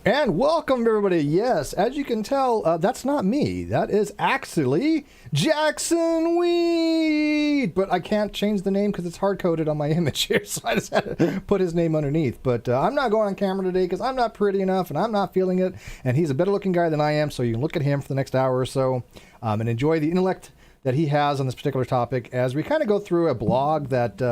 And welcome, everybody. Yes, as you can tell, that's not me. That is actually Jackson Weed. But I can't change the name because it's hard-coded on my image here, so I just had to put his name underneath. But I'm not going on camera today because I'm not pretty enough and I'm not feeling it. And he's a better-looking guy than I am, so you can look at him for the next hour or so and enjoy the intellect that he has on this particular topic as we kind of go through a blog that...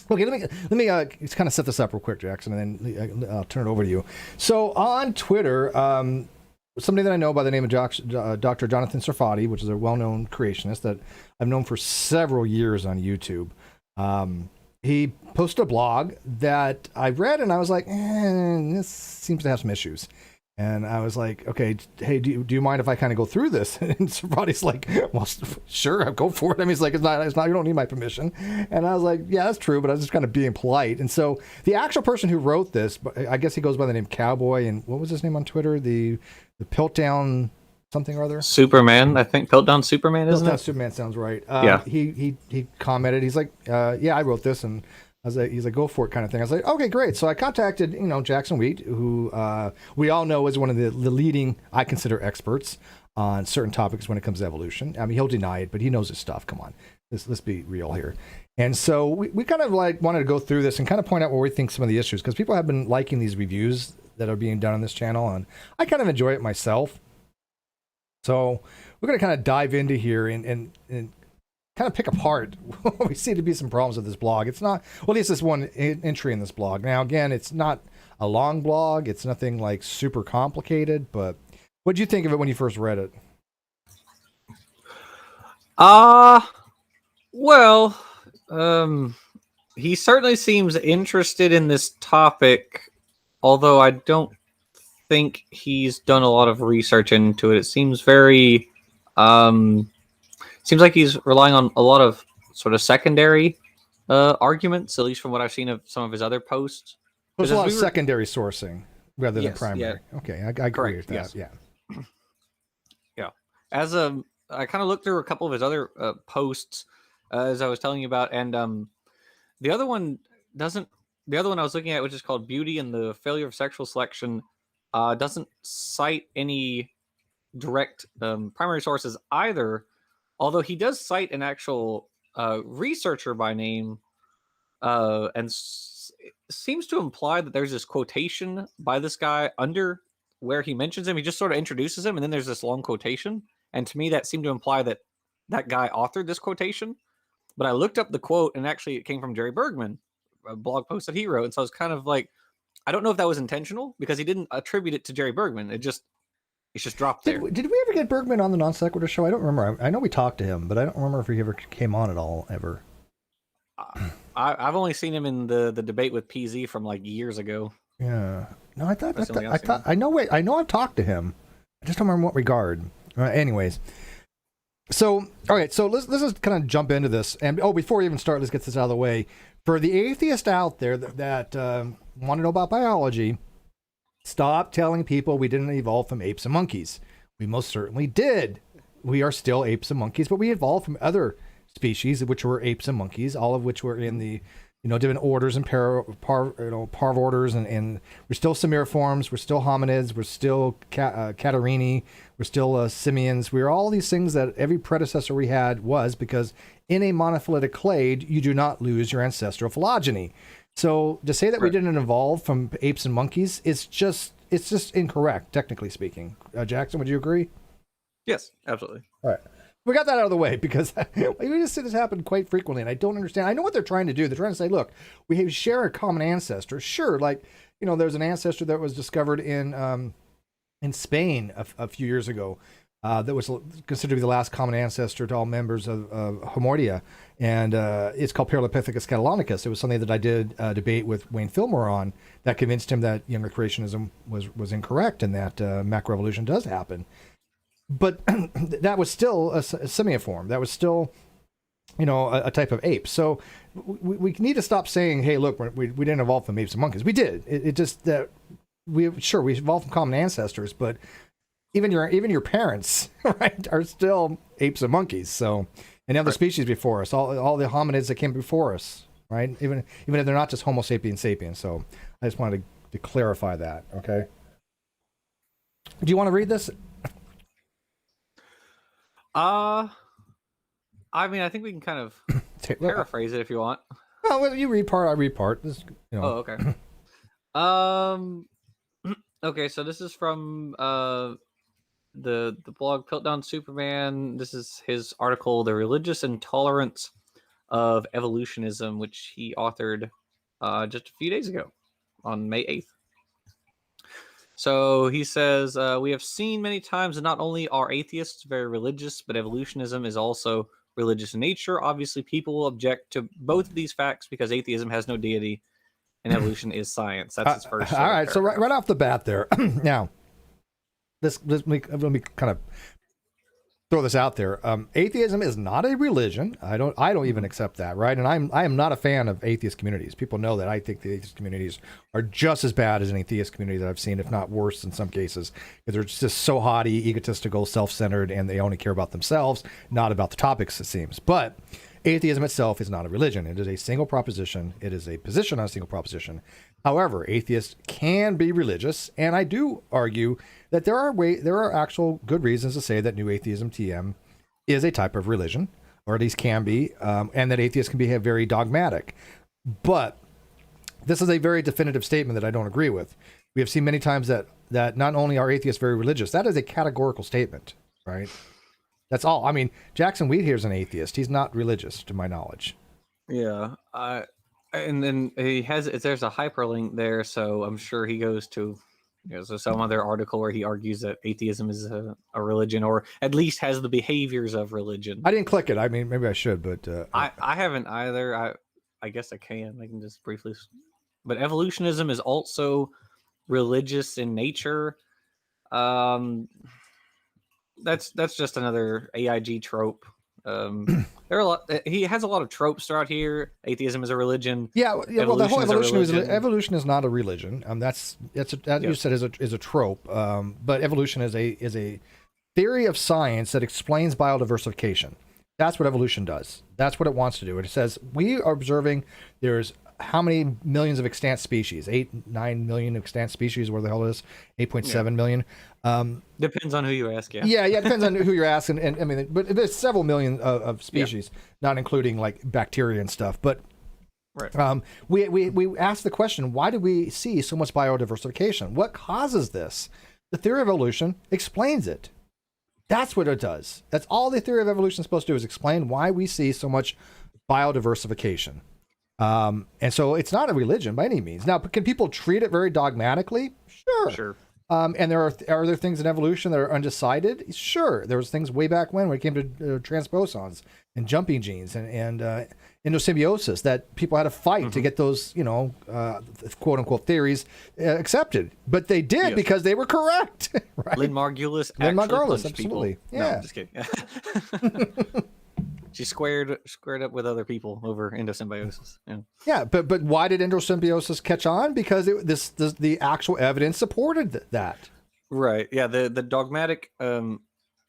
Okay, let me just kind of set this up real quick, Jackson, and then I'll turn it over to you. So on Twitter, somebody that I know by the name of Dr. Jonathan Sarfati, which is a well-known creationist that I've known for several years on YouTube, he posted a blog that I read, and I was like, this seems to have some issues. And I was like, okay, hey, do you mind if I kind of go through this? And somebody's like, well, sure, go for it. I mean, it's not, you don't need my permission. And I was like, yeah, that's true, but I was just kind of being polite. And so the actual person who wrote this, I guess he goes by the name Cowboy, and what was his name on Twitter? The Piltdown something or other? Superman, I think. Piltdown Superman, isn't it? Piltdown Superman sounds right. Yeah. He commented, he's like, yeah, I wrote this, and he's like, go for it kind of thing. I was like, okay, great. So I contacted, Jackson Wheat, who we all know is one of the leading, I consider, experts on certain topics when it comes to evolution. I mean, he'll deny it, but he knows his stuff. Come on, let's be real here. And so we kind of like wanted to go through this and kind of point out where we think some of the issues, because people have been liking these reviews that are being done on this channel, and I kind of enjoy it myself. So we're going to kind of dive into here and kind of pick apart what we see to be some problems with this blog. It's not, well, at least this one entry in this blog. Now, again, it's not a long blog. It's nothing like super complicated, but what did you think of it when you first read it? Well, he certainly seems interested in this topic, although I don't think he's done a lot of research into it. It seems very, seems like he's relying on a lot of sort of secondary arguments, at least from what I've seen of some of his other posts. There's a lot of secondary sourcing rather than primary. Yeah. Okay, I agree with that. Yes. Yeah. Yeah. I kind of looked through a couple of his other posts as I was telling you about, and the other one I was looking at, which is called "Beauty and the Failure of Sexual Selection," doesn't cite any direct primary sources either. Although he does cite an actual researcher by name, and seems to imply that there's this quotation by this guy under where he mentions him. He just sort of introduces him, and then there's this long quotation. And to me, that seemed to imply that that guy authored this quotation. But I looked up the quote, and actually it came from Jerry Bergman, a blog post that he wrote. And so I was kind of like, I don't know if that was intentional, because he didn't attribute it to Jerry Bergman. It's just dropped there. Did we ever get Bergman on the Non Sequitur show? I don't remember. I know we talked to him, but I don't remember if he ever came on at all, ever. I've only seen him in the debate with PZ from like years ago. Yeah. No, I know I've talked to him. I just don't remember what regard. Anyways. So, all right. So let's just kind of jump into this. And before we even start, let's get this out of the way. For the atheist out there that want to know about biology, stop telling people we didn't evolve from apes and monkeys. We most certainly did. We are still apes and monkeys, but we evolved from other species, which were apes and monkeys, all of which were in the, different orders and parvorders, and we're still semiriforms, we're still hominids, we're still Catarrhini, we're still simians. We're all these things that every predecessor we had was, because in a monophyletic clade, you do not lose your ancestral phylogeny. So to say that we didn't evolve from apes and monkeys, it's just incorrect, technically speaking. Jackson, would you agree? Yes, absolutely. All right. We got that out of the way, because we just see this happen quite frequently, and I don't understand. I know what they're trying to do. They're trying to say, look, we share a common ancestor. Sure, like, there's an ancestor that was discovered in Spain a few years ago that was considered to be the last common ancestor to all members of Homoidea, and it's called Paralipithecus catalonicus. It was something that I did debate with Wayne Fillmore on, that convinced him that younger creationism was incorrect and that macroevolution does happen. But that was still a semioform. That was still, a type of ape. So we need to stop saying, hey, look, we didn't evolve from apes and monkeys. We did. It just that we evolved from common ancestors, but even your parents, right, are still apes and monkeys. So, and other species before us, all the hominids that came before us, right? Even if they're not just Homo sapiens sapiens. So I just wanted to clarify that. Okay. Do you want to read this? I mean, I think we can kind of paraphrase it if you want. Oh, well, you read part, I read part. This, you know. Oh, okay. Okay, so this is from the blog Piltdown Superman. This is his article, "The Religious Intolerance of Evolutionism," which he authored just a few days ago on May 8th. So he says, we have seen many times that not only are atheists very religious, but evolutionism is also religious in nature. Obviously, people will object to both of these facts because atheism has no deity and evolution is science. That's his first. All right, so right off the bat there. Now, let me kind of throw this out there. Atheism is not a religion. I don't even accept that, right? And I am not a fan of atheist communities. People know that I think the atheist communities are just as bad as any theist community that I've seen, if not worse in some cases, because they're just so haughty, egotistical, self-centered, and they only care about themselves, not about the topics, it seems. But atheism itself is not a religion. It is a single proposition. It is a position on a single proposition. However, atheists can be religious, and I do argue that there are actual good reasons to say that New Atheism TM is a type of religion, or at least can be, and that atheists can be very dogmatic. But this is a very definitive statement that I don't agree with. We have seen many times that not only are atheists very religious, that is a categorical statement, right? That's all. I mean, Jackson Wheat here is an atheist. He's not religious, to my knowledge. Yeah. And then there's a hyperlink there, so I'm sure he goes to so some other article where he argues that atheism is a religion, or at least has the behaviors of religion. I didn't click it. I mean, maybe I should, but I haven't either. I guess I can. I can just briefly. But evolutionism is also religious in nature. That's just another AIG trope. There are a lot. He has a lot of tropes throughout here. Atheism is a religion. Yeah, well, the whole evolution is not a religion. You said is a trope. But evolution is a theory of science that explains biodiversification. That's what evolution does. That's what it wants to do. It says we are observing there's how many millions of extant species? 8-9 million extant species. Where the hell it is 8.7 million. Depends on who you ask. Yeah, it depends on who you're asking. And I mean, but there's several million of species, not including like bacteria and stuff. But right. We asked the question: why do we see so much biodiversification? What causes this? The theory of evolution explains it. That's what it does. That's all the theory of evolution is supposed to do, is explain why we see so much biodiversification. And so it's not a religion by any means. Now, can people treat it very dogmatically? Sure. And are there things in evolution that are undecided? Sure. There was things way back when it came to transposons and jumping genes and endosymbiosis that people had to fight to get those, quote unquote theories accepted. But they did because they were correct. Right? Lynn Margulis, absolutely. People. Yeah. No, I'm just kidding. She squared up with other people over endosymbiosis. Yeah, but why did endosymbiosis catch on? Because the actual evidence supported that. Right. Yeah. The dogmatic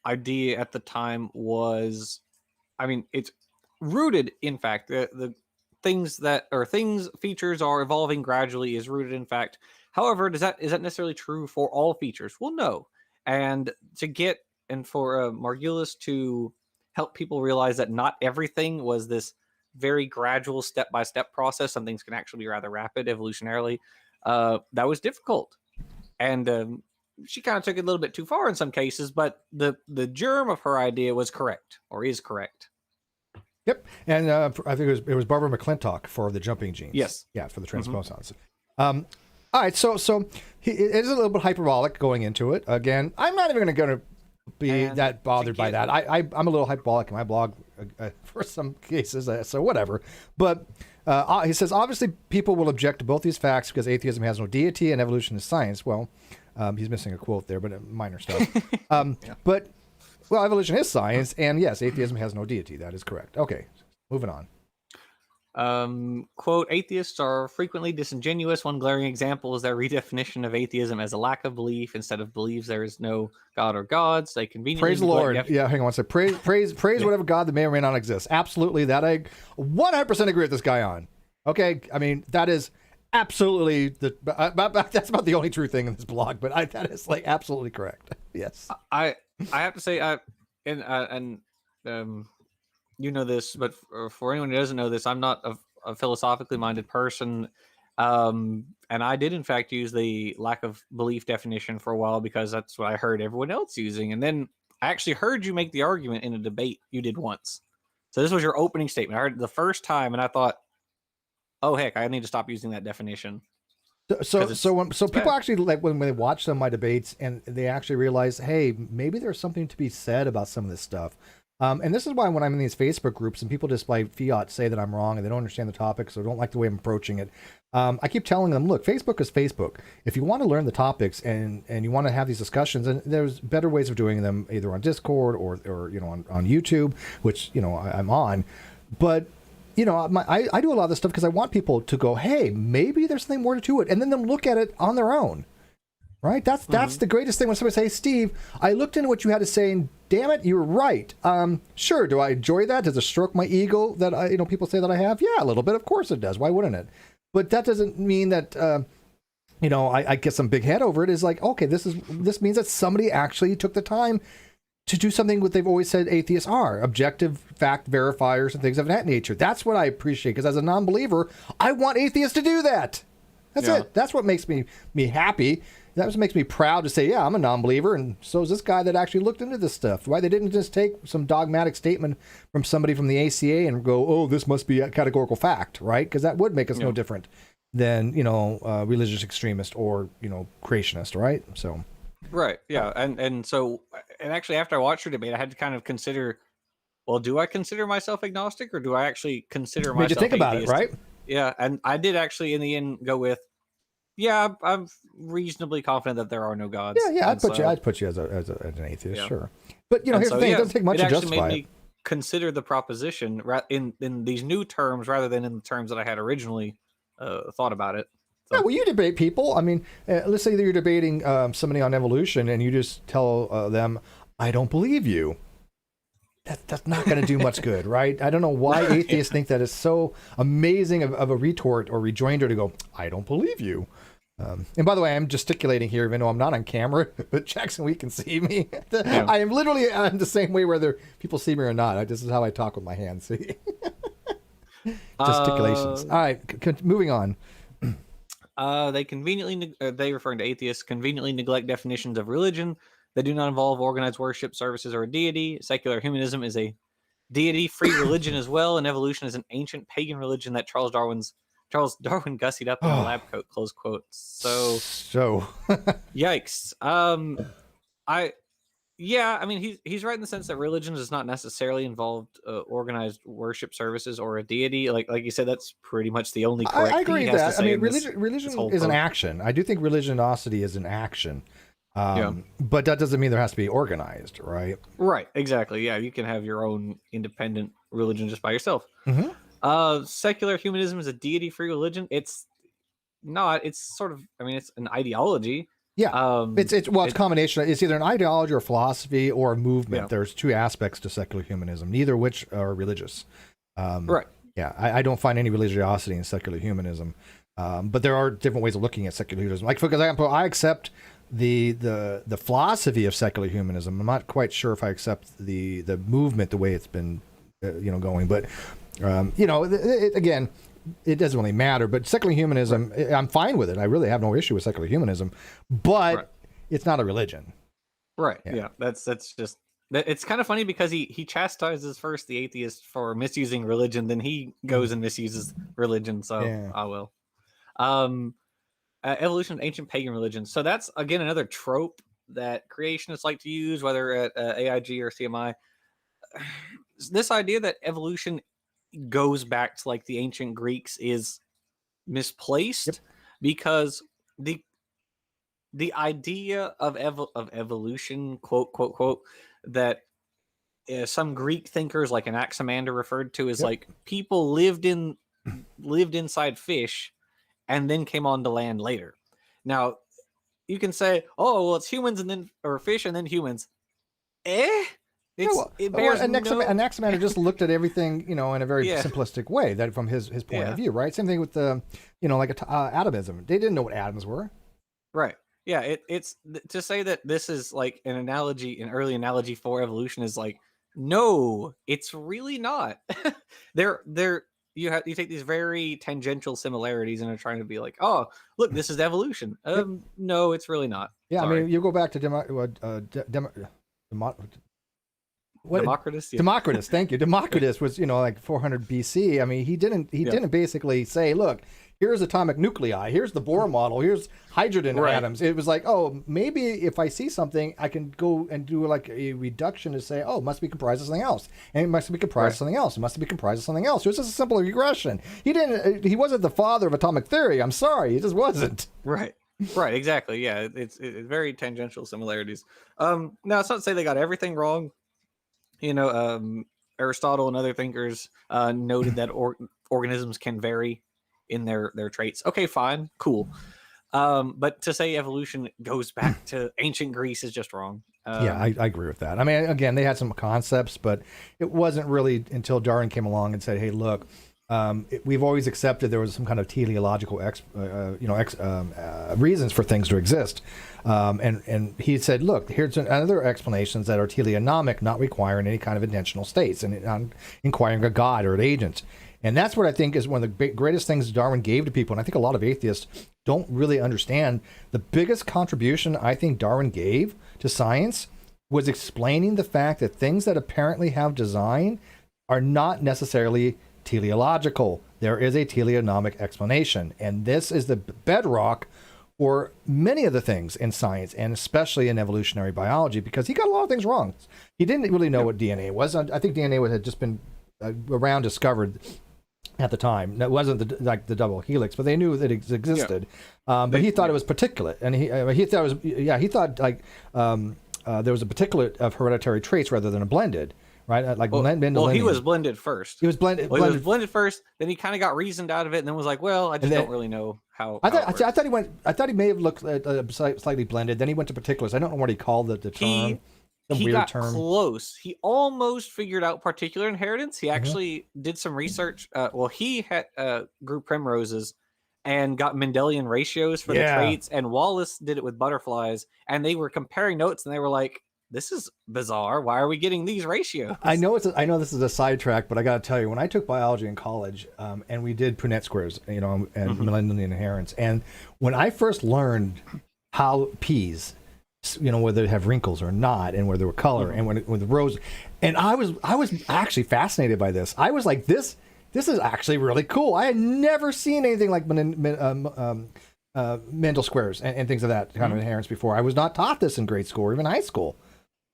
idea at the time was, I mean, it's rooted in fact. The features are evolving gradually is rooted in fact. However, is that necessarily true for all features? Well, no. And for Margulis to help people realize that not everything was this very gradual step-by-step process. Some things can actually be rather rapid evolutionarily. That was difficult. And she kind of took it a little bit too far in some cases, but the germ of her idea was correct, or is correct. Yep. And I think it was Barbara McClintock for the jumping genes. Yes. Yeah, for the transposons. All right, so it is a little bit hyperbolic going into it. Again, I'm not even going to be that bothered by that. I'm a little hyperbolic in my blog for some cases, so whatever. But he says, obviously people will object to both these facts because atheism has no deity and evolution is science. Well, he's missing a quote there, but minor stuff. But, well, evolution is science, and yes, atheism has no deity. That is correct. Okay, moving on. Quote, atheists are frequently disingenuous. One glaring example is their redefinition of atheism as a lack of belief instead of believes there is no God or gods. They conveniently praise the Lord. Yeah, hang on one second. Praise whatever God that may or may not exist. Absolutely, that I 100% agree with this guy on. Okay, I mean, that is absolutely that's about the only true thing in this blog, but that is like absolutely correct. Yes. I have to say, and you know this, but for anyone who doesn't know this, I'm not a philosophically minded person. And I did in fact use the lack of belief definition for a while because that's what I heard everyone else using. And then I actually heard you make the argument in a debate you did once. So this was your opening statement. I heard it the first time and I thought, oh heck, I need to stop using that definition. So people bad. actually, like, when they watch some of my debates and they actually realize, hey, maybe there's something to be said about some of this stuff. And this is why when I'm in these Facebook groups and people just by fiat say that I'm wrong and they don't understand the topics or don't like the way I'm approaching it, I keep telling them, look, Facebook is Facebook. If you want to learn the topics and you want to have these discussions, and there's better ways of doing them, either on Discord or you know, on YouTube, which, you know, I'm on. But you know, I do a lot of this stuff because I want people to go, hey, maybe there's something more to it, and then them look at it on their own, right? That's the greatest thing when somebody says, Steve, I looked into what you had to say, and damn it, you were right. Sure, do I enjoy that? Does it stroke my ego that people say that I have? Yeah, a little bit. Of course it does. Why wouldn't it? But that doesn't mean that I get some big head over it. Is like, okay, this means that somebody actually took the time to do something what they've always said atheists are, objective fact verifiers and things of that nature. That's what I appreciate, because as a non-believer, I want atheists to do that. That's it. That's what makes me happy. That's what makes me proud to say, yeah, I'm a non-believer, and so is this guy that actually looked into this stuff. Why they didn't just take some dogmatic statement from somebody from the ACA and go, oh, this must be a categorical fact, right? Because that would make us no different than, religious extremist or, creationist, right? So... Right. Yeah. And so, and actually after I watched your debate, I had to kind of consider, well, do I consider myself agnostic or do I actually consider myself Made you think about atheist? it, right? Yeah. And I did actually in the end go with, yeah, I'm reasonably confident that there are no gods. Yeah. I'd put you as an atheist, sure. But here's the thing, it doesn't take much to justify it. Made me consider the proposition in these new terms rather than in the terms that I had originally thought about it. So. Yeah, well, you debate people. I mean, let's say that you're debating somebody on evolution, and you just tell them, "I don't believe you." That's not going to do much good, right? I don't know why atheists think that is so amazing of a retort or rejoinder to go, "I don't believe you." And by the way, I'm gesticulating here, even though I'm not on camera. But Jackson, we can see me. Yeah. I am literally the same way whether people see me or not. This is how I talk with my hands. See, gesticulations. All right, moving on. They referring to atheists conveniently neglect definitions of religion that do not involve organized worship, services, or a deity. Secular humanism is a deity-free religion as well, and evolution is an ancient pagan religion that Charles Darwin gussied up in a lab coat. Close quote. So yikes. I mean, he's right in the sense that religion does not necessarily involve organized worship services or a deity. Like you said, that's pretty much the only correct I agree thing with that. I mean, religion is an quote. action. I do think religiosity is an action. But that doesn't mean there has to be organized, right? Right, exactly. Yeah, you can have your own independent religion just by yourself. Mm-hmm. Secular humanism is a deity-free religion. It's not. It's sort of. I mean, it's an ideology. Yeah, it's a combination. It's either an ideology or philosophy or a movement. Yeah. There's two aspects to secular humanism, neither of which are religious. Right. Yeah, I don't find any religiosity in secular humanism, but there are different ways of looking at secular humanism. Like, for example, I accept the philosophy of secular humanism. I'm not quite sure if I accept the movement the way it's been, going. But again. It doesn't really matter, but secular humanism, right. I'm fine with it. I really have no issue with secular humanism, but it's not a religion. Right. Yeah. That's just, it's kind of funny because he chastises first the atheist for misusing religion, then he goes and misuses religion. So I will. Evolution of ancient pagan religion. So that's, again, another trope that creationists like to use, whether at AIG or CMI. This idea that evolution goes back to like the ancient Greeks is misplaced because the idea of evolution, quote quote, that some Greek thinkers like Anaximander referred to as like people lived inside fish and then came on to land later. Now you can say, oh well, it's humans and then or fish and then humans. It bears Anaximander just looked at everything, in a very Yeah. simplistic way, that from his point of view, right? Same thing with the, atomism. They didn't know what atoms were. Right. Yeah. It's to say that this is like an early analogy for evolution is like, no, it's really not. You take these very tangential similarities and are trying to be like, oh, look, this is evolution. No, it's really not. Yeah, Sorry. I mean, you go back to Democritus. Yeah. Democritus, thank you. Democritus was, like 400 BC. I mean, he didn't basically say, look, here's atomic nuclei, here's the Bohr model, here's hydrogen atoms. It was like, oh, maybe if I see something, I can go and do like a reduction to say, oh, it must be comprised of something else, and it must be comprised of something else, it must be comprised of something else. It was just a simple regression. He wasn't the father of atomic theory. I'm sorry, he just wasn't. Right. Right, exactly. Yeah, it's very tangential similarities. Now it's not to say they got everything wrong. Aristotle and other thinkers noted that organisms can vary in their traits. Okay, fine, cool. But to say evolution goes back to ancient Greece is just wrong. I agree with that. I mean, again, they had some concepts, but it wasn't really until Darwin came along and said, hey, look, we've always accepted there was some kind of teleological reasons for things to exist. And he said, look, here's other explanations that are teleonomic, not requiring any kind of intentional states and inquiring a God or an agent. And that's what I think is one of the greatest things Darwin gave to people. And I think a lot of atheists don't really understand. The biggest contribution I think Darwin gave to science was explaining the fact that things that apparently have design are not necessarily teleological. There is a teleonomic explanation. And this is the bedrock for many of the things in science, and especially in evolutionary biology, because he got a lot of things wrong. He didn't really know what DNA was. I think DNA had just been around discovered at the time. It wasn't the double helix, but they knew that it existed. But he thought it was particulate, and he thought there was a particulate of hereditary traits rather than a blended. Right, he was blended first. He was blended. He was blended first. Then he kind of got reasoned out of it, and then was like, "Well, I just don't really know how." I thought he may have looked slightly blended. Then he went to particulars. I don't know what he called the term. He got close. He almost figured out particular inheritance. He actually did some research. He had grew primroses and got Mendelian ratios for the traits, and Wallace did it with butterflies, and they were comparing notes, and they were like, this is bizarre. Why are we getting these ratios? I know this is a sidetrack, but I got to tell you, when I took biology in college, and we did Punnett squares, and Mendelian inheritance, and when I first learned how peas, whether they have wrinkles or not, and where they were color, and when the rows, and I was actually fascinated by this. I was like, this is actually really cool. I had never seen anything like Mendel squares and things of that kind of inheritance before. I was not taught this in grade school or even high school.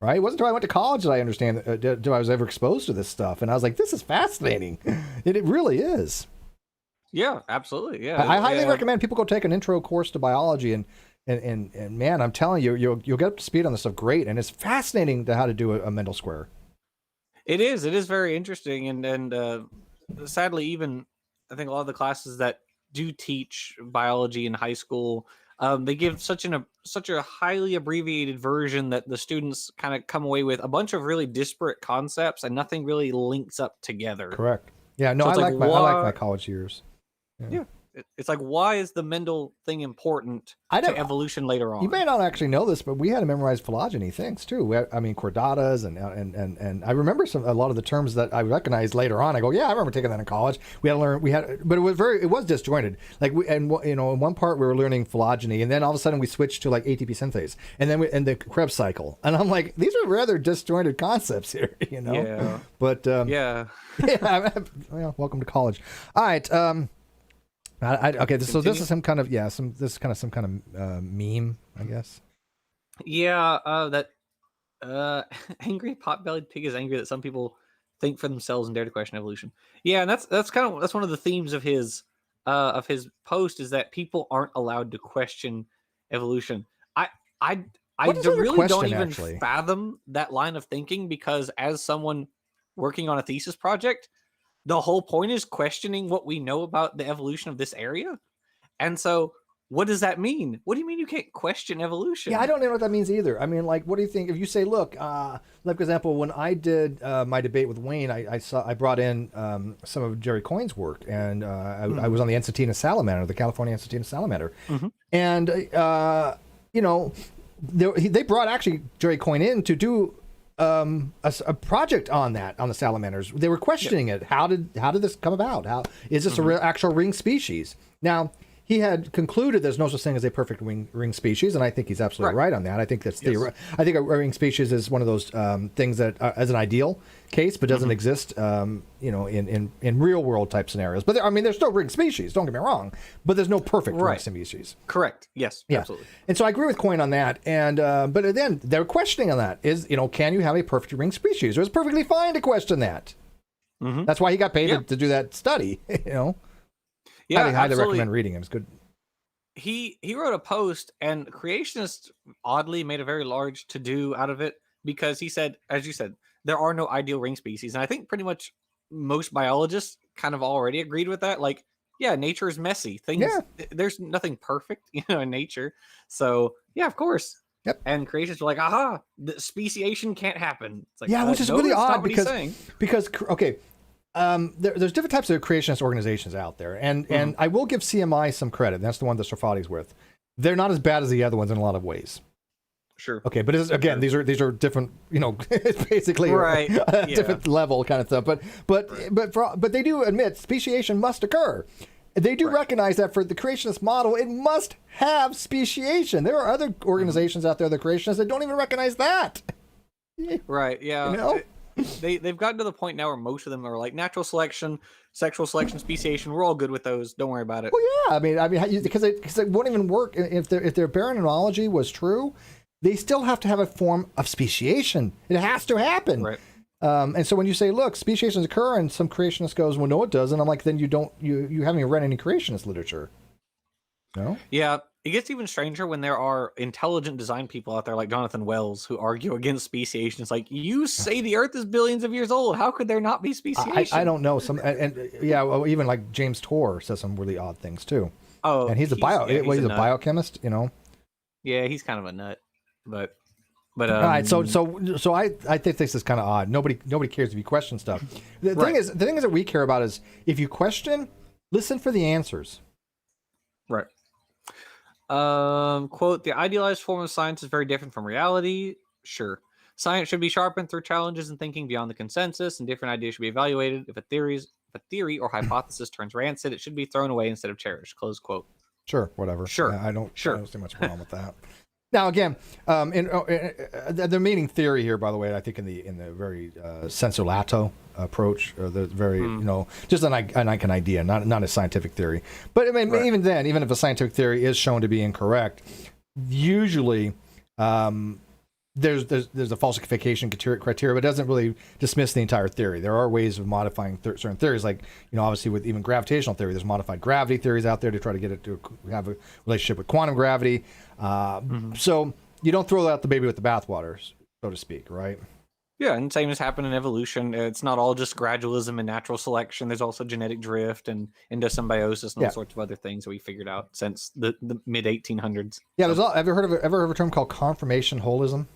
Right? It wasn't until I went to college that I understand that I was ever exposed to this stuff. And I was like, this is fascinating. It really is. Yeah, absolutely. Yeah. I highly recommend people go take an intro course to biology, and man, I'm telling you, you'll get up to speed on this stuff great. And it's fascinating to how to do a Mendel square. It is very interesting. And sadly, even I think a lot of the classes that do teach biology in high school, they give such a highly abbreviated version that the students kind of come away with a bunch of really disparate concepts and nothing really links up together. Correct. Yeah. No, so I like my college years. Yeah. It's like, why is the Mendel thing important to evolution later on? You may not actually know this, but we had to memorize phylogeny things too. Chordatas and I remember a lot of the terms that I recognized later on. I go, yeah, I remember taking that in college. We had to learn. But it was disjointed. Like in one part we were learning phylogeny, and then all of a sudden we switched to like ATP synthase, and then and the Krebs cycle, and I'm like, these are rather disjointed concepts here, Yeah. But yeah. Well, welcome to college. All right. Okay, so this is some kind of meme, I guess. Yeah, that angry pot-bellied pig is angry that some people think for themselves and dare to question evolution. Yeah, and that's one of the themes of his post, is that people aren't allowed to question evolution. I really don't even fathom that line of thinking, because as someone working on a thesis project, the whole point is questioning what we know about the evolution of this area. And so what does that mean? What do you mean you can't question evolution? Yeah, I don't know what that means either. I mean, like, what do you think if you say, look, like for example, when I did my debate with Wayne, I brought in some of Jerry Coyne's work, and I was on the Ensatina salamander, the California Ensatina salamander, and you know, they brought actually Jerry Coyne in to do a project on the salamanders. They were questioning it. How did this come about? How is this a real actual ring species? Now, he had concluded there's no such thing as a perfect ring species, and I think he's absolutely right on that. I think that's I think a ring species is one of those things that as an ideal case, but doesn't exist, you know, in real world type scenarios. But I mean, there's still ring species. Don't get me wrong, but there's no perfect ring species. Correct. Yes. Yeah. Absolutely. And so I agree with Coyne on that. And but then they're questioning on that. Is, you know, can you have a perfect ring species? It was perfectly fine to question that. That's why he got paid to do that study. You know. Yeah, I highly recommend reading him. It's good. He wrote a post, and creationists oddly made a very large to-do out of it, because he said, as you said, there are no ideal ring species. And I think pretty much most biologists kind of already agreed with that. Like, yeah, nature is messy. There's nothing perfect, you know, in nature. So yeah, of course. Yep. And creationists were like, aha, the speciation can't happen. It's like, yeah, which is really odd because okay. There's different types of creationist organizations out there, and I will give CMI some credit. That's the one that Sarfati's with. They're not as bad as the other ones in a lot of ways. Sure. Okay, but again, these are different. You know, it's basically a different level kind of stuff. But they do admit speciation must occur. They do recognize that for the creationist model, it must have speciation. There are other organizations out there, the creationists, that don't even recognize that. Right. Yeah. You know? They've gotten to the point now where most of them are like natural selection, sexual selection, speciation. We're all good with those. Don't worry about it. Well, yeah. I mean, because it won't even work if their barren analogy was true. They still have to have a form of speciation. It has to happen. Right. And so when you say, look, speciations occur, and some creationist goes, well, no, it doesn't. I'm like, then you haven't even read any creationist literature. No. Yeah. It gets even stranger when there are intelligent design people out there like Jonathan Wells who argue against speciation. It's like, you say the Earth is billions of years old. How could there not be speciation? I don't know. Well, even like James Tour says some really odd things too. Oh, and he's a biochemist, you know. Yeah, he's kind of a nut. But all right. So I think this is kind of odd. Nobody cares if you question stuff. The thing is that we care about is if you question, listen for the answers. Right. Quote, the idealized form of science is very different from reality. Sure. Science should be sharpened through challenges and thinking beyond the consensus, and different ideas should be evaluated. If a theory or hypothesis turns rancid, it should be thrown away instead of cherished. Close quote. Sure, whatever. Sure. I don't see much problem with that. Now, again, the meaning theory here, by the way, I think in the very sensu lato approach, the very you know, just an idea, not a scientific theory. But I mean, even then, even if a scientific theory is shown to be incorrect, usually there's a falsification criteria, but it doesn't really dismiss the entire theory. There are ways of modifying certain theories, like, you know, obviously with even gravitational theory, there's modified gravity theories out there to try to get it to have a relationship with quantum gravity. So you don't throw out the baby with the bathwater, so to speak, right? Yeah, and same as happened in evolution. It's not all just gradualism and natural selection. There's also genetic drift and endosymbiosis and all sorts of other things that we figured out since the mid 1800s. Yeah, have you heard of a term called confirmation holism?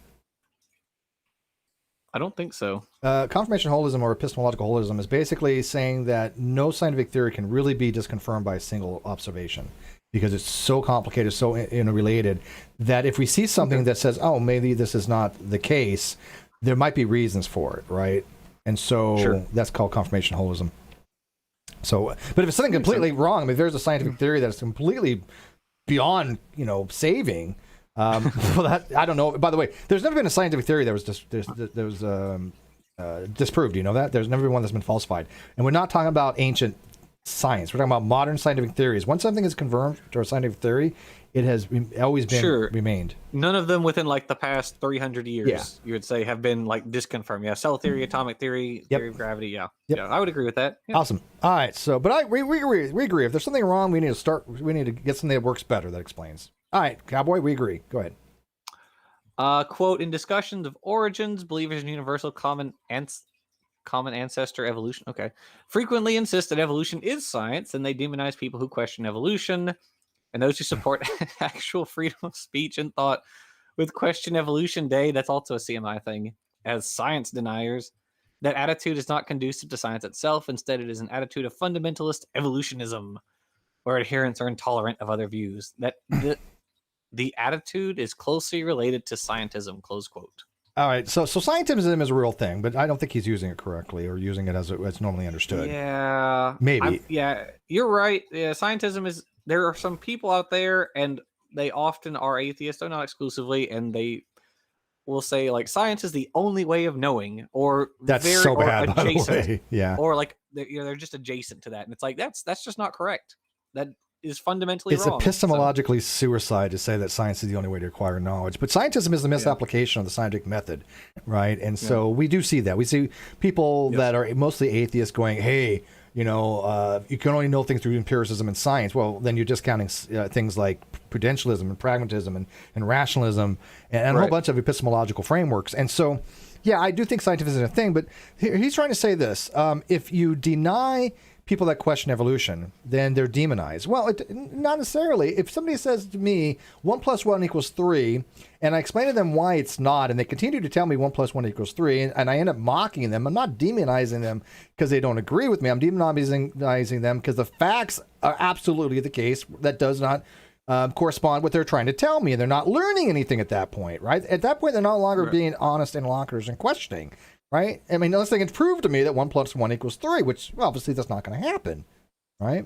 I don't think so. Confirmation holism or epistemological holism is basically saying that no scientific theory can really be disconfirmed by a single observation, because it's so complicated, so interrelated, that if we see something that says, oh, maybe this is not the case, there might be reasons for it, right? And so that's called confirmation holism. So, but if it's something completely wrong, I mean, if there's a scientific theory that's completely beyond, you know, saving, well, that, I don't know. By the way, there's never been a scientific theory that was disproved. You know that? There's never been one that's been falsified. And we're not talking about ancient science. We're talking about modern scientific theories. Once something is confirmed to a scientific theory, it has always been remained. None of them within like the past 300 years, you would say, have been like disconfirmed. Yeah, cell theory, atomic theory, theory of gravity. Yeah, I would agree with that. Yeah. Awesome. All right. So, but we agree. If there's something wrong, we need to get something that works better, that explains. All right, Cowboy, we agree. Go ahead. Quote, in discussions of origins, believers in universal common ancestor evolution, frequently insist that evolution is science, and they demonize people who question evolution. and those who support actual freedom of speech and thought with question evolution day, that's also a CMI thing, as science deniers. That attitude is not conducive to science itself. Instead, it is an attitude of fundamentalist evolutionism, where adherents are intolerant of other views. That the attitude is closely related to scientism, close quote. All right, so scientism is a real thing, but I don't think he's using it correctly or using it as it's normally understood. Yeah, maybe. Yeah, you're right. Yeah, scientism is. There are some people out there, and they often are atheists, though not exclusively, and they will say like science is the only way of knowing, or that's very, so or bad, adjacent, by the way. Yeah, or like they're just adjacent to that, and it's like that's just not correct. That is fundamentally it's wrong. epistemologically suicide to say that science is the only way to acquire knowledge. But scientism is the misapplication of the scientific method, right? And so we do see that. We see people that are mostly atheists going, hey, you can only know things through empiricism and science. Well, then you're discounting things like prudentialism and pragmatism and rationalism and a whole bunch of epistemological frameworks. And so, yeah, I do think scientism is a thing, but he's trying to say this. If you deny people that question evolution, then they're demonized. Well, not necessarily. If somebody says to me, 1 + 1 = 3, and I explain to them why it's not, and they continue to tell me 1 + 1 = 3, and I end up mocking them, I'm not demonizing them because they don't agree with me. I'm demonizing them because the facts are absolutely the case that does not correspond with what they're trying to tell me. And they're not learning anything at that point, right? At that point, they're no longer being honest interlocutors and questioning. Right? I mean, unless they can prove to me that 1 + 1 = 3, which obviously that's not going to happen, right?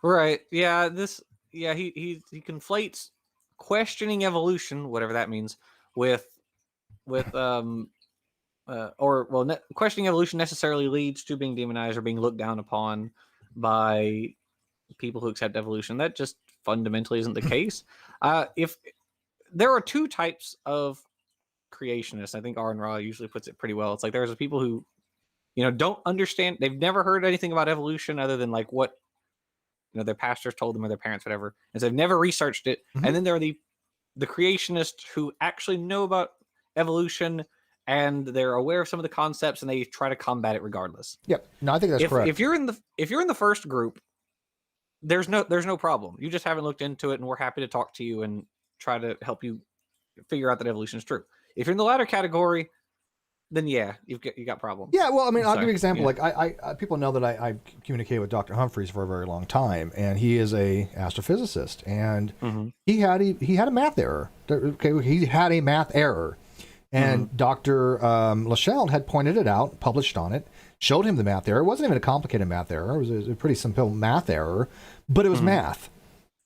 Right. Yeah. He conflates questioning evolution, whatever that means, questioning evolution necessarily leads to being demonized or being looked down upon by people who accept evolution. That just fundamentally isn't the case. If there are two types of creationists, I think Aaron Ra usually puts it pretty well. It's like there's people who, don't understand. They've never heard anything about evolution other than like what, their pastors told them or their parents, whatever. And so they've never researched it. Mm-hmm. And then there are the creationists who actually know about evolution and they're aware of some of the concepts and they try to combat it regardless. Yep. No, I think that's correct. If you're in the first group, there's no problem. You just haven't looked into it, and we're happy to talk to you and try to help you figure out that evolution is true. If you're in the latter category, then yeah, you got problems. Yeah, well, I mean, I'll give you an example. Yeah. Like I people know that I communicated with Dr. Humphreys for a very long time, and he is a astrophysicist, and he had a math error. Okay, he had a math error, and Dr. Lachelle had pointed it out, published on it, showed him the math error. It wasn't even a complicated math error. It was a pretty simple math error, but it was math.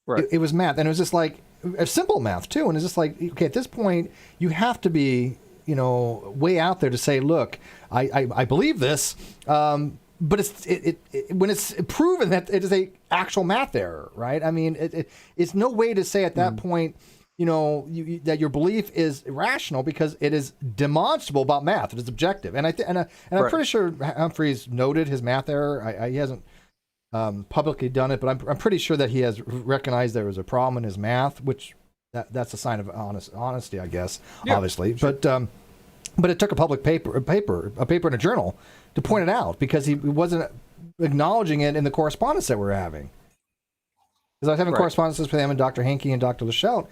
Right. It was math, and it was just like a simple math too. And it's just like, okay, at this point, you have to be, way out there to say, look, I believe this, but when it's proven that it is a actual math error, right? I mean, it's no way to say at that point, that your belief is irrational because it is demonstrable about math. It is objective, and I'm pretty sure Humphreys noted his math error. He hasn't publicly done it, but I'm pretty sure that he has recognized there was a problem in his math, which that's a sign of honesty, I guess, obviously. Sure. But it took a public paper in a journal to point it out because he wasn't acknowledging it in the correspondence that we're having. Because I was having correspondences with him and Dr. Hankey and Dr. Lachelle,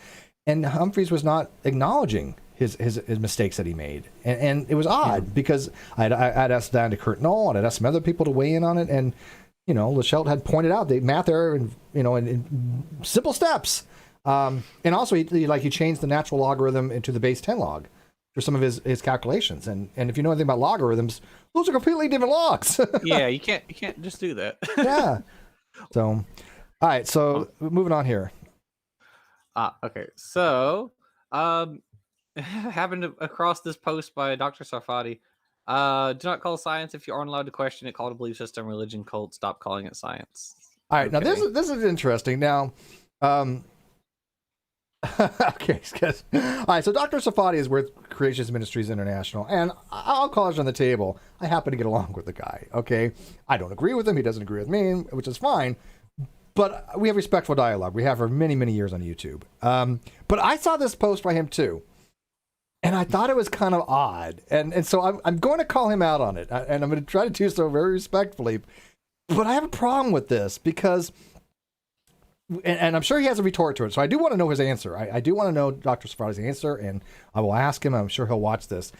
and Humphreys was not acknowledging his mistakes that he made, and it was odd because I'd asked down to Kurt Knoll, and I'd asked some other people to weigh in on it, and Lachelle had pointed out the math error in simple steps. And also he changed the natural logarithm into the base 10 log for some of his calculations. And if you know anything about logarithms, those are completely different logs. Yeah, you can't just do that. Yeah. So, all right. So moving on here. Okay. So, happened across this post by Dr. Sarfati. Do not call science if you aren't allowed to question it. Call it a belief system, religion, cult. Stop calling it science. All right. Okay. Now this is interesting. Now, okay. All right. So Dr. Sarfati is with Creationist Ministries International, and I'll call it on the table. I happen to get along with the guy. Okay. I don't agree with him. He doesn't agree with me, which is fine. But we have respectful dialogue. We have for many, many years on YouTube. But I saw this post by him too. And I thought it was kind of odd. And so I'm going to call him out on it. And I'm going to try to do so very respectfully. But I have a problem with this because and I'm sure he has a retort to it. So I do want to know his answer. I do want to know Dr. Sarfati's answer, and I will ask him. I'm sure he'll watch this.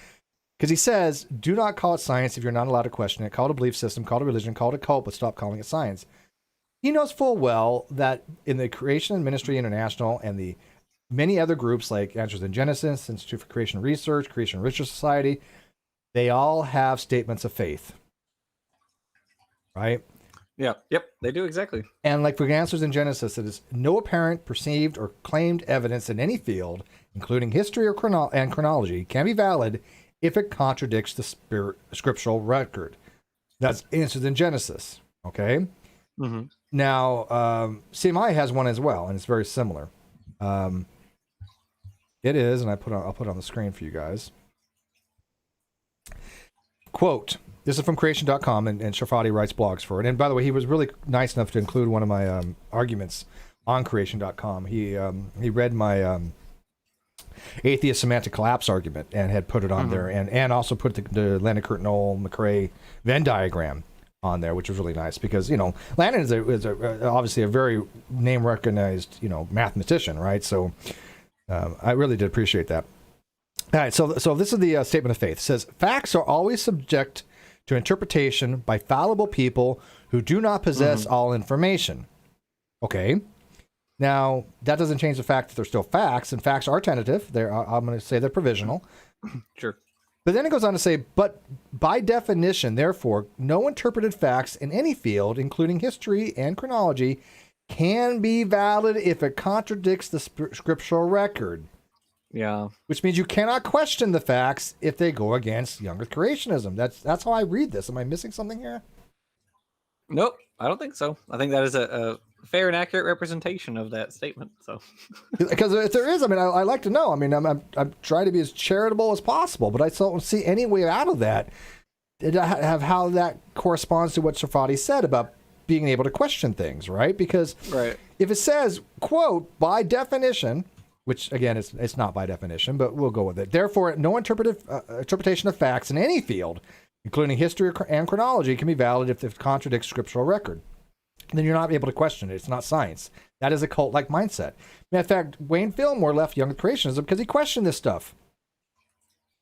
Because he says, do not call it science if you're not allowed to question it. Call it a belief system, call it a religion, call it a cult, but stop calling it science. He knows full well that in the Creation and Ministry International and the many other groups like Answers in Genesis, Institute for Creation Research, Creation Research Society, they all have statements of faith. Right? Yeah. Yep. They do exactly. And like for Answers in Genesis, it is no apparent, perceived, or claimed evidence in any field, including history or chronology, can be valid if it contradicts the scriptural record. That's Answers in Genesis. Okay? Mm-hmm. Now, CMI has one as well, and it's very similar. It is, and I'll put it on the screen for you guys. Quote, this is from creation.com, and Sarfati writes blogs for it. And by the way, he was really nice enough to include one of my arguments on creation.com. He read my atheist semantic collapse argument and had put it on there, and also put the Landon Curtin-Knoll McRae Venn diagram on there, which was really nice because, Landon is obviously a very name recognized, mathematician, right? So I really did appreciate that. All right, so this is the statement of faith. It says, facts are always subject to interpretation by fallible people who do not possess all information. Okay. Now, that doesn't change the fact that they're still facts, and facts are tentative. I'm going to say they're provisional. Sure. But then it goes on to say, but by definition, therefore, no interpreted facts in any field, including history and chronology, can be valid if it contradicts the scriptural record. Yeah. Which means you cannot question the facts if they go against young earth creationism. That's how I read this. Am I missing something here? Nope, I don't think so. I think that is a fair and accurate representation of that statement. So, because if there is, I like to know. I'm trying to be as charitable as possible, but I still don't see any way out of that. Have how that corresponds to what Sarfati said about being able to question things, right? Because if it says, quote, by definition, which again it's not by definition, but we'll go with it. Therefore, no interpretation of facts in any field, including history and chronology, can be valid if it contradicts scriptural record. Then you're not able to question it. It's not science. That is a cult-like mindset. Matter of fact, Wayne Fillmore left young creationism because he questioned this stuff.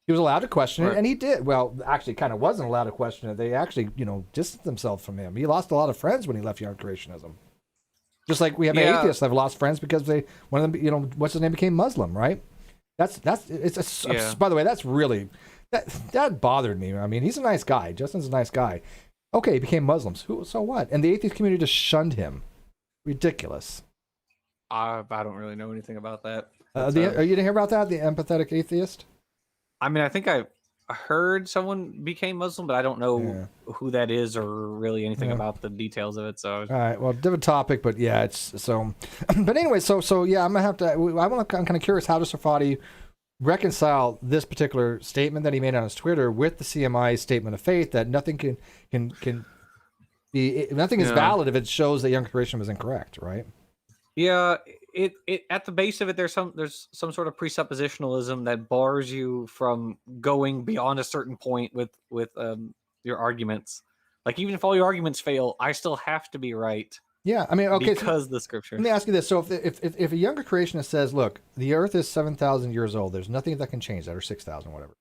He was allowed to question it, and he did. Well, actually, kind of wasn't allowed to question it. They actually, distanced themselves from him. He lost a lot of friends when he left young creationism. Just like we have atheists that have lost friends because one of them, what's his name, became Muslim, right? By the way, that's really, that bothered me. He's a nice guy. Justin's a nice guy. Okay, he became Muslims. So what? And the atheist community just shunned him. Ridiculous. I don't really know anything about that. You didn't hear about that? The empathetic atheist? I think I heard someone became Muslim, but I don't know who that is or really anything about the details of it. So, all right, well, different topic, but yeah, it's so. But anyway, so yeah, I'm kind of curious, how does Sarfati reconcile this particular statement that he made on his Twitter with the CMI statement of faith that nothing can be, nothing is valid if it shows that young creation was incorrect, right? Yeah, it at the base of it, there's some sort of presuppositionalism that bars you from going beyond a certain point with your arguments. Like, even if all your arguments fail, I still have to be right. Yeah, okay. Because the scripture. Let me ask you this: so if a younger creationist says, "Look, the Earth is 7,000 years old. There's nothing that can change that, or 6,000, whatever."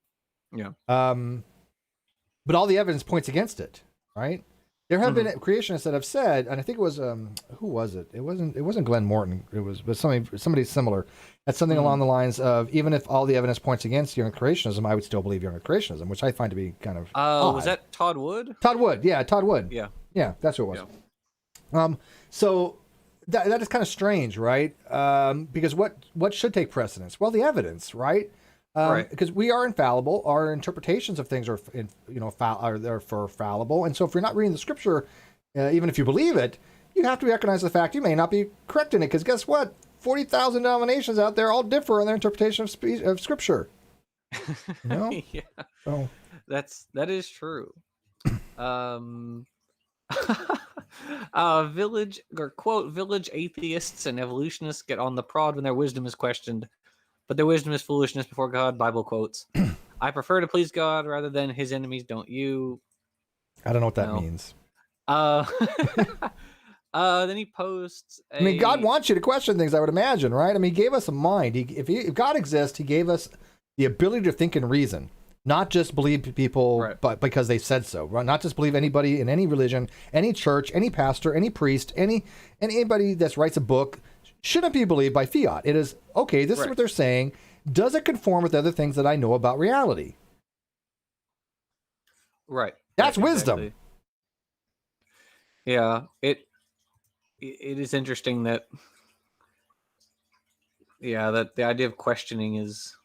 Yeah. But all the evidence points against it, right? There have been creationists that have said, and I think it was who was it? It wasn't Glenn Morton. It was somebody similar. That's something along the lines of, even if all the evidence points against young creationism, I would still believe young creationism, which I find to be kind of odd. Was that Todd Wood? Todd Wood, yeah, Todd Wood. Yeah, that's who it was. Yeah. So that is kind of strange, right? Because what should take precedence? Well, the evidence, right? Because we are infallible. Our interpretations of things are fallible, and so if you're not reading the scripture, even if you believe it, you have to recognize the fact you may not be correct in it. Because guess what? 40,000 denominations out there all differ in their interpretation of scripture. Yeah, so that is true. Village atheists and evolutionists get on the prod when their wisdom is questioned, but their wisdom is foolishness before God. Bible quotes. I prefer to please God rather than his enemies. Don't you? I don't know what that means. Then he posts I mean, God wants you to question things, I would imagine, right? I mean, he gave us a mind. If God exists, he gave us the ability to think and reason, not just believe people Right. but because they said so, right? Not just believe anybody in any religion, any church, any pastor, any priest, anybody that writes a book shouldn't be believed by fiat. It is, okay, this is Right. what they're saying. Does it conform with other things that I know about reality? Right. That's Right, wisdom. exactly. Yeah, it is interesting that that the idea of questioning is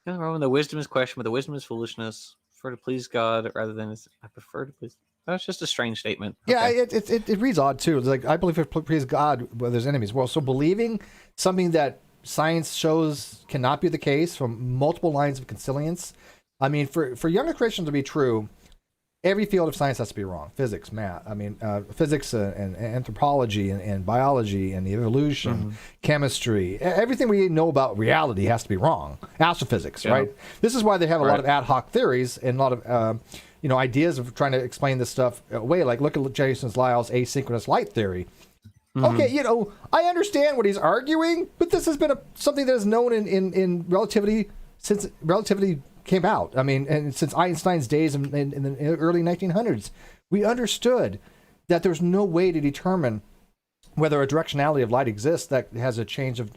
the wisdom is question, but the wisdom is foolishness. Prefer to please God rather than I prefer to please. That's just a strange statement. Yeah, Okay. it reads odd too. It's like, I believe it please God where there's enemies. Well, so believing something that science shows cannot be the case from multiple lines of consilience. I mean, for younger Christians to be true, every field of science has to be wrong. Physics, math. I mean, physics and anthropology and biology and evolution, chemistry. Everything we know about reality has to be wrong. Astrophysics, right? This is why they have a lot of ad hoc theories and a lot of ideas of trying to explain this stuff away. Like, look at Jason Lyle's asynchronous light theory. Okay, I understand what he's arguing, but this has been something that is known in relativity since relativity came out. I mean, and since Einstein's days in the early 1900s, we understood that there's no way to determine whether a directionality of light exists that has a change of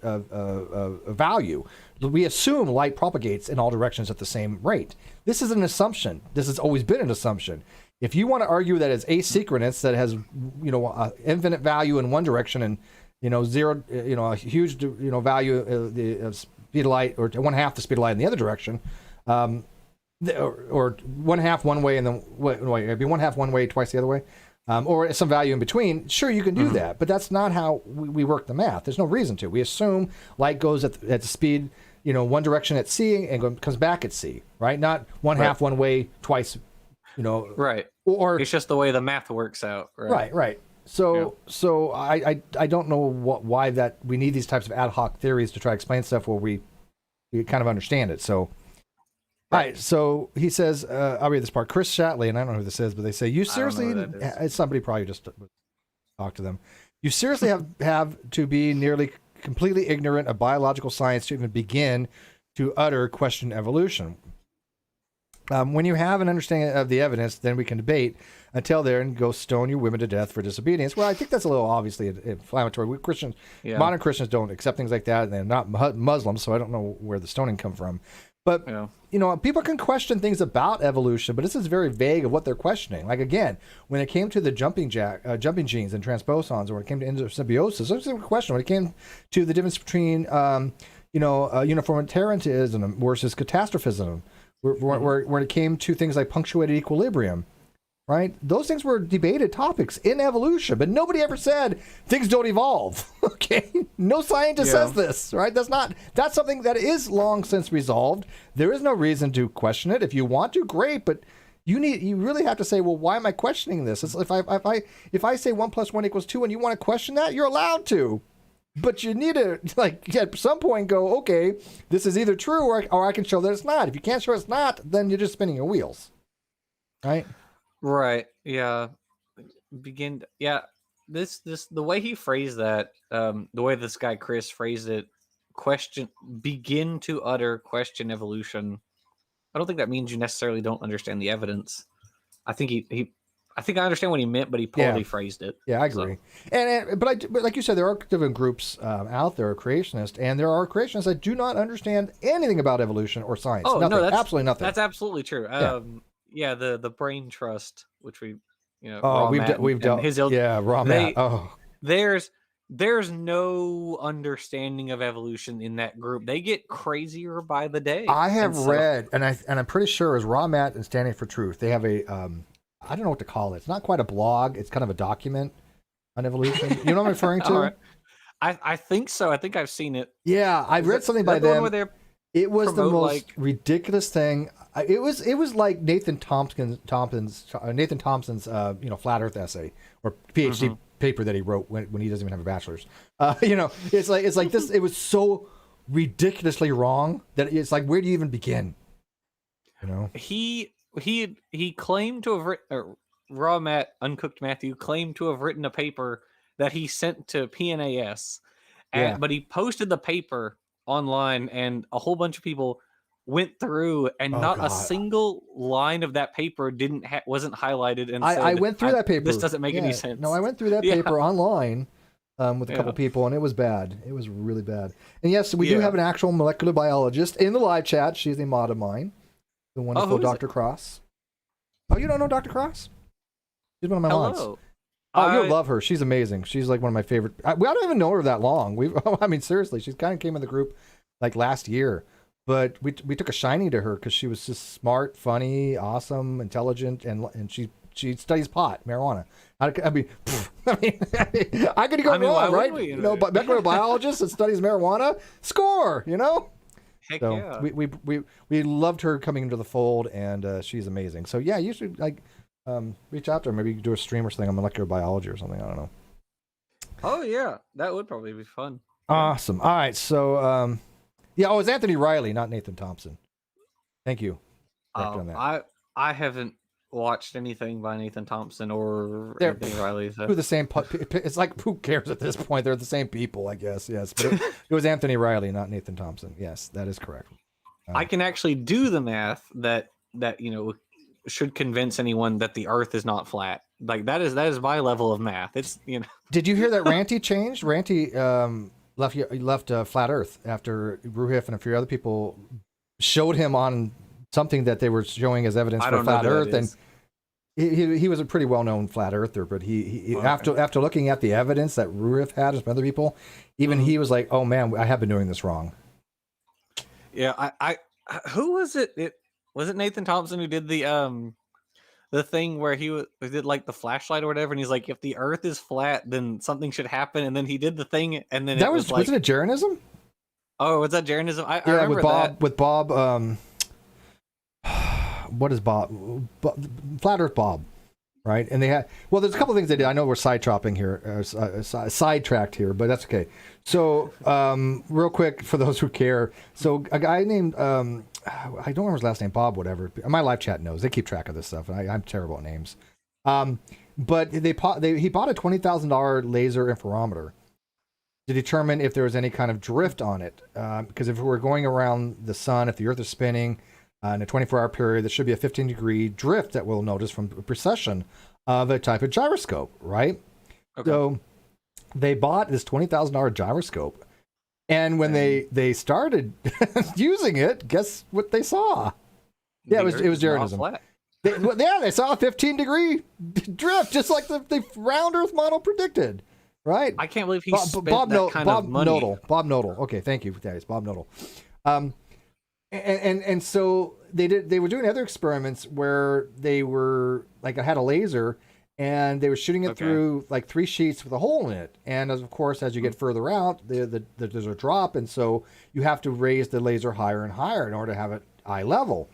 value. We assume light propagates in all directions at the same rate. This is an assumption. This has always been an assumption. If you want to argue that it's asynchronous, that it has infinite value in one direction and zero, a huge value of speed of light, or 1/2 the speed of light in the other direction, or 1/2 one way and then it'd be 1/2 one way, twice the other way, or some value in between. Sure, you can do that, but that's not how we work the math. There's no reason to. We assume light goes at the speed, one direction at C and comes back at C, right? Not 1/2 one way, twice, Right. Or it's just the way the math works out. Right. So I don't know why that we need these types of ad hoc theories to try to explain stuff where we kind of understand it. So. All right, so he says, I'll read this part. Chris Shatley, and I don't know who this is, but they say, you seriously, it's somebody probably just talked to them. You seriously have to be nearly completely ignorant of biological science to even begin to utter question evolution. When you have an understanding of the evidence, then we can debate until there and go stone your women to death for disobedience. Well, I think that's a little obviously inflammatory. Modern Christians don't accept things like that, and they're not Muslims, so I don't know where the stoning come from. But, people can question things about evolution, but this is very vague of what they're questioning. Like, again, when it came to the jumping genes and transposons, or when it came to endosymbiosis, there's a question. When it came to the difference between, uniformitarianism versus catastrophism, where it came to things like punctuated equilibrium, right? Those things were debated topics in evolution, but nobody ever said things don't evolve. Okay, no scientist says this, right? That's something that is long since resolved. There is no reason to question it. If you want to, great, but you really have to say, well, why am I questioning this? It's, if I say 1 + 1 = 2, and you want to question that, you're allowed to. But you need to, at some point go, okay, this is either true or I can show that it's not. If you can't show it's not, then you're just spinning your wheels, right? Right. Yeah. This the way he phrased that, the way this guy Chris phrased it, begin to utter question evolution. I don't think that means you necessarily don't understand the evidence. I think I think I understand what he meant, but he poorly phrased it. Yeah, I agree. So. But like you said, there are different groups out there, creationists, and there are creationists that do not understand anything about evolution or science. Oh, nothing. No, that's absolutely nothing. That's absolutely true. The brain trust, which we've dealt his raw mat. Oh, there's no understanding of evolution in that group. They get crazier by the day. I have read, and I'm pretty sure is Raw Mat and Standing for Truth. They have a I don't know what to call it. It's not quite a blog. It's kind of a document on evolution. You know what I'm referring to? Right. I think so. I think I've seen it. Yeah, I've read something by them. It was the most ridiculous thing. It was like Nathan Thompson's flat Earth essay or PhD paper that he wrote when he doesn't even have a bachelor's. It's like this. It was so ridiculously wrong that it's like, where do you even begin? He claimed to have Raw Matt, Uncooked Matthew, claimed to have written a paper that he sent to PNAS, Yeah. but he posted the paper online, and a whole bunch of people went through, and Oh, not a God. single line of that paper wasn't highlighted. And I went through that paper. This doesn't make any sense. No, I went through that paper online with a couple people, and it was bad. It was really bad. And yes, we do have an actual molecular biologist in the live chat. She's a mod of mine, the wonderful Dr. Cross. Oh, you don't know Dr. Cross? She's one of my mods. Oh, you'll love her. She's amazing. She's like one of my favorite. I don't even know her that long. I mean, seriously, she's kind of came in the group like last year. But we took a shiny to her because she was just smart, funny, awesome, intelligent, and she studies marijuana. I could go wrong, right? You know, but molecular biologist that studies marijuana, score. You know. Heck so yeah. we loved her coming into the fold, and she's amazing. So yeah, you should reach out to her. Maybe you could do a stream or something on molecular biology or something. I don't know. Oh yeah, that would probably be fun. Awesome. All right, so yeah, it's Anthony Riley, not Nathan Thompson. Thank you. I haven't watched anything by Nathan Thompson or Anthony Riley. So. They're the same. It's like, who cares at this point? They're the same people, I guess. Yes, but it was Anthony Riley, not Nathan Thompson. Yes, that is correct. I can actually do the math that should convince anyone that the Earth is not flat. Like that is my level of math. It's Did you hear that Ranty changed? Ranty left Flat Earth after Ruhif and a few other people showed him on something that they were showing as evidence for Flat Earth, and he was a pretty well-known Flat Earther. But he after looking at the evidence that Ruhif had and some other people, even he was like, "Oh man, I have been doing this wrong." Yeah, I who was it? Was it Nathan Thompson who did the thing where he did like the flashlight or whatever, and he's like, if the Earth is flat, then something should happen, and then he did the thing, and then wasn't it Jeranism? Oh, was that Jeranism? I remember with Bob. What is Bob? Flat Earth Bob, right? And they had there's a couple of things they did. I know we're sidetracked here, but that's okay. So real quick for those who care, so a guy named I don't remember his last name, Bob, whatever. My live chat knows. They keep track of this stuff, and I'm terrible at names. But he bought a $20,000 laser interferometer to determine if there was any kind of drift on it. Because if we're going around the sun, if the Earth is spinning in a 24-hour period, there should be a 15-degree drift that we'll notice from precession of a type of gyroscope, right? Okay. So they bought this $20,000 gyroscope. And when they started using it, guess what they saw? Yeah, it was Jeranism. They saw a 15-degree drift, just like the round Earth model predicted, right? I can't believe he spent that kind of money. Bob Nodal. Okay, thank you, Thaddeus. Bob Nodal. And so they were doing other experiments where they were like, I had a laser. And they were shooting it through like 3 sheets with a hole in it. And of course, as you get further out, there's a drop. And so you have to raise the laser higher and higher in order to have it eye level.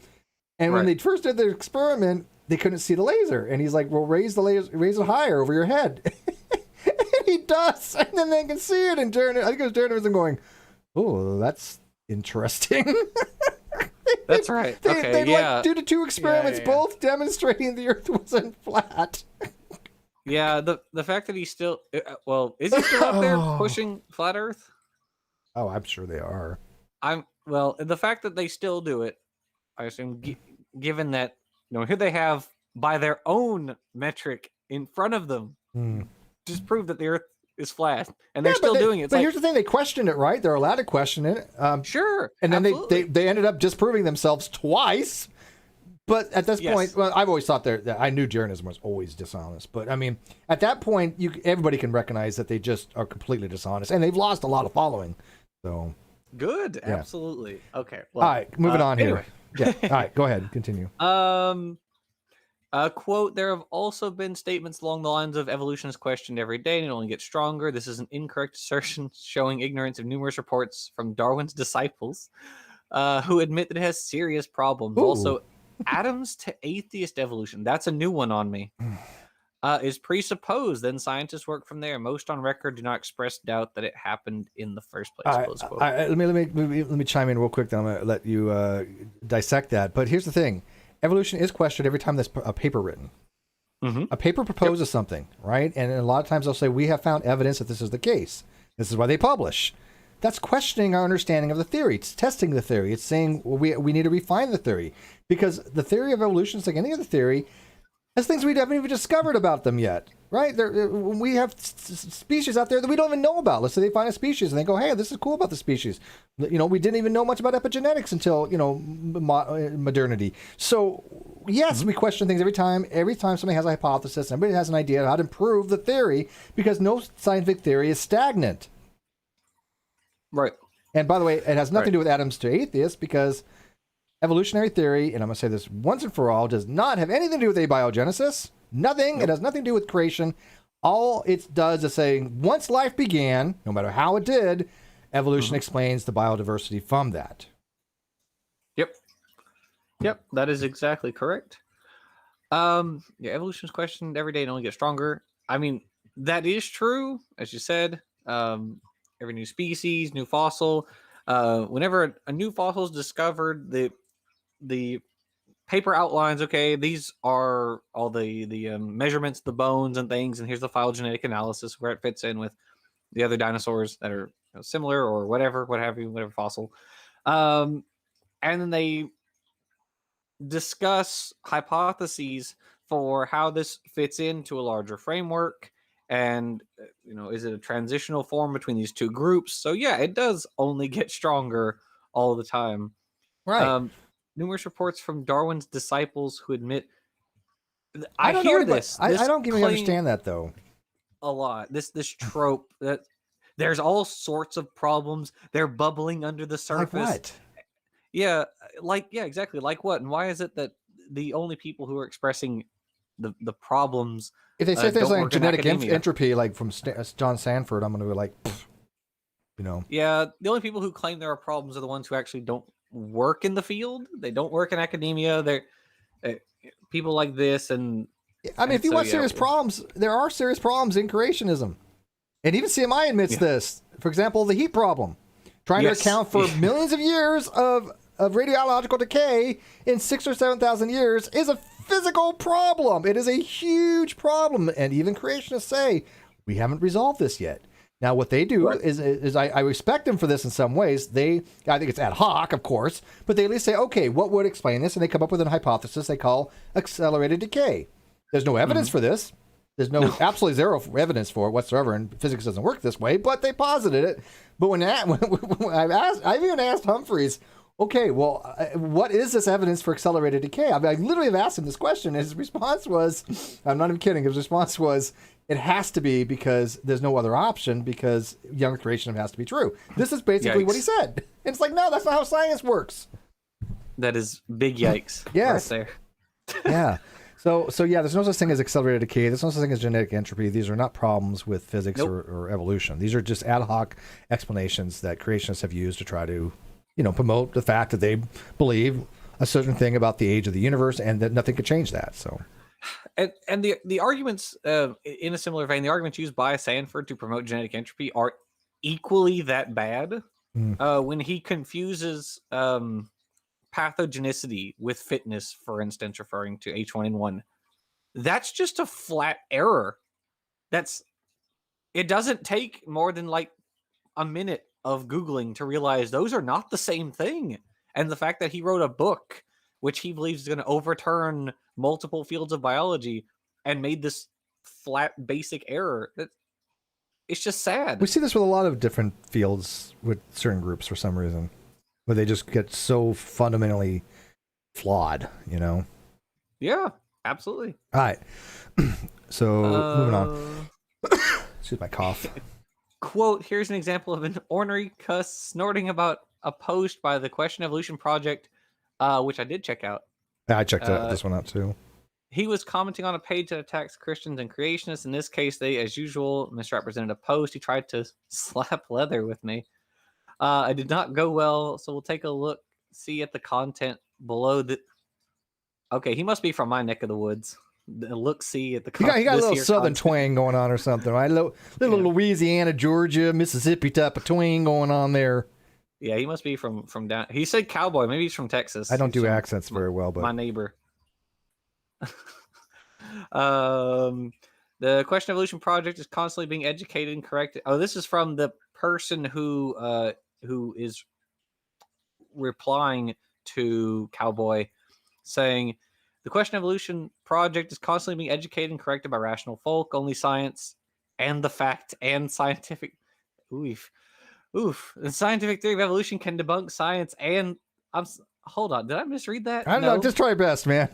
And when they first did the experiment, they couldn't see the laser. And he's like, well, raise it higher over your head. And he does. And then they can see it. And I think it was Jeranism going, oh, that's interesting. That's right. They did 2 experiments, both demonstrating the Earth wasn't flat. Yeah, the fact that he's still is he still up there pushing flat Earth? Oh, I'm sure they are. The fact that they still do it, I assume, given that here they have by their own metric in front of them, just prove that the Earth is flat, and they're still doing it. But here's the thing: they questioned it, right? They're allowed to question it. Sure, and then they ended up disproving themselves twice. But at this point, well, I've always thought that I knew Jeranism was always dishonest. But I mean, at that point, everybody can recognize that they just are completely dishonest, and they've lost a lot of following. So good, absolutely. Okay, well, all right, moving on here. Yeah, all right, go ahead, continue. Quote, there have also been statements along the lines of evolution is questioned every day and it only gets stronger. This is an incorrect assertion showing ignorance of numerous reports from Darwin's disciples who admit that it has serious problems. Ooh. Also, atoms to atheist evolution, that's a new one on me, is presupposed. Then scientists work from there. Most on record do not express doubt that it happened in the first place. Let me chime in real quick, then I'm going to let you dissect that. But here's the thing. Evolution is questioned every time there's a paper written. A paper proposes something, right? And a lot of times they'll say, we have found evidence that this is the case. This is why they publish. That's questioning our understanding of the theory. It's testing the theory. It's saying, well, we need to refine the theory. Because the theory of evolution is like any other theory. There's things we haven't even discovered about them yet, right? We have species out there that we don't even know about. Let's say they find a species and they go, hey, this is cool about the species. We didn't even know much about epigenetics until, modernity. So, yes, we question things every time. Every time somebody has a hypothesis, everybody has an idea of how to improve the theory, because no scientific theory is stagnant. Right. And by the way, it has nothing to do with atoms to atheists, because evolutionary theory, and I'm going to say this once and for all, does not have anything to do with abiogenesis. Nothing. Nope. It has nothing to do with creation. All it does is saying, once life began, no matter how it did, evolution explains the biodiversity from that. Yep, that is exactly correct. Evolution is questioned every day and only gets stronger. I mean, that is true, as you said. Every new species, new fossil, whenever a new fossil is discovered, the paper outlines, okay, these are all the measurements, the bones and things, and here's the phylogenetic analysis where it fits in with the other dinosaurs that are similar or whatever fossil. And then they discuss hypotheses for how this fits into a larger framework, and is it a transitional form between these two groups? So yeah, it does only get stronger all the time. Right. Numerous reports from Darwin's disciples who admit. I don't even understand that, though. A lot. This trope that there's all sorts of problems. They're bubbling under the surface. Like what? Yeah, exactly. Like what? And why is it that the only people who are expressing the problems, if they say there's like genetic entropy, like from John Sanford, I'm going to be like, Yeah, the only people who claim there are problems are the ones who actually don't work in the field. They don't work in academia. They're people like this, and I mean, if you want serious problems, there are serious problems in creationism, and even CMI admits this. For example, the heat problem, trying to account for millions of years of radiological decay in 6,000 or 7,000 years is a physical problem. It is a huge problem, and even creationists say we haven't resolved this yet. Now, what they do is I respect them for this in some ways. I think it's ad hoc, of course, but they at least say, okay, what would explain this? And they come up with a hypothesis they call accelerated decay. There's no evidence for this. There's absolutely zero evidence for it whatsoever, and physics doesn't work this way, but they posited it. But when I've even asked Humphreys, okay, well, what is this evidence for accelerated decay? I literally have asked him this question, and his response was, I'm not even kidding, his response was, it has to be because there's no other option, because young creationism has to be true. This is basically what he said. And it's like, no, that's not how science works. That is big yikes. Yes. Right there. Yeah. So yeah, there's no such thing as accelerated decay. There's no such thing as genetic entropy. These are not problems with physics or evolution. These are just ad hoc explanations that creationists have used to try to, promote the fact that they believe a certain thing about the age of the universe and that nothing could change that. So. And the arguments, in a similar vein, the arguments used by Sanford to promote genetic entropy are equally that bad. When he confuses pathogenicity with fitness, for instance, referring to H1N1, that's just a flat error. It doesn't take more than like a minute of Googling to realize those are not the same thing. And the fact that he wrote a book which he believes is going to overturn multiple fields of biology and made this flat basic error, it's just sad. We see this with a lot of different fields with certain groups for some reason, where they just get so fundamentally flawed, Yeah, absolutely. All right. So moving on. Excuse my cough. Quote, here's an example of an ornery cuss snorting about a post by the Question Evolution Project, which I did check out. Yeah, I checked this one out too. He was commenting on a page that attacks Christians and creationists. In this case, they, as usual, misrepresented a post. He tried to slap leather with me. It did not go well, so we'll take a look, see at the content below. Okay, he must be from my neck of the woods. See at the content. He got a little southern twang going on or something, right? Little Louisiana, Georgia, Mississippi type of twang going on there. Yeah, he must be from down. He said cowboy. Maybe he's from Texas. I don't do accents very well, but my neighbor. The Question Evolution Project is constantly being educated and corrected. Oh, this is from the person who is replying to Cowboy, saying the Question Evolution Project is constantly being educated and corrected by rational folk. Only science and the fact and scientific. Oof. The scientific theory of evolution can debunk science and hold on. Did I misread that? I don't know. Just try your best, man.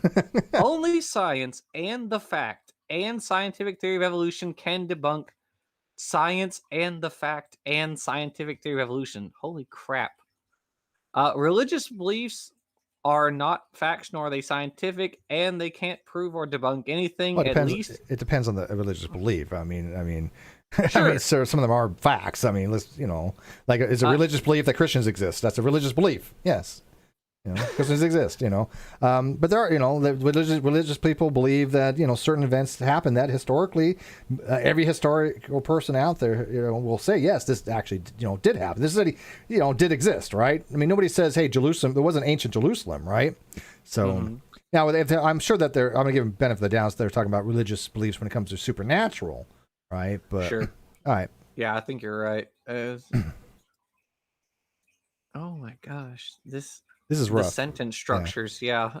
Only science and the fact and scientific theory of evolution can debunk science and the fact and scientific theory of evolution. Holy crap. Religious beliefs are not facts nor are they scientific, and they can't prove or debunk anything. Well, it depends on the religious belief. I mean, Sure. so some of them are facts. I mean, let's, like, it's a religious belief that Christians exist. That's a religious belief. Yes. Christians exist, but there are, the religious people believe that, certain events happen that historically, every historical person out there, will say, yes, this actually, did happen. This city, did exist, right? I mean, nobody says, hey, Jerusalem, there was an ancient Jerusalem, right? So now I'm sure that I'm going to give them benefit of the doubt. They're talking about religious beliefs when it comes to supernatural, right? But sure. All right. Yeah, I think you're right. Oh my gosh. This is rough. The sentence structures, yeah.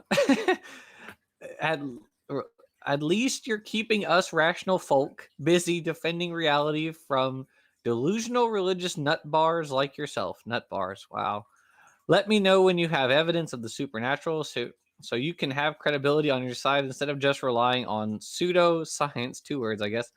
At least you're keeping us rational folk busy defending reality from delusional religious nut bars like yourself. Nut bars, wow. Let me know when you have evidence of the supernatural so you can have credibility on your side instead of just relying on pseudo-science, 2 words, I guess.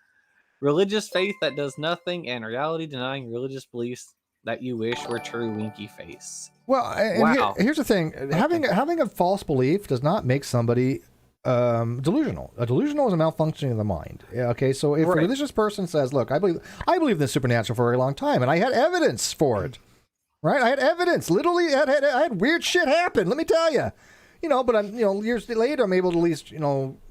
Religious faith that does nothing and reality denying religious beliefs that you wish were true, winky face. Well, wow. Here's the thing: having a false belief does not make somebody delusional. A delusional is a malfunctioning of the mind. Okay, so if a religious person says, "Look, I believe in the supernatural for a very long time, and I had evidence for it," right? I had evidence. Literally, I had weird shit happen. Let me tell you. But I'm, years later, I'm able to at least,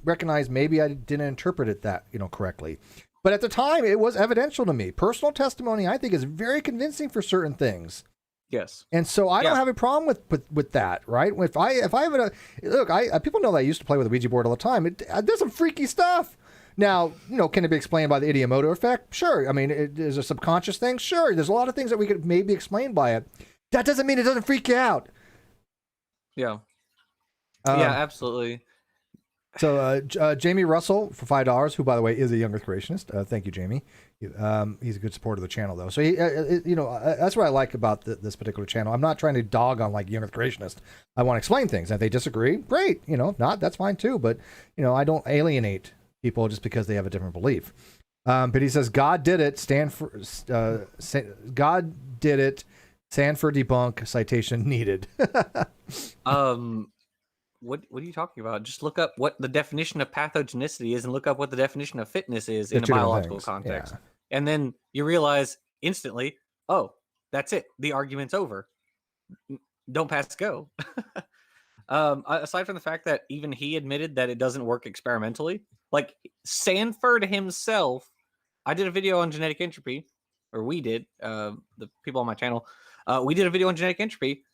recognize maybe I didn't interpret it that, correctly. But at the time, it was evidential to me. Personal testimony, I think, is very convincing for certain things. Yes. And so I don't have a problem with that, right? If I have people know that I used to play with a Ouija board all the time. There's some freaky stuff. Now, can it be explained by the ideomotor effect? Sure. I mean, is a subconscious thing? Sure. There's a lot of things that we could maybe explain by it. That doesn't mean it doesn't freak you out. Yeah. Yeah, absolutely. So Jamie Russell for $5, who by the way is a younger creationist. Thank you, Jamie. He's a good supporter of the channel, though. So he, that's what I like about this particular channel. I'm not trying to dog on like younger creationist. I want to explain things. If they disagree, great. If not, that's fine too. But I don't alienate people just because they have a different belief. But he says God did it. God did it. Sanford debunk. Citation needed. What are you talking about? Just look up what the definition of pathogenicity is and look up what the definition of fitness is in a biological context. Yeah. And then you realize instantly, oh, that's it. The argument's over. Don't pass go. Aside from the fact that even he admitted that it doesn't work experimentally, like Sanford himself, I did a video on genetic entropy, or we did, the people on my channel, we did a video on genetic entropy.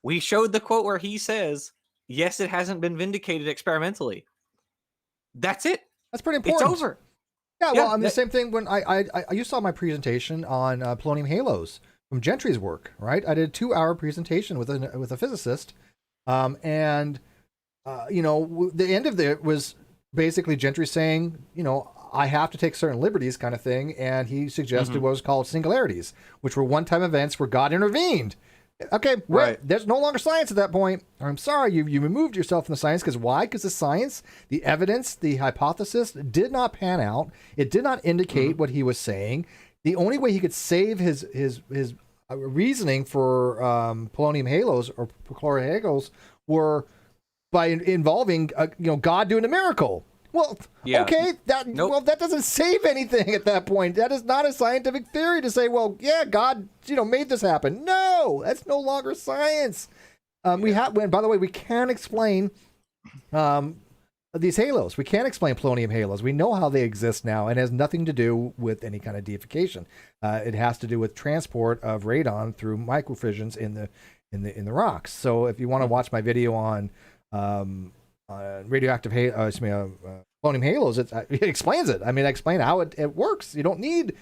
We showed the quote where he says, yes, it hasn't been vindicated experimentally. That's it. That's pretty important. It's over. Yeah, well, the same thing when you saw my presentation on polonium halos from Gentry's work, right? I did a 2-hour presentation with a physicist, and the end of it was basically Gentry saying, I have to take certain liberties, kind of thing, and he suggested what was called singularities, which were one-time events where God intervened. Okay, right. There's no longer science at that point. I'm sorry, you removed yourself from the science. Because why? Because the science, the evidence, the hypothesis did not pan out. It did not indicate what he was saying. The only way he could save his reasoning for polonium halos or perchlorate halos were by involving God doing a miracle. Well, okay, that doesn't save anything at that point. That is not a scientific theory to say, well, yeah, God, made this happen. No, that's no longer science. By the way, we can't explain these halos. We can't explain polonium halos. We know how they exist now, and it has nothing to do with any kind of deification. It has to do with transport of radon through microfissions in the rocks. So if you want to watch my video on radioactive Polonium halos, it explains it. I mean, I explain how it works. You don't need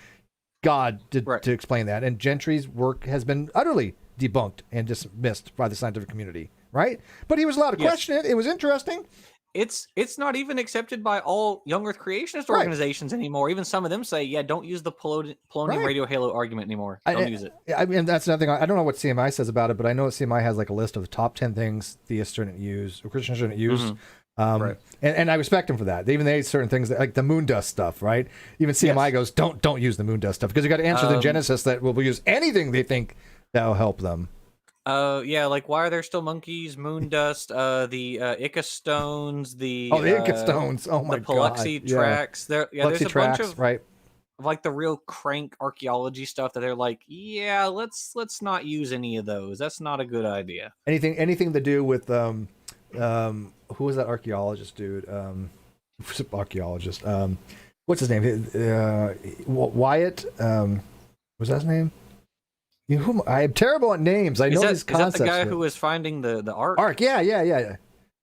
God to explain that. And Gentry's work has been utterly debunked and dismissed by the scientific community, right? But he was allowed to question it. It was interesting. It's not even accepted by all young Earth creationist organizations anymore. Even some of them say, yeah, don't use the polonium radio halo argument anymore. Don't use it. I mean, that's another thing. I don't know what CMI says about it, but I know that CMI has like a list of the top 10 things theists shouldn't use, or Christians shouldn't use. And I respect them for that. Even they certain things like the moon dust stuff, right? Even CMI goes, don't use the moon dust stuff, because you got to answer the Genesis that will use anything they think that'll help them. Like why are there still monkeys, moon dust, the Ica stones, the Ica stones, oh my god, the Paluxy tracks. There's a bunch of like the real crank archaeology stuff that they're like, yeah, let's not use any of those. That's not a good idea. Anything to do with who was that archaeologist dude? What's his name? Wyatt. Was that his name? I am terrible at names. I know these concepts. Is that the guy who was finding the ark? Ark, yeah.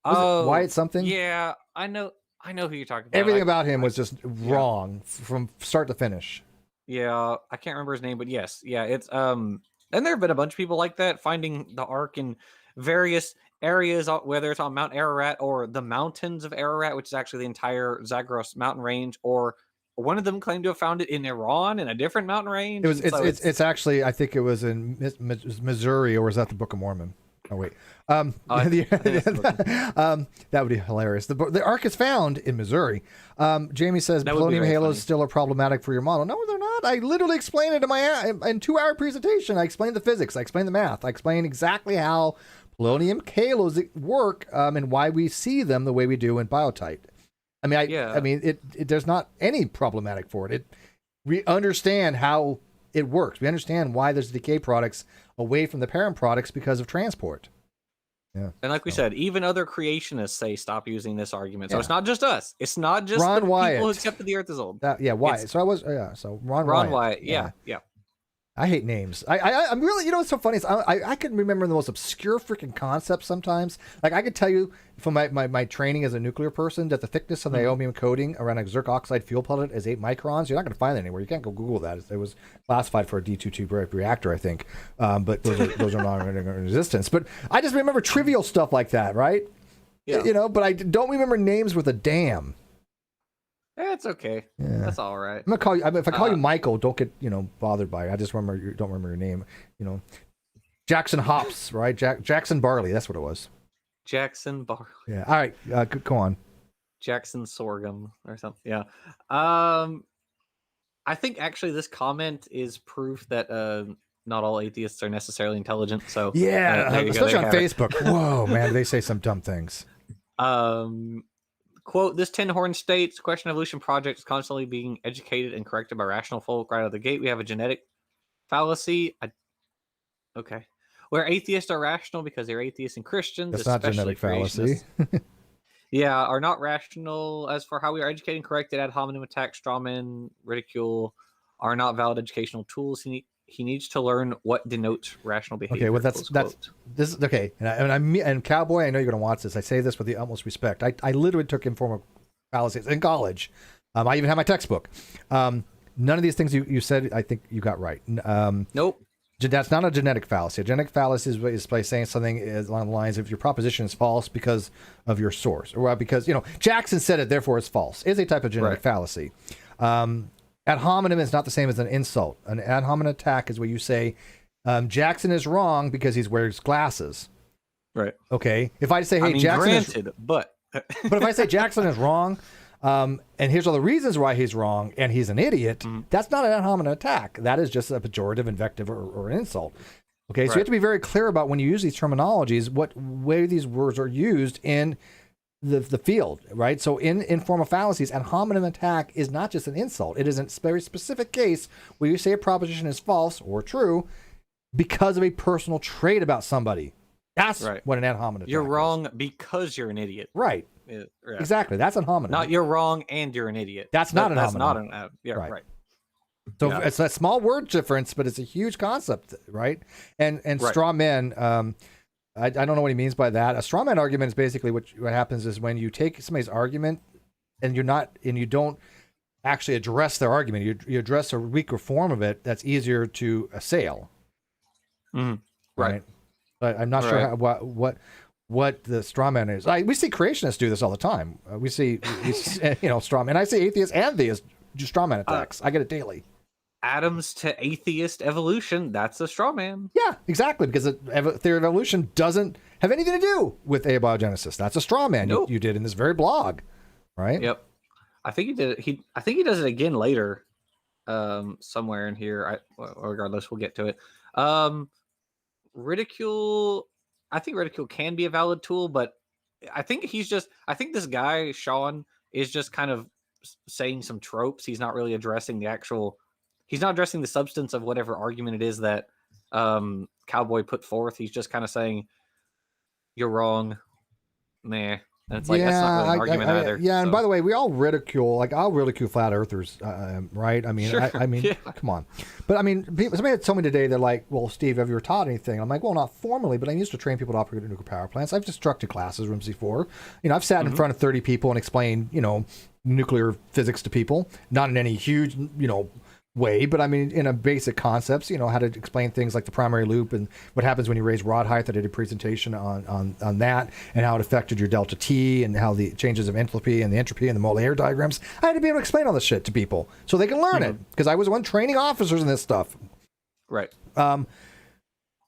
Wyatt something? Yeah, I know who you're talking about. Everything about him was just wrong from start to finish. Yeah, I can't remember his name, but yes. Yeah, it's and there have been a bunch of people like that finding the ark in various areas, whether it's on Mount Ararat or the mountains of Ararat, which is actually the entire Zagros mountain range, or one of them claimed to have found it in Iran in a different mountain range. It's actually, I think it was in Missouri, or was that the Book of Mormon? Oh wait, that would be hilarious. The ark is found in Missouri. Jamie says polonium halos still are problematic for your model. No, they're not. I literally explained it in my 2-hour presentation. I explained the physics. I explained the math. I explained exactly how polonium halos work and why we see them the way we do in biotite. I mean, there's not any problematic for it. We understand how it works. We understand why there's decay products away from the parent products because of transport. Yeah. And like we said, even other creationists say stop using this argument. So it's not just us. It's not just the people who accepted the Earth is old. Wyatt. Ron Wyatt. Yeah. I hate names. I'm really, what's so funny is I can remember the most obscure freaking concepts sometimes. Like I could tell you from my training as a nuclear person that the thickness of the niobium coating around a zirc oxide fuel pellet is 8 microns. You're not going to find that anywhere. You can't go Google that. It was classified for a D22 reactor, I think. But those are non-resistance. But I just remember trivial stuff like that, right? Yeah. But I don't remember names with a damn. That's okay. Yeah. That's all right. I'm gonna call you. If I call you Michael, don't get bothered by it. I just don't remember your name. Jackson Hops, right? Jackson Barley. That's what it was. Jackson Barley. Yeah. All right. Go on. Jackson Sorghum or something. Yeah. I think actually this comment is proof that not all atheists are necessarily intelligent. So especially on Facebook. Whoa, man, they say some dumb things. Quote, this tin horn states, question evolution project is constantly being educated and corrected by rational folk right out of the gate. We have a genetic fallacy. Okay. Where atheists are rational because they're atheists and Christians. That's not genetic fallacy. Are not rational as for how we are educated and corrected. Ad hominem attack, strawman, ridicule are not valid educational tools. He needs to learn what denotes rational behavior. Okay, well that's this is okay. And Cowboy, I know you're going to watch this. I say this with the utmost respect. I literally took informal fallacies in college. I even have my textbook. None of these things you said, I think you got right. Nope. That's not a genetic fallacy. A genetic fallacy is by saying something along the lines of your proposition is false because of your source, or because Jackson said it, therefore it's false. Is a type of genetic fallacy. Ad hominem is not the same as an insult. An ad hominem attack is where you say Jackson is wrong because he wears glasses. Right. Okay. If I say, hey, Jackson but if I say Jackson is wrong, and here's all the reasons why he's wrong, and he's an idiot, that's not an ad hominem attack. That is just a pejorative, invective, or an insult. Okay. So you have to be very clear about when you use these terminologies, what way these words are used in the field, right? So in informal fallacies, ad hominem attack is not just an insult. It is a very specific case where you say a proposition is false or true because of a personal trait about somebody. That's what an ad hominem attack You're wrong is. Because you're an idiot. Right. Yeah. Exactly. That's an hominem. Not you're wrong and you're an idiot. That's not an hominem. That's not an right. So it's a small word difference, but it's a huge concept, right? And straw men, I don't know what he means by that. A straw man argument is basically what happens is when you take somebody's argument and you don't actually address their argument. You address a weaker form of it that's easier to assail. Mm-hmm. Right. But I'm not sure what the straw man is. We see creationists do this all the time. We see straw man. I see atheists and theists do straw man attacks. I get it daily. Atoms to atheist evolution, that's a straw man. Yeah, exactly, because the theory of evolution doesn't have anything to do with abiogenesis. That's a straw man you did in this very blog, right? Yep. I think he did it. I think he does it again later, somewhere in here. Regardless, we'll get to it. Ridicule. I think ridicule can be a valid tool, but I think this guy Sean is just kind of saying some tropes. He's not really addressing he's not addressing the substance of whatever argument it is that Cowboy put forth. He's just kind of saying, you're wrong. Nah. And it's like, that's not really an argument either. Yeah, and by the way, I'll ridicule flat earthers, right? I mean, sure. Come on. But I mean, somebody had told me today, they're like, well, Steve, have you ever taught anything? I'm like, well, not formally, but I used to train people to operate nuclear power plants. I've instructed classes rooms before. I've sat in front of 30 people and explained, nuclear physics to people, not in any huge, way, but I mean, in a basic concepts, how to explain things like the primary loop and what happens when you raise rod height. I did a presentation on that and how it affected your delta T and how the changes of entropy and the entropy and the Molaire diagrams. I had to be able to explain all this shit to people so they can learn it, because I was one training officers in this stuff. Right.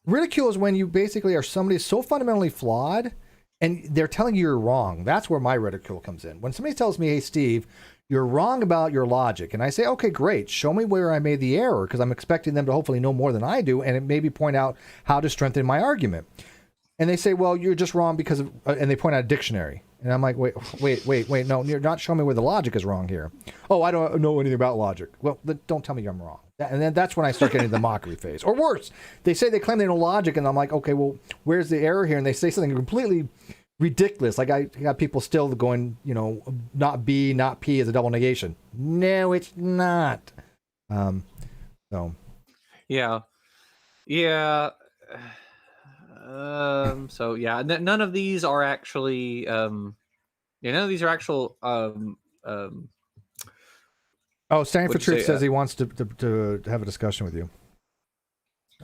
Ridicule is when you basically are somebody so fundamentally flawed and they're telling you you're wrong. That's where my ridicule comes in. When somebody tells me, hey, Steve, you're wrong about your logic. And I say, okay, great. Show me where I made the error, because I'm expecting them to hopefully know more than I do, and it maybe point out how to strengthen my argument. And they say, well, you're just wrong because of, and they point out a dictionary. And I'm like, wait, no, you're not showing me where the logic is wrong here. Oh, I don't know anything about logic. Well, don't tell me I'm wrong. And then that's when I start getting the mockery phase. Or worse, they claim they know logic, and I'm like, okay, well, where's the error here? And they say something completely ridiculous. Like I got people still going, not B, not P is a double negation. No, it's not. So. Yeah. So yeah, none of these are actually, none of these are actual, Standing for Truth says he wants to have a discussion with you.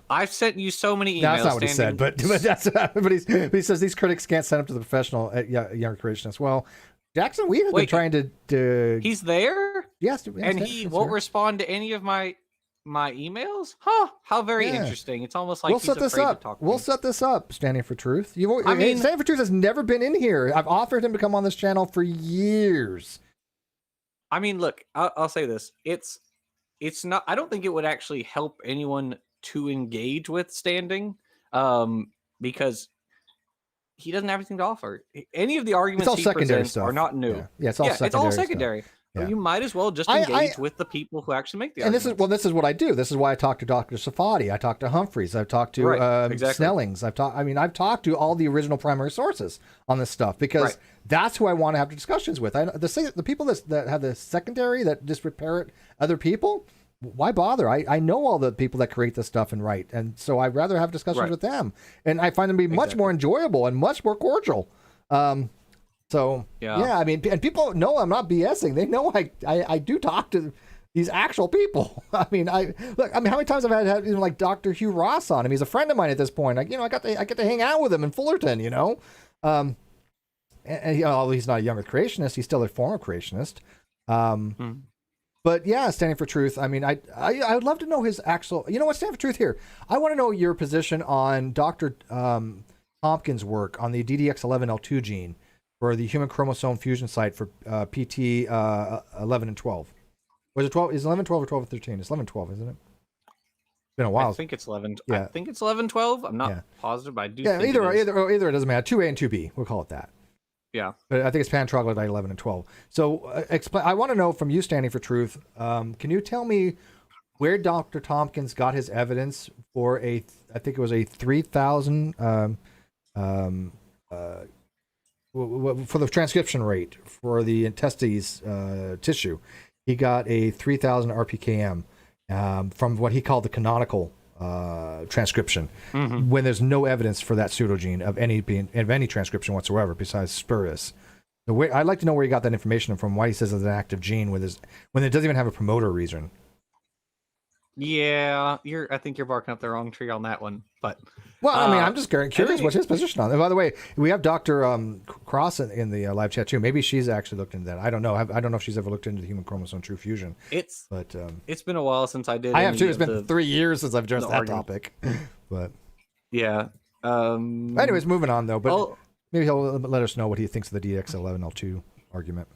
I've sent you so many emails. That's not what he said, but he says these critics can't send up to the professional younger creationists. Well, Jackson Weed has been trying to. He's there. Yes, and he won't respond to any of my emails. Huh? How very interesting. It's almost like we'll set this up. We'll set this up. Standing for Truth. Standing for Truth has never been in here. I've offered him to come on this channel for years. I mean, look, I'll say this. It's not. I don't think it would actually help anyone to engage with Standing, because he doesn't have anything to offer. Any of the arguments he presents are not new. Yeah, it's all secondary. Yeah. You might as well just engage with the people who actually make the arguments. And this is what I do. This is why I talk to Dr. Sarfati. I talk to Humphreys. I've talked to Snellings. I've talked to all the original primary sources on this stuff, because that's who I want to have discussions with. The people that have the secondary that just parrot other people, why bother? I know all the people that create this stuff and write, and so I'd rather have discussions with them, and I find them to be much more enjoyable and much more cordial. So I mean, and people know I'm not BSing. They know I do talk to these actual people. I mean, how many times I've had even like Dr. Hugh Ross on him? He's a friend of mine at this point. I get to hang out with him in Fullerton. And although he's not a younger creationist, he's still a former creationist. But yeah, Standing for Truth. I mean, I would love to know his actual. You know what, Standing for Truth here. I want to know your position on Dr. Tompkins' work on the DDX11L2 gene for the human chromosome fusion site for PT 11 and 12. Was it 12? Is 11, 12 or 12 or 13? It's 11, 12, isn't it? It's been a while. I think it's 11. Yeah. I think it's 11, 12. I'm not positive, but I do. Yeah, think either it doesn't matter. 2A and 2B. We'll call it that. Yeah. But I think it's pan troglodyte 11 and 12. So I want to know from you, Standing for Truth, can you tell me where Dr. Tompkins got his evidence for I think it was a 3,000 for the transcription rate for the intestines tissue? He got a 3,000 RPKM from what he called the canonical transcription, when there's no evidence for that pseudogene of any transcription whatsoever besides spurious. I'd like to know where he got that information from. Why he says it's an active gene when it doesn't even have a promoter reason. Yeah, I think you're barking up the wrong tree on that one. But well, I mean, I'm just curious what's his position on it. By the way, we have Dr. Cross in the live chat too. Maybe she's actually looked into that. I don't know. I don't know if she's ever looked into the human chromosome true fusion. It's been a while since I did. I have too. It's been 3 years since I've addressed that topic. But yeah. Anyways, moving on though. But maybe he'll let us know what he thinks of the DX11L2 argument.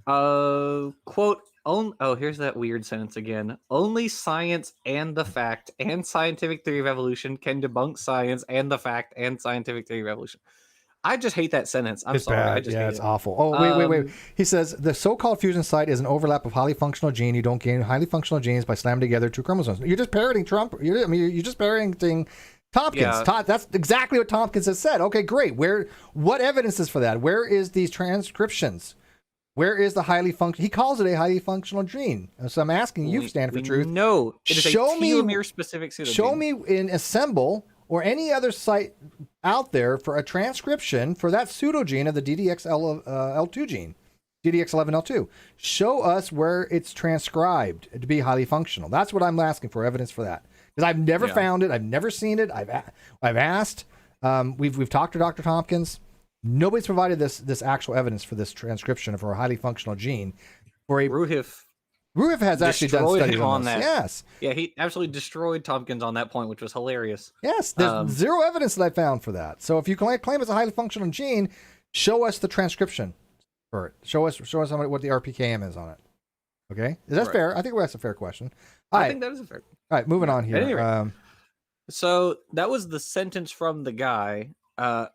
Quote. Here's that weird sentence again. Only science and the fact and scientific theory of evolution can debunk science and the fact and scientific theory of evolution. I just hate that sentence. I'm sorry. Bad. I just hate it's it. Awful. Oh, wait. He says the so-called fusion site is an overlap of highly functional gene. You don't gain highly functional genes by slamming together 2 chromosomes. You're just parroting Trump. You're just parroting Tompkins. Yeah. That's exactly what Tompkins has said. Okay, great. What evidence is for that? Where is these transcriptions? Where is the highly functional? He calls it a highly functional gene. So I'm asking you, Stand for Truth. No, it is a telomere specific pseudogene. Show me in Assemble or any other site out there for a transcription for that pseudogene of the DDX11L2 gene, DDX11L2. Show us where it's transcribed to be highly functional. That's what I'm asking for, evidence for that. Because I've never found it. I've never seen it. I've asked. We've talked to Dr. Tompkins. Nobody's provided this actual evidence for this transcription for a highly functional gene. Ruhif has actually done studies on that. Yes. Yeah, he absolutely destroyed Tompkins on that point, which was hilarious. Yes, there's zero evidence that I found for that. So if you claim it's a highly functional gene, show us the transcription for it. Show us what the RPKM is on it. Okay, is that fair? I think that's a fair question. I think that is a fair. All right, moving on here. Anyway, so that was the sentence from the guy.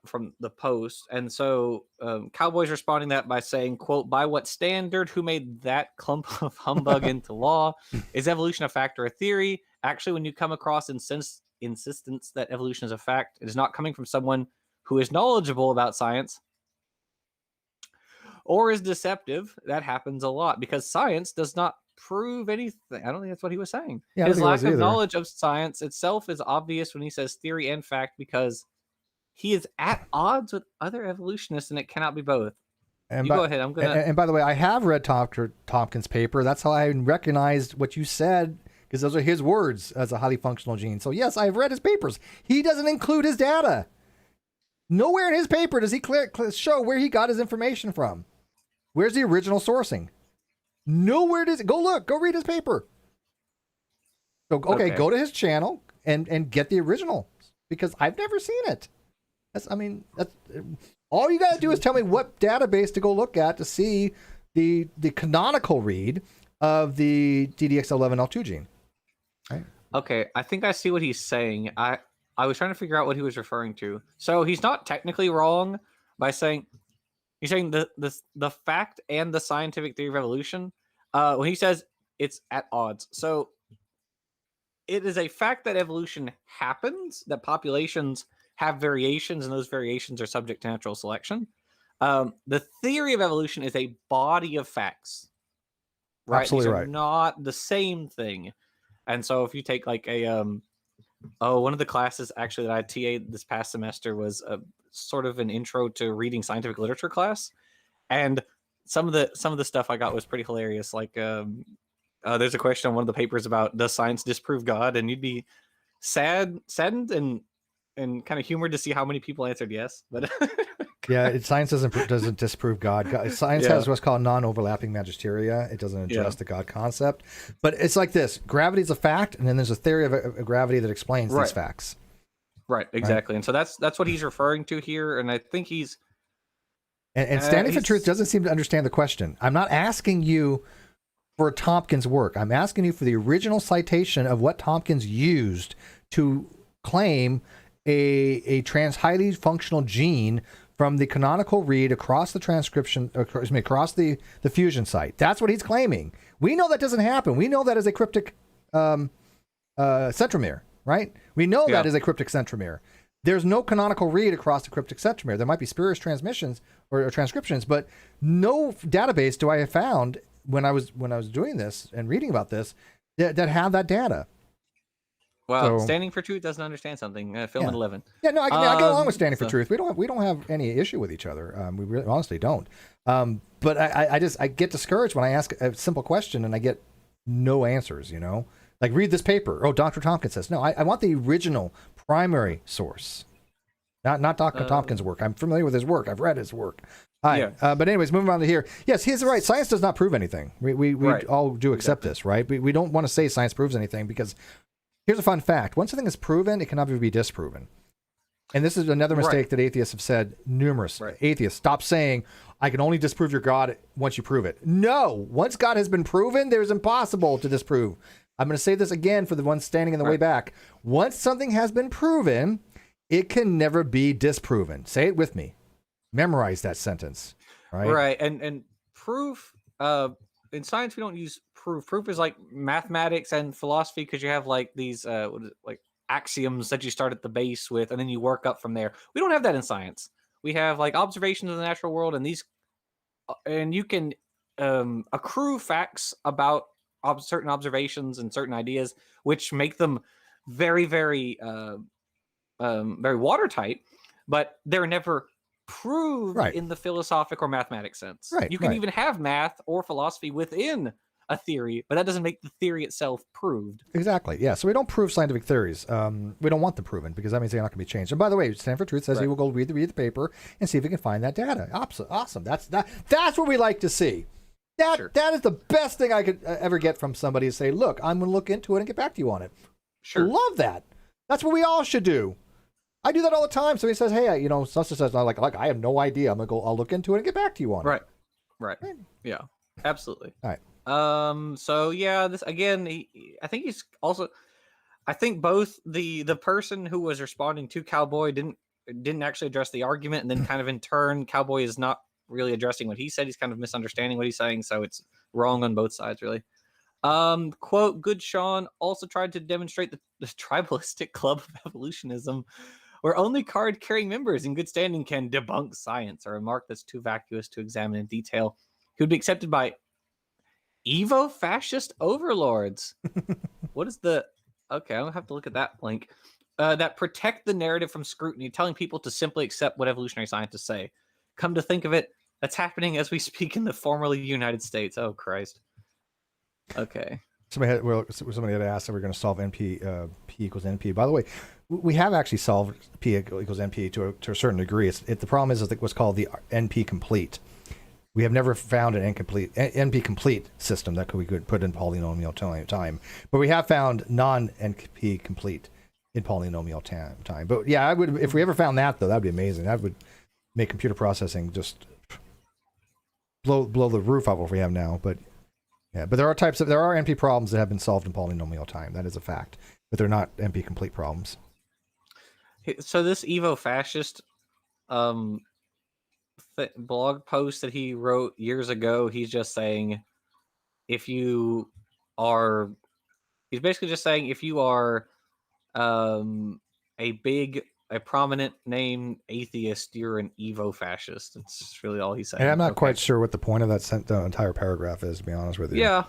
From the post, and so Cowboy's responding that by saying, quote, by what standard, who made that clump of humbug into law? Is evolution a fact or a theory? Actually, when you come across insistence that evolution is a fact, it is not coming from someone who is knowledgeable about science or is deceptive. That happens a lot because science does not prove anything. I don't think that's what he was saying. His lack of knowledge of science itself is obvious when he says theory and fact, because he is at odds with other evolutionists, and it cannot be both. And go ahead. I'm gonna. And by the way, I have read Dr. Tompkins' paper. That's how I recognized what you said, because those are his words as a highly functional gene. So yes, I've read his papers. He doesn't include his data. Nowhere in his paper does he show where he got his information from. Where's the original sourcing? Nowhere does it. Go look. Go read his paper. So okay. Go to his channel and get the original, because I've never seen it. That's all you got to do is tell me what database to go look at to see the canonical read of the DDX11L2 gene. Right? Okay, I think I see what he's saying. I was trying to figure out what he was referring to. So he's not technically wrong by saying he's saying the fact and the scientific theory of evolution. When he says it's at odds, so it is a fact that evolution happens, that populations have variations, and those variations are subject to natural selection. The theory of evolution is a body of facts, right? Absolutely These are not the same thing. And so if you take like one of the classes actually that I TA'd this past semester was a sort of an intro to reading scientific literature class, and some of the stuff I got was pretty hilarious. Like there's a question on one of the papers about, does science disprove God? And you'd be saddened and kind of humored to see how many people answered yes. But yeah, science doesn't disprove God. Science has what's called non-overlapping magisteria. It doesn't address the God concept. But it's like this: gravity is a fact, and then there's a theory of gravity that explains these facts. Right, exactly. Right? And so that's what he's referring to here, and I think he's and standing for truth doesn't seem to understand the question. I'm not asking you for Tompkins' work. I'm asking you for the original citation of what Tompkins used to claim a highly functional gene from the canonical read across the transcription, across the fusion site. That's what he's claiming. We know that doesn't happen. We know that is a cryptic centromere, right? We know that is a cryptic centromere. There's no canonical read across the cryptic centromere. There might be spurious transmissions or transcriptions, but no database do I have found when I was doing this and reading about this that have that data. Well, So standing for truth doesn't understand something. Film yeah. at 11. Yeah, no, I get along with standing for So- truth. We don't have any issue with each other. We really, honestly don't. But I get discouraged when I ask a simple question and I get no answers. You know, like read this paper. Oh, Dr. Tompkins says no. I want the original primary source, not Dr. Tompkins' work. I'm familiar with his work. I've read his work. Hi. Yeah. But anyways, moving on to here. Yes, he's right. Science does not prove anything. We Right. all do accept this, right? We don't want to say science proves anything because here's a fun fact. Once something is proven, it can never be disproven. And this is another mistake that atheists have said numerous. Right. Atheists, stop saying, I can only disprove your God once you prove it. No. Once God has been proven, there's impossible to disprove. I'm going to say this again for the ones standing in the way back. Once something has been proven, it can never be disproven. Say it with me. Memorize that sentence. Right. And proof, in science, we don't use proof. Proof is like mathematics and philosophy because you have like these like axioms that you start at the base with and then you work up from there. We don't have that in science. We have like observations of the natural world and these, and you can accrue facts about certain observations and certain ideas, which make them very, very, very watertight, but they're never proved in the philosophic or mathematic sense. You can even have math or philosophy within a theory, but that doesn't make the theory itself proved. Exactly. Yeah. So we don't prove scientific theories. We don't want them proven because that means they're not going to be changed. And by the way, Stand for Truth says he will go read the paper and see if he can find that data. Awesome. That's what we like to see. That is the best thing I could ever get from somebody to say, look, I'm going to look into it and get back to you on it. Sure. Love that. That's what we all should do. I do that all the time. Somebody says, hey, such and such. I'm like, I have no idea. I'll look into it and get back to you on it. Right. Yeah, absolutely. All right. So yeah, this again, I think he's also, I think both the person who was responding to Cowboy didn't actually address the argument, and then kind of in turn, Cowboy is not really addressing what he said. He's kind of misunderstanding what he's saying, so it's wrong on both sides, really. Quote, Good Sean also tried to demonstrate the tribalistic club of evolutionism, where only card-carrying members in good standing can debunk science, a remark that's too vacuous to examine in detail. He would be accepted by Evo-fascist overlords. What is the... Okay, I'll have to look at that link. That protect the narrative from scrutiny, telling people to simply accept what evolutionary scientists say. Come to think of it, that's happening as we speak in the formerly United States. Oh, Christ. Okay. Somebody had asked if we're going to solve NP, P equals NP. By the way, we have actually solved P equals NP to a certain degree. The problem is what's called the NP complete. We have never found an NP complete system that we could put in polynomial time, but we have found non-NP complete in polynomial time. But yeah, if we ever found that though, that'd be amazing. That would make computer processing just blow the roof off what we have now. But yeah, but there are NP problems that have been solved in polynomial time. That is a fact, but they're not NP complete problems. So this Evo fascist blog post that he wrote years ago, he's just saying he's basically just saying if you are a prominent name atheist, you're an Evo fascist. That's really all he's saying. And I'm not quite sure what the point of the entire paragraph is, to be honest with you. Yeah.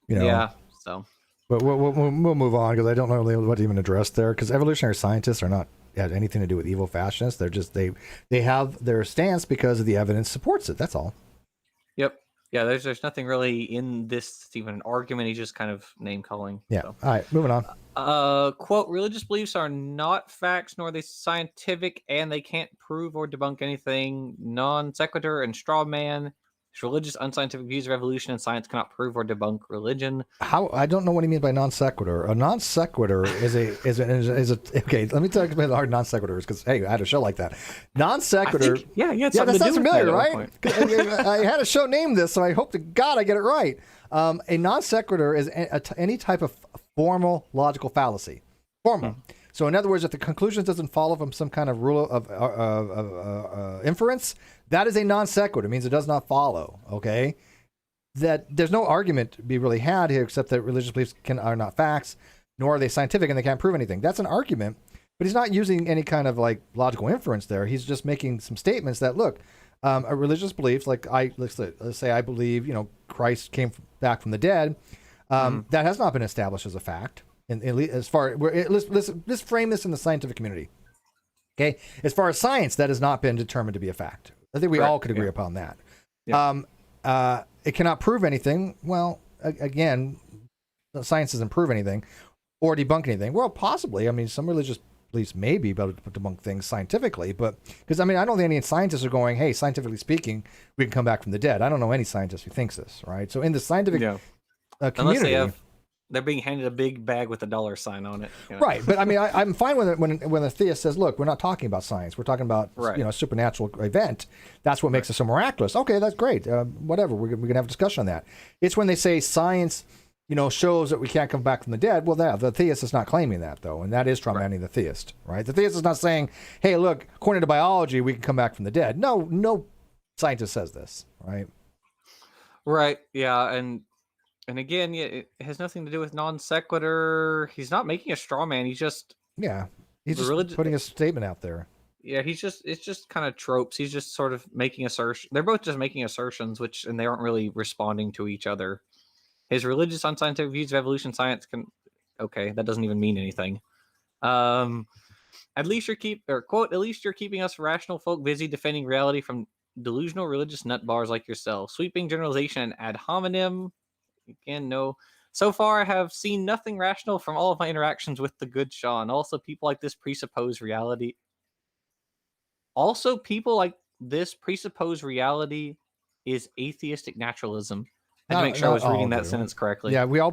Yeah. So, but we'll move on because I don't know really what to even address there. Because evolutionary scientists are not had anything to do with Evo fascists. They're just they have their stance because of the evidence supports it. That's all. Yep. Yeah. There's nothing really in this even an argument. He's just kind of name calling. Yeah. So. All right. Moving on. Quote, religious beliefs are not facts, nor are they scientific, and they can't prove or debunk anything. Non sequitur and straw man. Religious, unscientific views of evolution and science cannot prove or debunk religion. I don't know what he means by non sequitur. A non sequitur is a okay. Let me tell you about the hard non sequitur is because hey, I had a show like that. Non sequitur. Yeah, that sounds familiar, right? I had a show named this, so I hope to God I get it right. A non sequitur is any type of formal logical fallacy. Formal. So in other words, if the conclusion doesn't follow from some kind of rule of inference, that is a non sequitur. It means it does not follow. Okay, that there's no argument to be really had here, except that religious beliefs are not facts, nor are they scientific, and they can't prove anything. That's an argument, but he's not using any kind of like logical inference there. He's just making some statements that look, a religious beliefs like let's say I believe Christ came back from the dead. That has not been established as a fact. As far let's frame this in the scientific community. Okay, as far as science, that has not been determined to be a fact. I think we all could agree upon that. Yeah. It cannot prove anything. Well, again, science doesn't prove anything or debunk anything. Well, possibly. I mean, some religious beliefs may be able to debunk things scientifically, but because I don't think any scientists are going, hey, scientifically speaking, we can come back from the dead. I don't know any scientist who thinks this, right? So in the scientific community, unless they're being handed a big bag with a dollar sign on it, right? But I'm fine with it when a theist says, look, we're not talking about science, we're talking about a supernatural event. That's what makes it so miraculous. Okay, that's great. Whatever, we're gonna have a discussion on that. It's when they say science shows that we can't come back from the dead. Well, the theist is not claiming that, though, and that is traumating the theist, right? The theist is not saying, hey, look, according to biology, we can come back from the dead. No scientist says this, right? Right, yeah, and again, it has nothing to do with non sequitur. He's not making a straw man. He's just putting a statement out there. Yeah, it's just kind of tropes. He's just sort of making assertions. They're both just making assertions, and they aren't really responding to each other. His religious unscientific views of evolution science that doesn't even mean anything. At least you're keeping us rational folk busy defending reality from delusional religious nut bars like yourself. Sweeping generalization ad hominem. Again, no. So far, I have seen nothing rational from all of my interactions with the good Sean. Also, people like this presuppose reality. Is atheistic naturalism. I had to make sure I was reading that sentence correctly. Yeah, we all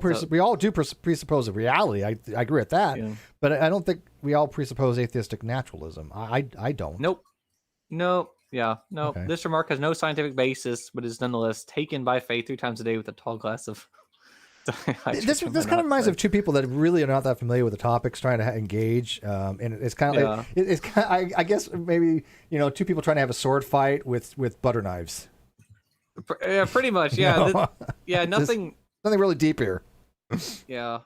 do presuppose a reality. I agree with that, but I don't think we all presuppose atheistic naturalism. I don't. Nope. Yeah, no. Okay. This remark has no scientific basis, but is nonetheless taken by faith 3 times a day with a tall glass of. This kind of reminds me of two people that really are not that familiar with the topics, trying to engage, and it's kind of like I guess maybe two people trying to have a sword fight with butter knives. Yeah, pretty much. Yeah, nothing really deep here. Yeah.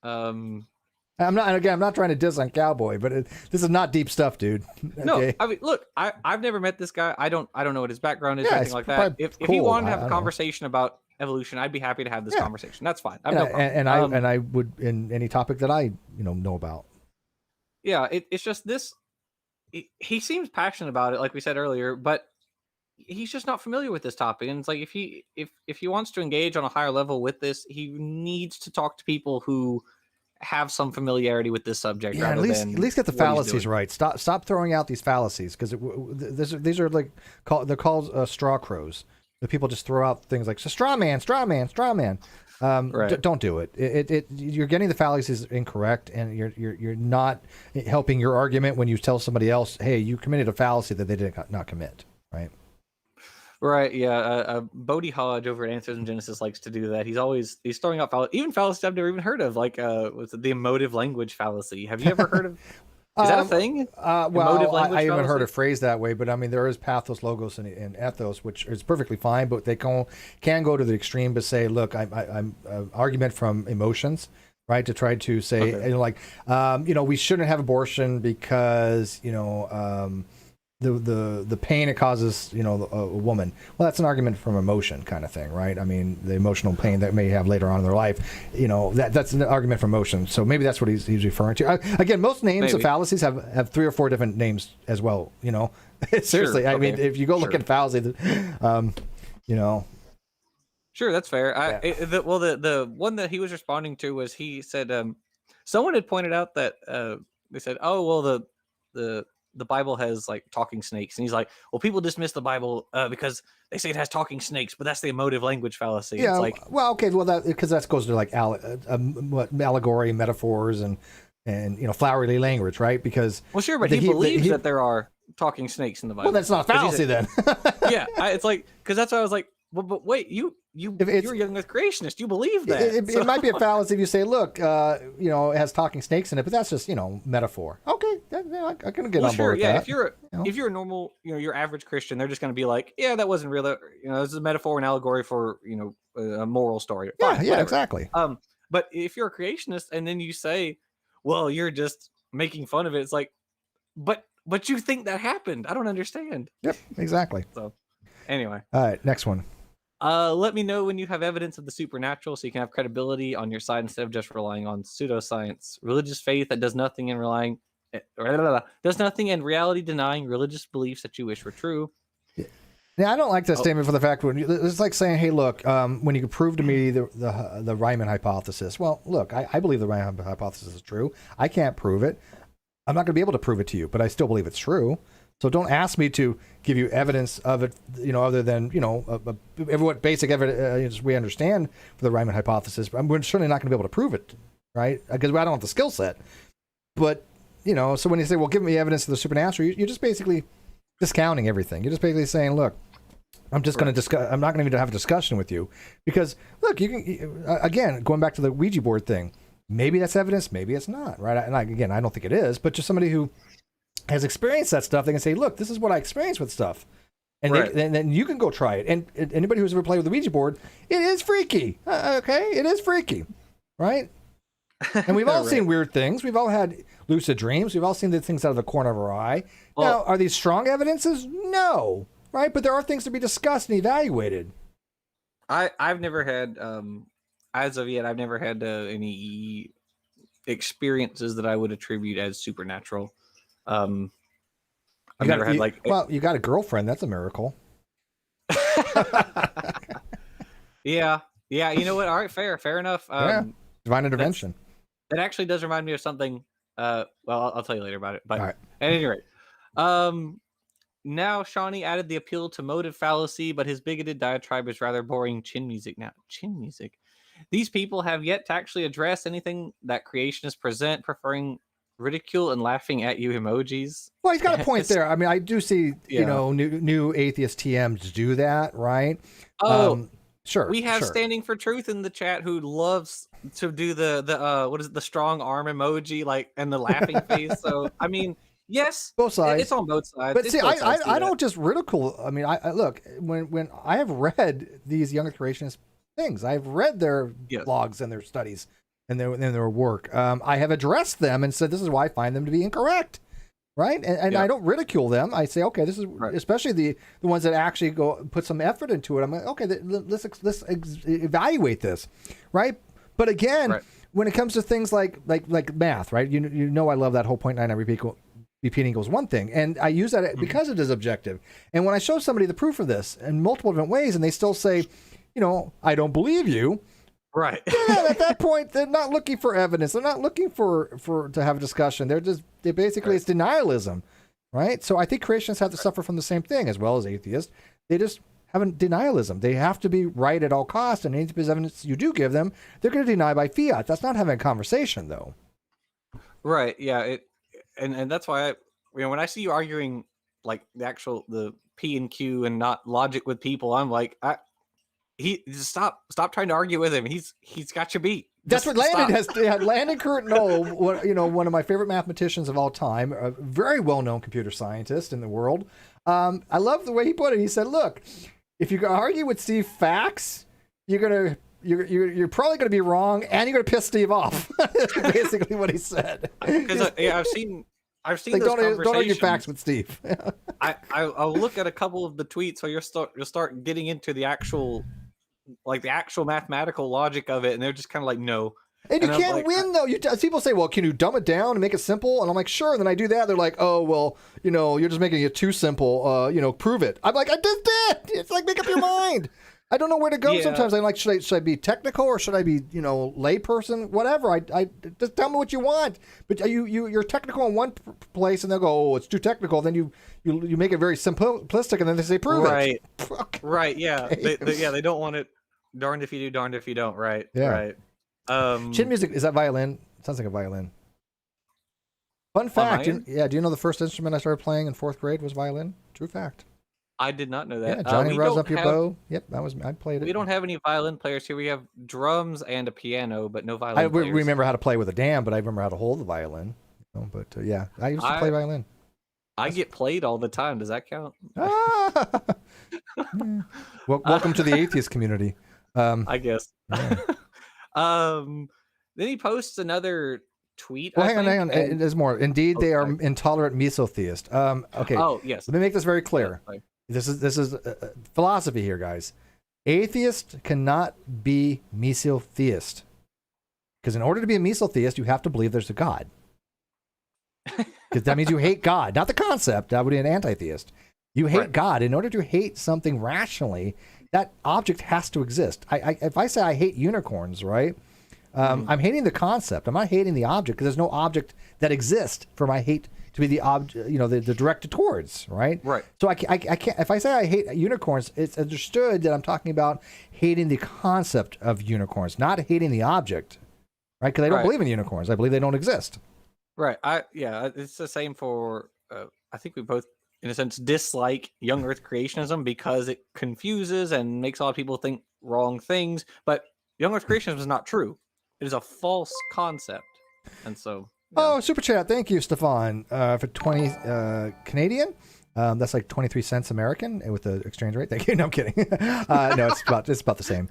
I'm not trying to diss on Cowboy, but this is not deep stuff, dude. Okay? No, look, I've never met this guy. I don't know what his background is or anything like that. If he wanted to have a conversation about evolution, I'd be happy to have this conversation. That's fine. I have no problem. And I would in any topic that I know about. Yeah, it's just this. He seems passionate about it, like we said earlier, but he's just not familiar with this topic. And it's like if he wants to engage on a higher level with this, he needs to talk to people who have some familiarity with this subject. Yeah, at least get the fallacies right. Stop throwing out these fallacies, because these are like they're called straw crows. The people just throw out things like straw man. Right. Don't do it. You're getting the fallacies incorrect, and you're not helping your argument when you tell somebody else, hey, you committed a fallacy that they did not commit. Right. Right, yeah. Bodie Hodge over at Answers in Genesis likes to do that. He's throwing out fallacies I've never even heard of, like was it the emotive language fallacy? Have you ever heard of? Is that a thing? Well, I haven't heard it phrased that way, but I mean there is pathos, logos, and ethos, which is perfectly fine, but they can go to the extreme to say, look, I'm argument from emotions. Right, to try to say, we shouldn't have abortion because the pain it causes, a woman. Well, that's an argument from emotion kind of thing, right? I mean, the emotional pain that may have later on in their life, that's an argument from emotion. So maybe that's what he's referring to. Again, most names of fallacies have 3 or 4 different names as well, Seriously, sure. I mean, if you go look at fallacy, Sure, that's fair. The one that he was responding to was, he said, someone had pointed out that they said, oh, well, the Bible has like talking snakes, and he's like, well, people dismiss the Bible because they say it has talking snakes, but that's the emotive language fallacy. Yeah, it's like, well, okay, well, that goes to like allegory, metaphors, and flowery language, right? Because sure, but he believes that there are talking snakes in the Bible. Well, that's not fallacy then. Yeah, it's like, because that's why I was like, well, but wait, you're a young earth creationist. You believe that. It might be a fallacy if you say, look, it has talking snakes in it, but that's just, metaphor. Okay, I can get on board with that. If you're a normal, your average Christian, they're just going to be like, yeah, that wasn't real. This is a metaphor and allegory for, a moral story. Fine, yeah, exactly. But if you're a creationist and then you say, well, you're just making fun of it, it's like, but you think that happened. I don't understand. Yep, exactly. So, anyway. All right, next one. Let me know when you have evidence of the supernatural so you can have credibility on your side instead of just relying on pseudoscience. Religious faith that does nothing in relying does nothing in reality denying religious beliefs that you wish were true. Yeah, I don't like that Oh. statement for the fact when it's like saying, "Hey, look, when you can prove to me the Riemann hypothesis." Well, look, I believe the Riemann hypothesis is true. I can't prove it. I'm not going to be able to prove it to you, but I still believe it's true. So don't ask me to give you evidence of it, other than what basic evidence we understand for the Riemann hypothesis. We're certainly not going to be able to prove it, right? Because I don't have the skill set. But so when you say, "Well, give me evidence of the supernatural," you're just basically discounting everything. You're just basically saying, "Look, I'm just going to discuss. I'm not going to even have a discussion with you because look, you can again going back to the Ouija board thing. Maybe that's evidence, maybe it's not, right? And I don't think it is, but just somebody who has experienced that stuff, they can say, "Look, this is what I experienced with stuff," and Right. then you can go try it. And anybody who's ever played with the Ouija board, it is freaky. Okay, it is freaky, right? And we've all Right. seen weird things. We've all had lucid dreams. We've all seen the things out of the corner of our eye. Well- Now, are these strong evidences? No, right? But there are things to be discussed and evaluated. I've never had as of yet I've never had any experiences that I would attribute as supernatural. I've never had like well, you got a girlfriend. That's a miracle. yeah. You know what? All right, fair enough. Yeah. Divine intervention. That actually does remind me of something. Well, I'll tell you later about it. But All right. at any rate, now Shawnee added the appeal to motive fallacy, but his bigoted diatribe is rather boring chin music now. Chin music. These people have yet to actually address anything that creationists present, preferring ridicule and laughing at you emojis. Well, he's got a point there. I mean, I do see, Yeah. new atheist TMs do that, right? Oh, sure. we have sure. Standing for Truth in the chat who loves to do the what is it, the strong arm emoji, like, and the laughing face. So I mean, yes, both sides. it's on both sides. But It's see, both sides do I that. don't just ridicule. I mean, I look when I have read these young creationist things. I've read their Yes. blogs and their studies and their work. I have addressed them and said this is why I find them to be incorrect. Right, and Yeah. I don't ridicule them. I say, okay, this is Right. especially the ones that actually go put some effort into it. I'm like, okay, let's evaluate this, right? But again, Right. when it comes to things like math, right? You know, I love that whole 0.99 repeating equals one thing, and I use that because it is objective. And when I show somebody the proof of this in multiple different ways, and they still say, I don't believe you. Right. Yeah, at that point, they're not looking for evidence. They're not looking for to have a discussion. They basically, it's denialism, right? So I think creationists have to suffer from the same thing as well as atheists. They just have a denialism. They have to be right at all costs, and any piece of evidence you do give them, they're going to deny by fiat. That's not having a conversation, though. Right. Yeah. And that's why when I see you arguing like the P and Q and not logic with people, I'm like, just stop trying to argue with him. He's got your beat. That's Just what Landon stop. has. Yeah, Landon Curtin, one of my favorite mathematicians of all time, a very well-known computer scientist in the world. I love the way he put it. He said, "Look, if you argue with Steve facts, you're probably gonna be wrong, and you're gonna piss Steve off." That's basically what he said. Because I've seen Like, those don't argue conversations. facts with Steve. I'll look at a couple of the tweets where you'll start getting into the actual mathematical logic of it, and they're just kind of like, no. And you And I'm can't like, win, though. People say, well, can you dumb it down and make it simple? And I'm like, sure. And then I do that. They're like, oh, well, you're just making it too simple. Prove it. I'm like, I just did. It's like, make up your mind. I don't know where to go Yeah. sometimes. I'm like, should I be technical or should I be, layperson? Whatever. I just tell me what you want. But you're technical in one place, and they'll go, oh, it's too technical. Then you make it very simplistic, and then they say, prove Right. it. Right. Yeah. They don't want it. Darned if you do, darned if you don't. Right. Yeah. Right. Chin music, is that violin? Sounds like a violin. Fun fact. Do you know the first instrument I started playing in 4th grade was violin? True fact. I did not know that. Yeah, Johnny we Rose don't Up Your have- Bow. Yep, I played it. We don't have any violin players here. We have drums and a piano, but no violin I players. remember how to play with a dam, but I remember how to hold the violin. But yeah, I used to play violin. I get played all the time. Does that count? Ah! Yeah. Welcome to the atheist community. I guess. Yeah. Then he posts another tweet. Well, I hang on. think, There's more. Indeed, they are sorry. intolerant mesotheists. Okay. Oh yes. Let me make this very clear. Sorry. This is philosophy here, guys. Atheist cannot be mesotheist. Because in order to be a mesotheist, you have to believe there's a God. Because that means you hate God, not the concept. That would be an anti-theist. You hate God. In order to hate something rationally, that object has to exist. If I say I hate unicorns, right? I'm hating the concept. I'm not hating the object because there's no object that exists for my hate to be the object, the directed towards, right? Right. So I can't. If I say I hate unicorns, it's understood that I'm talking about hating the concept of unicorns, not hating the object, right? Because I don't believe in unicorns. I believe they don't exist. Right. It's the same for. I think we both, in a sense, dislike young Earth creationism because it confuses and makes a lot of people think wrong things. But young Earth creationism is not true. It is a false concept, and so. Yeah. Oh, super chat! Thank you, Stefan, for 20 Canadian. That's like 23 cents American with the exchange rate. Thank you. No, I'm kidding. No, it's about the same.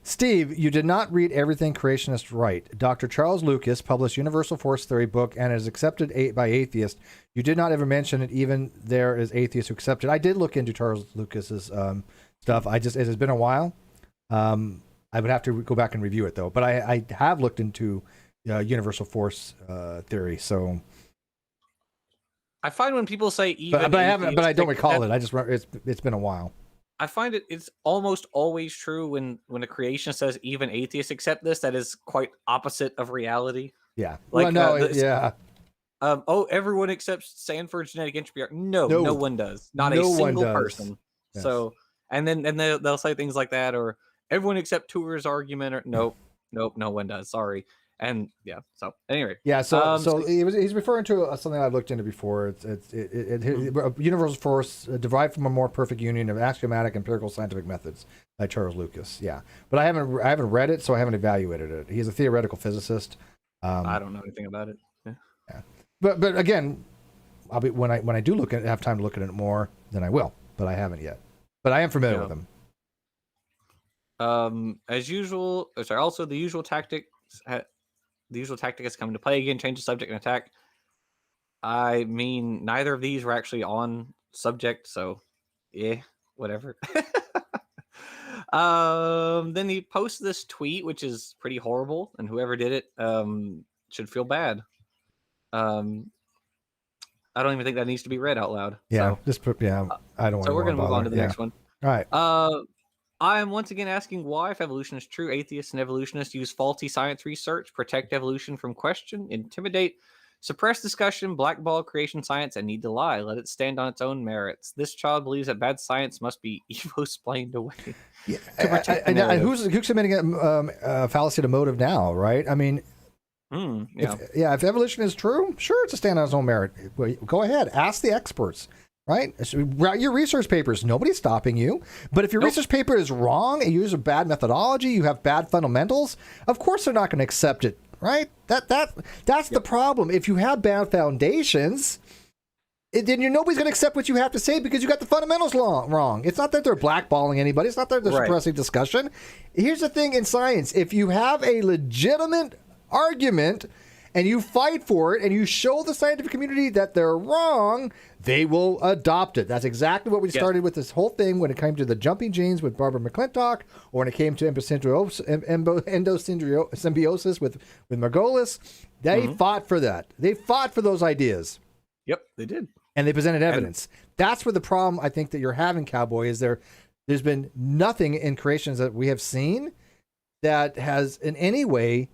Steve, you did not read everything creationist right. Dr. Charles Lucas published Universal Force Theory book and is accepted by atheists. You did not ever mention it. Even there is atheists who accept it. I did look into Charles Lucas's stuff. It has been a while. I would have to go back and review it though. But I have looked into Universal Force Theory. So. I find when people say even, but I don't recall it. I just it's been a while. I find it's almost always true when a creationist says even atheists accept this. That is quite opposite of reality. Yeah. Like, well, no. Yeah. Everyone accepts Sanford's genetic entropy. No one does. Not a single person. Yes. So, and then they'll say things like that, or everyone accept Tour's argument, or nope, no one does. Sorry. And yeah, so anyway, yeah. So he's referring to something I've looked into before. It's Universal Force derived from a more perfect union of axiomatic empirical scientific methods by Charles Lucas. Yeah, but I haven't read it, so I haven't evaluated it. He's a theoretical physicist. I don't know anything about it. Yeah. But again, I'll be when I do have time to look at it more, then I will. But I haven't yet. But I am familiar with him. As usual. Sorry. Also, the usual tactic. The usual tactic has come into play again, change the subject and attack. I mean, neither of these were actually on subject, so yeah, whatever. Then he posts this tweet, which is pretty horrible, and whoever did it should feel bad. I don't even think that needs to be read out loud. Yeah, I don't want to. So we're going to move on to the next one. All right. I am once again asking why, if evolution is true, atheists and evolutionists use faulty science research, protect evolution from question, intimidate, suppress discussion, blackball creation science, and need to lie. Let it stand on its own merits. This child believes that bad science must be evo-splained away. Yeah, who's committing a fallacy to motive now, right? I mean, if evolution is true, sure, it's a stand on its own merit. Go ahead, ask the experts. Right? Write your research papers. Nobody's stopping you. But if your research paper is wrong and you use a bad methodology, you have bad fundamentals, of course they're not going to accept it. Right? That's the problem. If you have bad foundations, then nobody's going to accept what you have to say because you got the fundamentals wrong. It's not that they're blackballing anybody. It's not that they're suppressing discussion. Here's the thing in science. If you have a legitimate argument and you fight for it and you show the scientific community that they're wrong, they will adopt it. That's exactly what we started with this whole thing when it came to the jumping genes with Barbara McClintock, or when it came to endosymbiosis with Margolis. They fought for that. They fought for those ideas. Yep, they did. And they presented evidence. That's where the problem, I think, that you're having, Cowboy, is there's been nothing in creations that we have seen that has in any way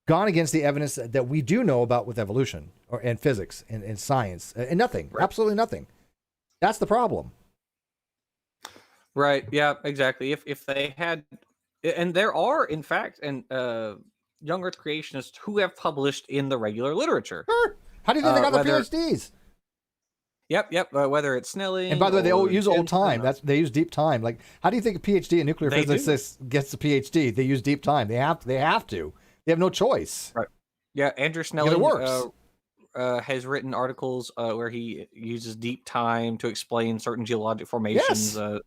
gone against the evidence that we do know about with evolution and physics and science and nothing, absolutely nothing. That's the problem. Right. Yeah, exactly. If they had, and there are, in fact, young Earth creationists who have published in the regular literature. Sure. How do you think they got their PhDs? Yep. Whether it's Snelling. And by the way, they all use old time. They use deep time. Like, how do you think a PhD in nuclear physics gets a PhD? They use deep time. They have to. They have no choice. Right. Yeah, Andrew Snelling has written articles where he uses deep time to explain certain geologic formations. Yes.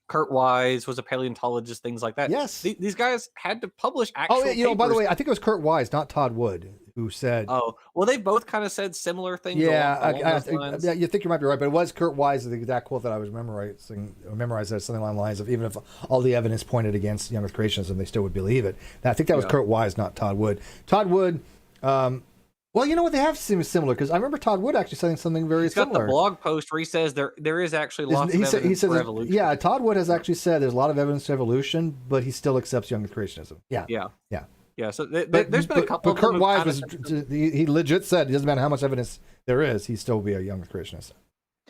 Kurt Wise was a paleontologist, things like that. Yes. These guys had to publish actual papers. By the way, I think it was Kurt Wise, not Todd Wood. who said, Oh, well, they both kind of said similar things yeah, along those lines. you think you might be right, but it was Kurt Wise, the exact quote that I was memorized as something along the lines of, even if all the evidence pointed against young Earth creationism, they still would believe it. And I think that was Kurt Wise, not Todd Wood. Todd Wood, well, you know what, they have seemed similar, because I remember Todd Wood actually saying something very He's similar. got the blog post where he says there is actually lots of evidence for evolution. Yeah, Todd Wood has actually said there's a lot of evidence for evolution, but he still accepts young Earth creationism. Yeah. So there's been a couple. But Kurt Wise he legit said it doesn't matter how much evidence there is, he still will be a young Earth creationist.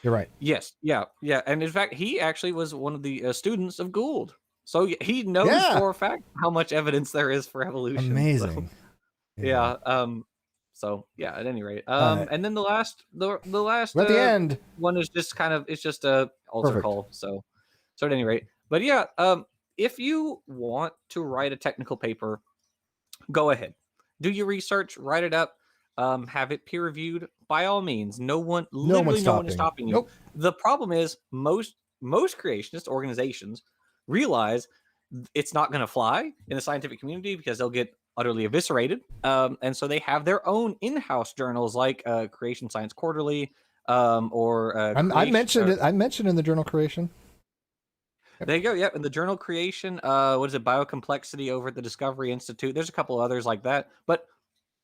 You're right. Yes, yeah, and in fact, he actually was one of the students of Gould, so he knows for a fact how much evidence there is for evolution. Amazing. So, So yeah, at any rate, and then the last at the end one is just kind of, it's just a altar call. So at any rate, but yeah, if you want to write a technical paper, go ahead, do your research, write it up, have it peer reviewed by all means. No one is stopping you. Nope. The problem is most creationist organizations realize it's not going to fly in the scientific community because they'll get utterly eviscerated, and so they have their own in-house journals like Creation Science Quarterly, or I mentioned it. I mentioned in the journal Creation. There you go. Yep, in the journal Creation. What is it? Biocomplexity over at the Discovery Institute. There's a couple others like that, but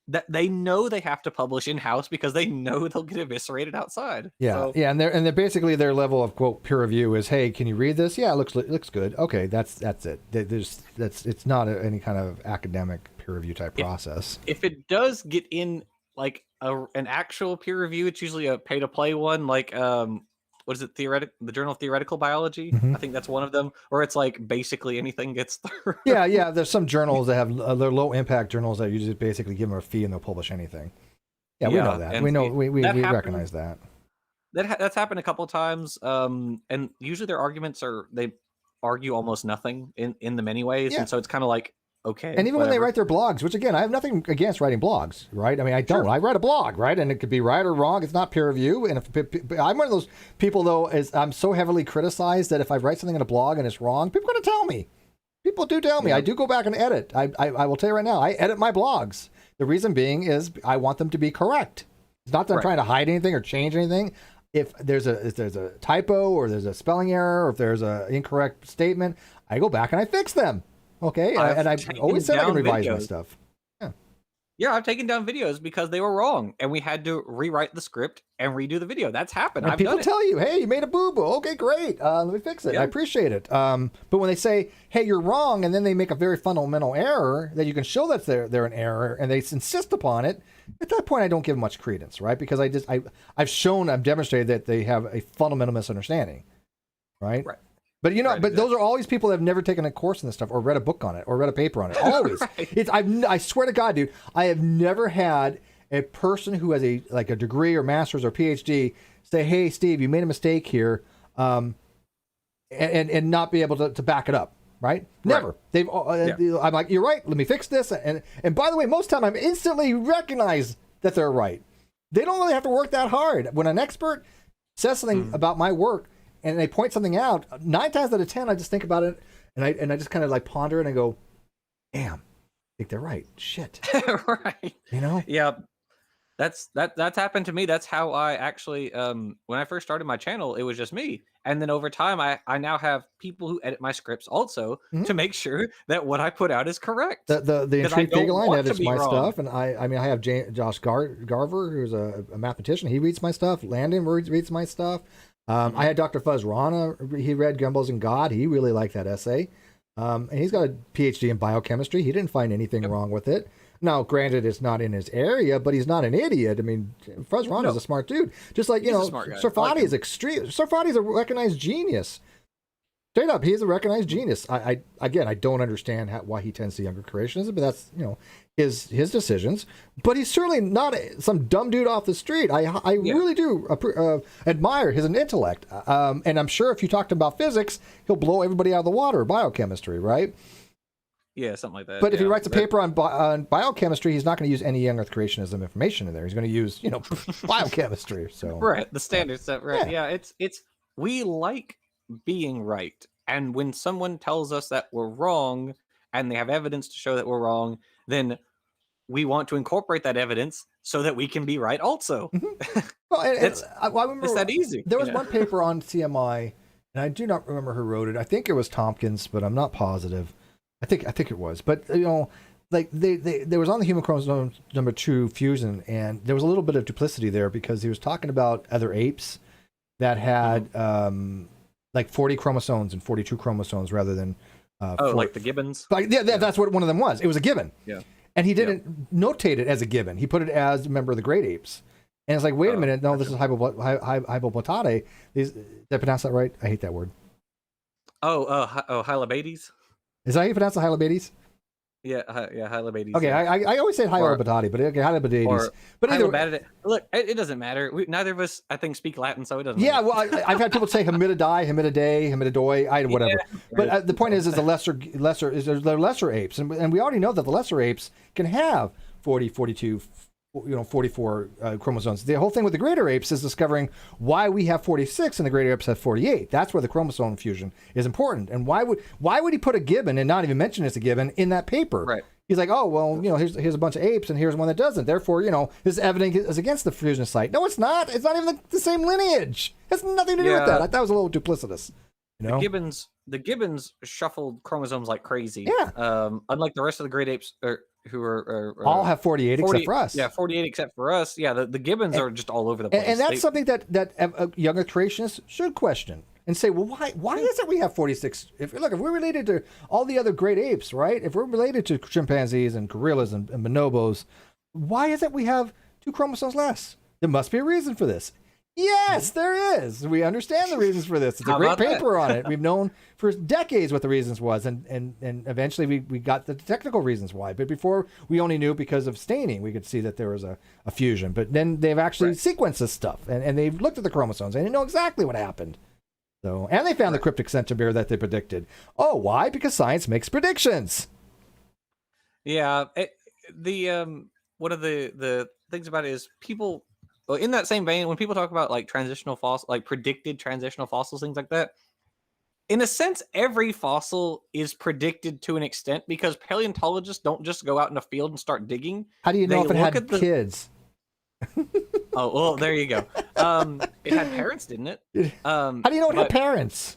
that they know they have to publish in-house because they know they'll get eviscerated outside. Yeah, and they're basically, their level of quote peer review is, hey, can you read this? Yeah, it looks good. Okay, that's it. It's not any kind of academic peer review type process. If it does get in like an actual peer review, it's usually a pay-to-play one, like what is it, the Journal of Theoretical Biology? Mm-hmm. I think that's one of them, or it's like basically anything gets through. Yeah. There's some journals that have they're low impact journals that you just basically give them a fee and they'll publish anything. Yeah, we know that. We recognize that. That's happened a couple of times, and usually their arguments they argue almost nothing in the many ways, and so it's kind of like, okay. And even when they write their blogs, which again, I have nothing against writing blogs, right? I mean, I don't. Sure. I write a blog, right? And it could be right or wrong. It's not peer review. And if I'm one of those people, though, is I'm so heavily criticized that if I write something in a blog and it's wrong, people are going to tell me. People do tell me. I do go back and edit. I will tell you right now, I edit my blogs. The reason being is I want them to be correct. It's not that I'm trying to hide anything or change anything. If there's a typo or there's a spelling error or if there's an incorrect statement, I go back and I fix them. Okay, and I always said I can revise my stuff. Yeah, I've taken down videos because they were wrong, and we had to rewrite the script and redo the video. That's happened. And people tell you, "Hey, you made a boo-boo." Okay, great. Let me fix it. Yeah. I appreciate it. But when they say, "Hey, you're wrong," and then they make a very fundamental error that you can show that they're an error, and they insist upon it, at that point, I don't give much credence, right? Because I've demonstrated that they have a fundamental misunderstanding, right? Right. But those are always people that have never taken a course in this stuff or read a book on it or read a paper on it. Always. I swear to God, dude, I have never had a person who has a degree or master's or PhD say, "Hey, Steve, you made a mistake here," and not be able to back it up. Right? Never. They've. I'm like, "You're right. Let me fix this." And by the way, most of the time, I'm instantly recognize that they're right. They don't really have to work that hard. When an expert says something about my work, and they point something out, 9 times out of 10, I just think about it, and I just kind of like ponder it and go, "Damn, I think they're right. Shit." Right. You know? Yeah. That's happened to me. That's how I actually, when I first started my channel, it was just me. And then over time, I now have people who edit my scripts also to make sure that what I put out is correct. The Intrigue Pagan line edits my stuff. And I mean, I have Josh Garver, who's a mathematician. He reads my stuff. Landon reads my stuff. I had Dr. Fuzz Rana. He read Gumbos and God. He really liked that essay. And he's got a PhD in biochemistry. He didn't find anything wrong with it. Now, granted, it's not in his area, but he's not an idiot. I mean, Fuzz Rana is a smart dude. Just like, Sarfati is extreme. Sarfati's a recognized genius. Straight up, he's a recognized genius. I don't understand why he tends to younger creationism, but that's, his decisions. But he's certainly not some dumb dude off the street. I really do admire his intellect. And I'm sure if you talk to him about physics, he'll blow everybody out of the water, biochemistry, right? Yeah, something like that. But if he writes a paper on biochemistry, he's not going to use any young Earth creationism information in there. He's going to use, biochemistry. So right, the standard stuff. Right? Yeah, it's we like being right, and when someone tells us that we're wrong, and they have evidence to show that we're wrong, then we want to incorporate that evidence so that we can be right also. Well, It's I remember it's that easy. There was one paper on CMI, and I do not remember who wrote it. I think it was Tompkins, but I'm not positive. I think it was. But like there was on the human chromosome number 2 fusion, and there was a little bit of duplicity there because he was talking about other apes that had like 40 chromosomes and 42 chromosomes rather than like the gibbons. Like, yeah, that's what one of them was. It was a gibbon. Yeah. And he didn't notate it as a gibbon. He put it as a member of the great apes. And it's like, wait a minute, no, gotcha. this is hypoplotade. Did I pronounce that right? I hate that word. Hylobates? Is that how you pronounce the hylobates? Yeah, Hylobates. Okay, yeah. I always say hylobatati, but okay, hylobates. But either look, it doesn't matter. Neither of us, I think, speak Latin, so it doesn't yeah, matter. well, I've had people say hamididae, hamididoi, whatever. Yeah, but the point is the lesser apes, and we already know that the lesser apes can have 40, 42, 44 chromosomes. The whole thing with the greater apes is discovering why we have 46 and the greater apes have 48. That's where the chromosome fusion is important. And why would he put a gibbon and not even mention it's a gibbon in that paper? Right. He's like, oh, well, here's a bunch of apes and here's one that doesn't. Therefore, this evidence is against the fusion site. No, it's not. It's not even the same lineage. It has nothing to do with that. I thought it was a little duplicitous. The gibbons shuffled chromosomes like crazy. Yeah. Unlike the rest of the great apes, who are all have 48 except for us. Yeah, 48 except for us. Yeah, the gibbons are just all over the place. And that's something that younger creationists should question and say, well, why is it we have 46? If we're related to all the other great apes, right? If we're related to chimpanzees and gorillas and bonobos, why is it we have 2 chromosomes less? There must be a reason for this. Yes, there is. We understand the reasons for this. It's a great paper on it. We've known for decades what the reasons was, and eventually we got the technical reasons why. But before, we only knew because of staining. We could see that there was a fusion. But then they've actually sequenced this stuff, and they've looked at the chromosomes, and they know exactly what happened. So, and they found the cryptic centromere that they predicted. Oh, why? Because science makes predictions. Yeah. One of the things about it is people... Well, in that same vein, when people talk about like transitional fossils, like predicted transitional fossils, things like that, in a sense, every fossil is predicted to an extent because paleontologists don't just go out in a field and start digging. How do you know if it had kids? Oh, well, there you go. It had parents, didn't it? How do you know it had parents?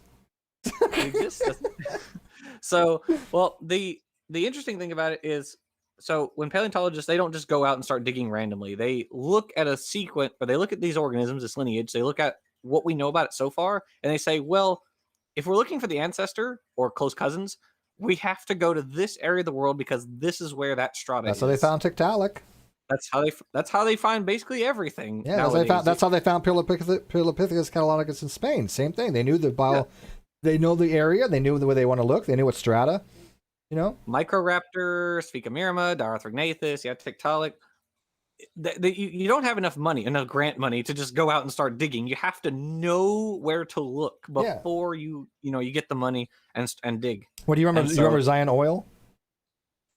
So, well, the interesting thing about it is, so when paleontologists, they don't just go out and start digging randomly. They look at a sequence, or they look at these organisms, this lineage. They look at what we know about it so far, and they say, well, if we're looking for the ancestor or close cousins, we have to go to this area of the world because this is where that strata is. That's how they found Tiktaalik. That's how they find basically everything. Yeah, that's how they found Pilopithecus catalonicus in Spain. Same thing. They knew they know the area. They knew where they want to look. They knew what strata. Microraptor, Sphecomerima, Diarthrognathes, Tiktaalik. You don't have enough grant money to just go out and start digging. You have to know where to look before you get the money and dig. What do you remember? You remember Zion Oil?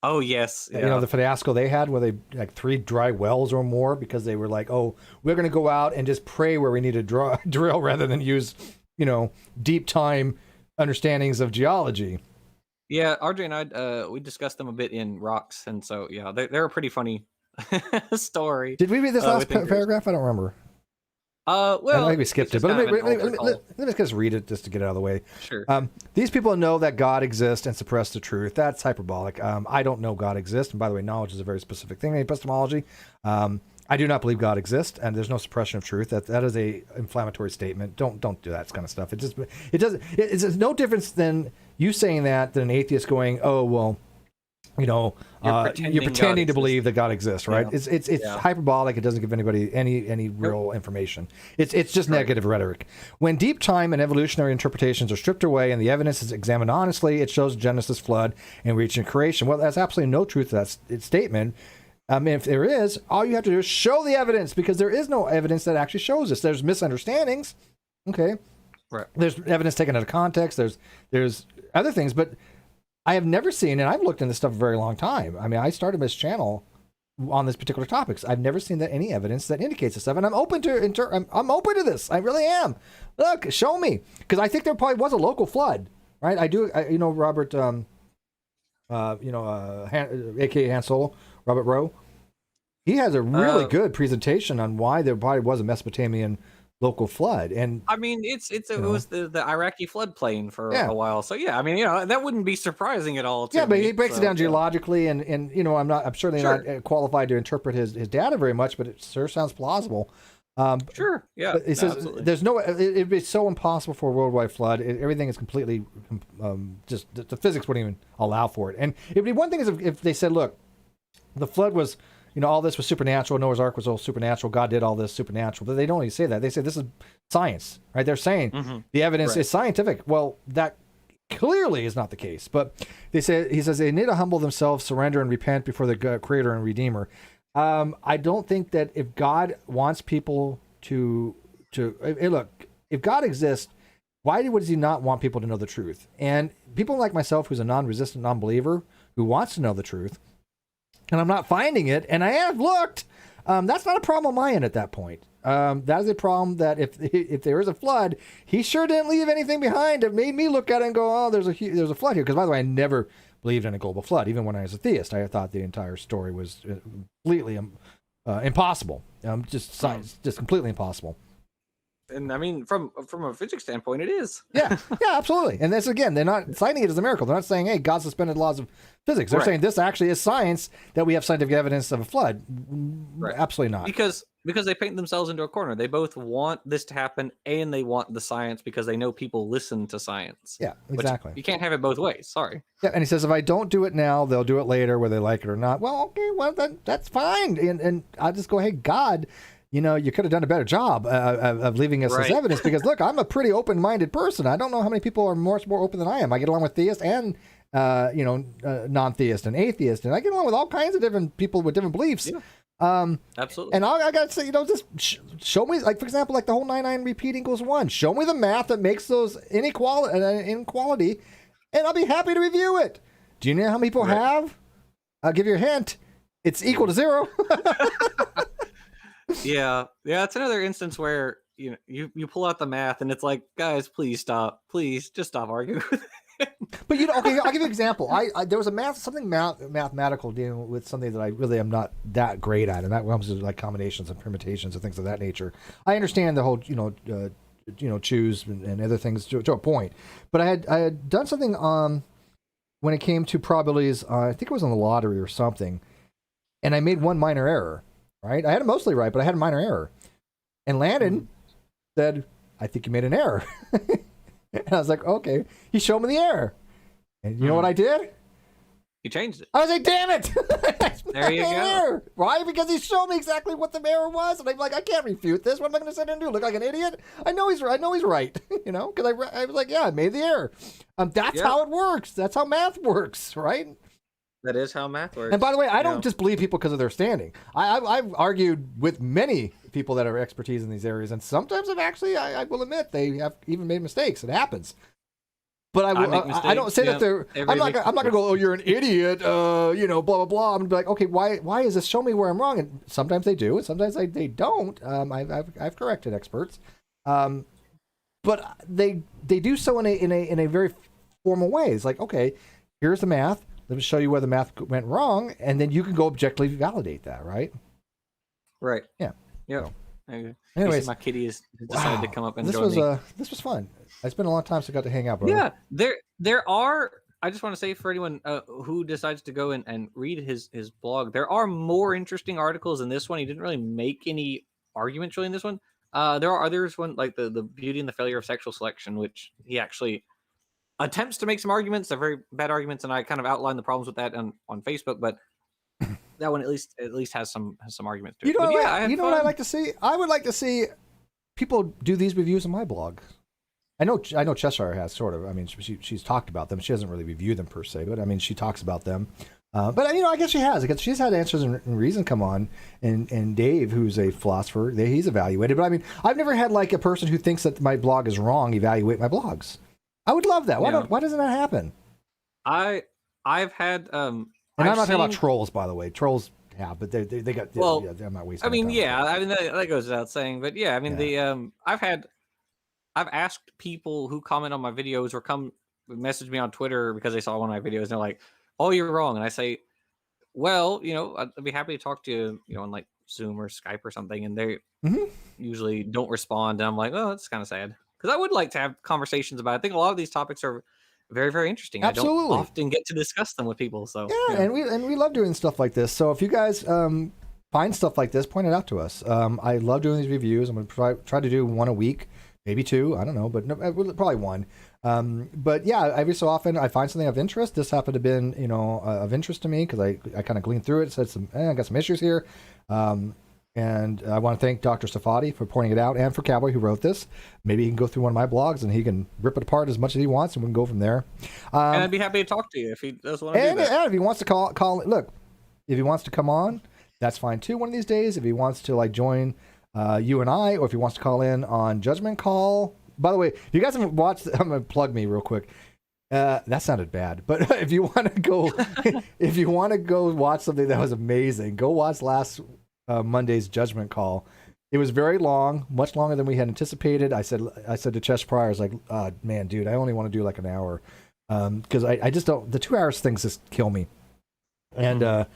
Oh yes, yeah. The fiasco they had where they like 3 dry wells or more because they were like, oh, we're going to go out and just pray where we need to drill rather than use deep time understandings of geology. Yeah, RJ and I, we discussed them a bit in Rocks, and so yeah, they're a pretty funny story. Did we read this last paragraph? I don't remember. Well, I think we skipped it, but let me just read it just to get it out of the way. Sure. These people know that God exists and suppress the truth. That's hyperbolic. I don't know God exists, and by the way, knowledge is a very specific thing in epistemology. I do not believe God exists, and there's no suppression of truth. That is a inflammatory statement. Don't do that kind of stuff. It's no difference than you saying that than an atheist going, oh well, you're pretending to believe that God exists, right? Yeah. It's hyperbolic. It doesn't give anybody any real information. It's just negative rhetoric. When deep time and evolutionary interpretations are stripped away and the evidence is examined honestly, it shows Genesis, flood, and reaching creation. Well, there's absolutely no truth to that statement. If there is, all you have to do is show the evidence because there is no evidence that actually shows this. There's misunderstandings. Okay. Right. There's evidence taken out of context. There's other things, but I have never seen, and I've looked into this stuff a very long time. I mean, I started this channel on this particular topics. I've never seen any evidence that indicates this stuff, and I'm open to I'm open to this. I really am. Look, show me, because I think there probably was a local flood, right? Robert, aka Han Solo, Robert Rowe. He has a really good presentation on why there probably was a Mesopotamian local flood. And I mean, it was the Iraqi floodplain for yeah. a while. So yeah, I mean, that wouldn't be surprising at all to Yeah, but me. he breaks it down geologically, and I'm certainly Sure. not qualified to interpret his data very much, but it sure sounds plausible. Sure. Yeah. But it says absolutely. there's it'd be so impossible for a worldwide flood. Everything is completely just the physics wouldn't even allow for it. And it'd be one thing is if they said, look, the flood was, all this was supernatural. Noah's Ark was all supernatural. God did all this supernatural. But they don't even say that. They say this is science, right? They're saying the evidence is scientific. Well, that clearly is not the case. But he says they need to humble themselves, surrender, and repent before the Creator and Redeemer. I don't think that if God wants people to hey, look, if God exists, why would he not want people to know the truth? And people like myself, who's a non-resistant non-believer, who wants to know the truth, and I'm not finding it, and I have looked, that's not a problem on my end at that point. That is a problem that if there is a flood, he sure didn't leave anything behind. It made me look at it and go, oh, there's a flood here. Because, by the way, I never believed in a global flood. Even when I was a theist, I thought the entire story was completely impossible. Just completely impossible. And I mean, from a physics standpoint, it is. Yeah, absolutely. And this, again, they're not citing it as a miracle. They're not saying, hey, God suspended laws of physics. They're saying this actually is science, that we have scientific evidence of a flood. Right. Absolutely not. Because they paint themselves into a corner. They both want this to happen, and they want the science because they know people listen to science. Yeah, exactly. You can't have it both ways. Sorry. Yeah, and he says, if I don't do it now, they'll do it later, whether they like it or not. Well, okay, well, that's fine. And I'll just go, hey, God, you could have done a better job of leaving us this evidence, because look, I'm a pretty open-minded person. I don't know how many people are more open than I am. I get along with theists and non-theist and atheist, and I get along with all kinds of different people with different beliefs. Yeah. Absolutely. And I got to say, just show me, like, for example, like the whole 9 repeat equals 1. Show me the math that makes those inequality, and I'll be happy to review it. Do you know how many people have? I'll give you a hint. It's equal to 0. Yeah, it's another instance where you pull out the math and it's like, guys, please stop, please just stop arguing with it. But okay, I'll give you an example. There was mathematical dealing with something that I really am not that great at, and that comes to like combinations and permutations and things of that nature. I understand the whole choose and other things to a point, but I had done something when it came to probabilities. I think it was on the lottery or something, and I made one minor error. Right, I had it mostly right, but I had a minor error. And Landon said, "I think you made an error." And I was like, "Okay." He showed me the error, and you know what I did? You changed it. I was like, "Damn it!" There you go. Error. Why? Because he showed me exactly what the error was, and I'm like, "I can't refute this. What am I going to sit there and do? Look like an idiot?" I know he's right. Because I was like, "Yeah, I made the error." That's how it works. That's how math works, right? That is how math works. And by the way, I don't just believe people because of their standing. I've argued with many people that have expertise in these areas, and sometimes I will admit they have even made mistakes. It happens. But I don't say that they're. I'm not gonna go, oh, you're an idiot. Blah blah blah. I'm gonna be like, okay, why is this? Show me where I'm wrong. And sometimes they do, and sometimes they don't. I've corrected experts, but they do so in a very formal way. It's like, okay, here's the math. Let me show you where the math went wrong, and then you can go objectively validate that, right? Right. Yeah. Yeah. So, anyways, my kitty has decided to come up and this join was me. This was fun. It's been a long time since I got to hang out, bro. Yeah. There are. I just want to say for anyone who decides to go and read his blog, there are more interesting articles in this one. He didn't really make any arguments really in this one. There are others, one like the beauty and the failure of sexual selection, which he actually attempts to make some arguments. They're very bad arguments, and I kind of outlined the problems with that on Facebook. But that one at least has some arguments to it. What I'd like to see? I would like to see people do these reviews on my blog. I know Cheshire has sort of. I mean, she's talked about them. She doesn't really review them per se, but I mean, she talks about them. But I guess she has. Because she's had Answers and Reason come on, and Dave, who's a philosopher, he's evaluated. But I mean, I've never had like a person who thinks that my blog is wrong evaluate my blogs. I would love that. Why doesn't that happen? I've had and I'm not talking about trolls, by the way. Trolls have, but they got they're not wasting. I mean, that goes without saying. But yeah, I mean I've asked people who comment on my videos or come message me on Twitter because they saw one of my videos and they're like, "Oh, you're wrong," and I say, well, I'd be happy to talk to you, on like Zoom or Skype or something, and they Hmm. usually don't respond, and I'm like, oh, that's kind of sad because I would like to have conversations about it. I think a lot of these topics are very, very interesting. I don't Absolutely. often get to discuss them with people, so Yeah, and we love doing stuff like this. So if you guys find stuff like this, point it out to us. I love doing these reviews. I'm going to try to do one a week, maybe two. I don't know, but no, probably one. But yeah, every so often I find something of interest. This happened to have been, of interest to me because I kind of gleaned through it. Said I got some issues here. And I want to thank Dr. Sarfati for pointing it out, and for Cowboy who wrote this. Maybe he can go through one of my blogs and he can rip it apart as much as he wants, and we can go from there. and I'd be happy to talk to you if he does want to do that. And if he wants to call, look, if he wants to come on, that's fine too. One of these days, if he wants to like join you and I, or if he wants to call in on Judgment Call. By the way, if you guys haven't watched, I'm gonna plug me real quick. That sounded bad, but if you want to go, if you want to go watch something that was amazing, go watch last Monday's Judgment Call. It was very long, much longer than we had anticipated. I said to Chesh Pryor, I was like, man, dude, I only want to do like an hour. Because I just don't, the 2 hours things just kill me. And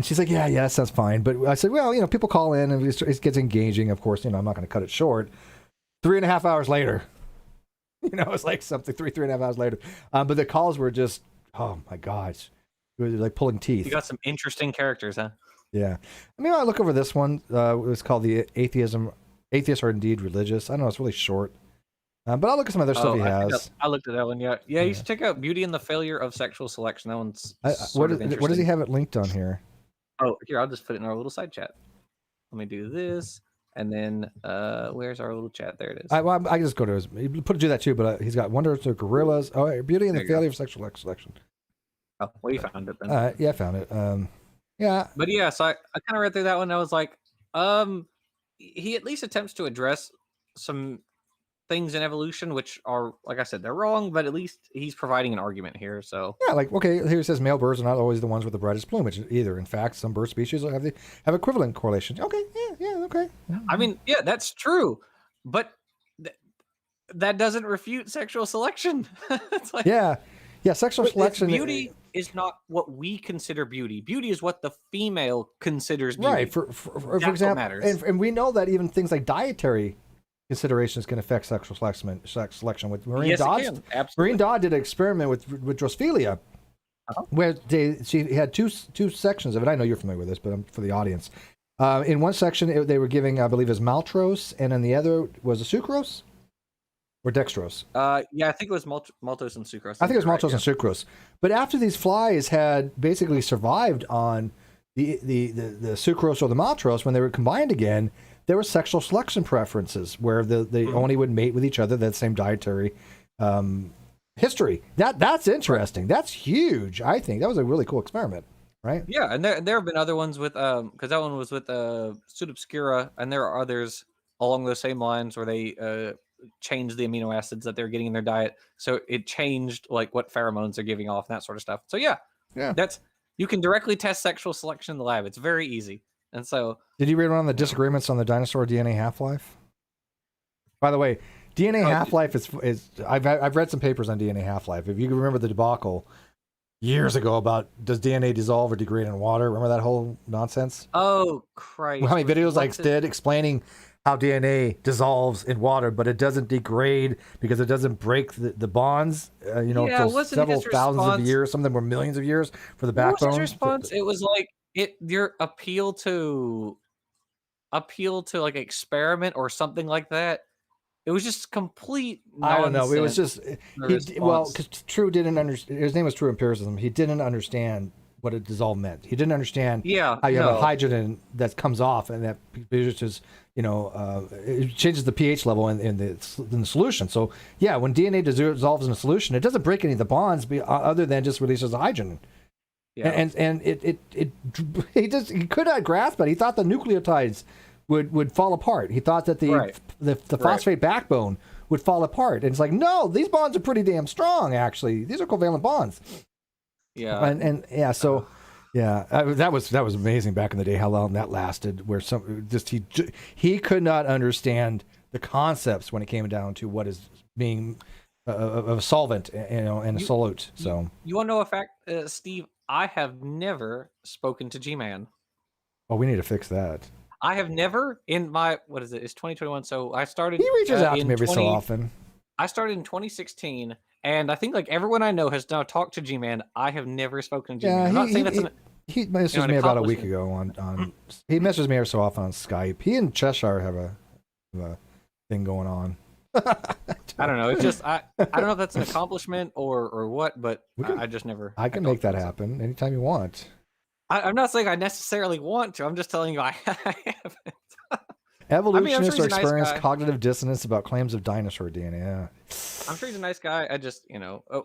she's like, yeah, that sounds fine. But I said, well, people call in and it gets engaging. Of course, I'm not going to cut it short. 3.5 hours later, it's like something 3.5 hours later. But the calls were just, oh my gosh, it was like pulling teeth. You got some interesting characters, huh? Yeah. I look over this one. It was called the Atheists Are Indeed Religious. I don't know, it's really short. But I'll look at some other stuff he has. I looked at that one, yeah. You should check out Beauty and the Failure of Sexual Selection. That one's what does he have it linked on here? Oh, here, I'll just put it in our little side chat. Let me do this, and then where's our little chat? There it is. I can just go to his. He do that too, but he's got Wonders of Gorillas. Oh, Beauty and the Failure of Sexual Selection. Oh, well, you found it then. Yeah, I found it. Yeah. But yeah, so I kind of read through that one. And I was like, he at least attempts to address some things in evolution, which are, like I said, they're wrong, but at least he's providing an argument here. So yeah, like, okay, here it says male birds are not always the ones with the brightest plumage either. In fact, some bird species have equivalent correlations. Okay, yeah, okay. I mean, yeah, that's true, but that doesn't refute sexual selection. It's like, yeah, sexual selection. Beauty is not what we consider beauty. Beauty is what the female considers beauty. Right. For example, and we know that even things like dietary considerations can affect sexual selection. With Maureen Dodd, Maureen Dodd did an experiment with Drosophila, where she had two sections of it. I know you're familiar with this, but for the audience, in one section they were giving, I believe, it was maltose, and in the other was a sucrose or dextrose. Yeah, I think it was maltose and sucrose. I think it was maltose and sucrose. But after these flies had basically survived on the sucrose or the maltose, when they were combined again, there were sexual selection preferences where they only would mate with each other, that same dietary history. That's interesting. That's huge. I think that was a really cool experiment, right? Yeah, and there have been other ones with because that one was with Pseudobscura, and there are others along those same lines where they changed the amino acids that they're getting in their diet, so it changed like what pheromones they're giving off and that sort of stuff. So yeah, that's, you can directly test sexual selection in the lab. It's very easy. And so, did you read on the disagreements on the dinosaur DNA half-life? By the way, DNA half-life is I've read some papers on DNA half-life. If you can remember the debacle years ago about does DNA dissolve or degrade in water, remember that whole nonsense? Oh Christ! How many videos I did explaining how DNA dissolves in water, but it doesn't degrade because it doesn't break the bonds. For several thousands of years. Some of them were millions of years for the backbone. What was his response? It was like your appeal to like experiment or something like that. It was just complete nonsense. I don't know. It was just because True didn't understand. His name was True Empiricism. He didn't understand what a dissolve meant. He didn't understand how you have a hydrogen that comes off and that produces, it changes the pH level in the solution. So yeah, when DNA dissolves in a solution, it doesn't break any of the bonds other than just releases the hydrogen. Yeah. And he could not grasp it. He thought the nucleotides would fall apart. He thought that the phosphate backbone would fall apart. And it's like, no, these bonds are pretty damn strong, actually. These are covalent bonds. Yeah. That was amazing back in the day how long that lasted, where he could not understand the concepts when it came down to what is being of a solvent, and a solute. So you want to know a fact, Steve? I have never spoken to G-Man. Oh, we need to fix that. I have never in my what is it? It's 2021. So I started He reaches out to in me every so often. I started in 2016, and I think like everyone I know has now talked to G-Man. I have never spoken to G-Man. Yeah, I'm not saying that's he messaged me about a week ago on he messaged me every so often on Skype. He and Cheshire have a thing going on. I don't know. It's just I don't know if that's an accomplishment or what, but I just never. I can make that happen anytime you want. I'm not saying I necessarily want to. I'm just telling you I haven't. Evolutionists sure are experiencing nice cognitive dissonance about claims of dinosaur DNA. Yeah. I'm sure he's a nice guy. I just,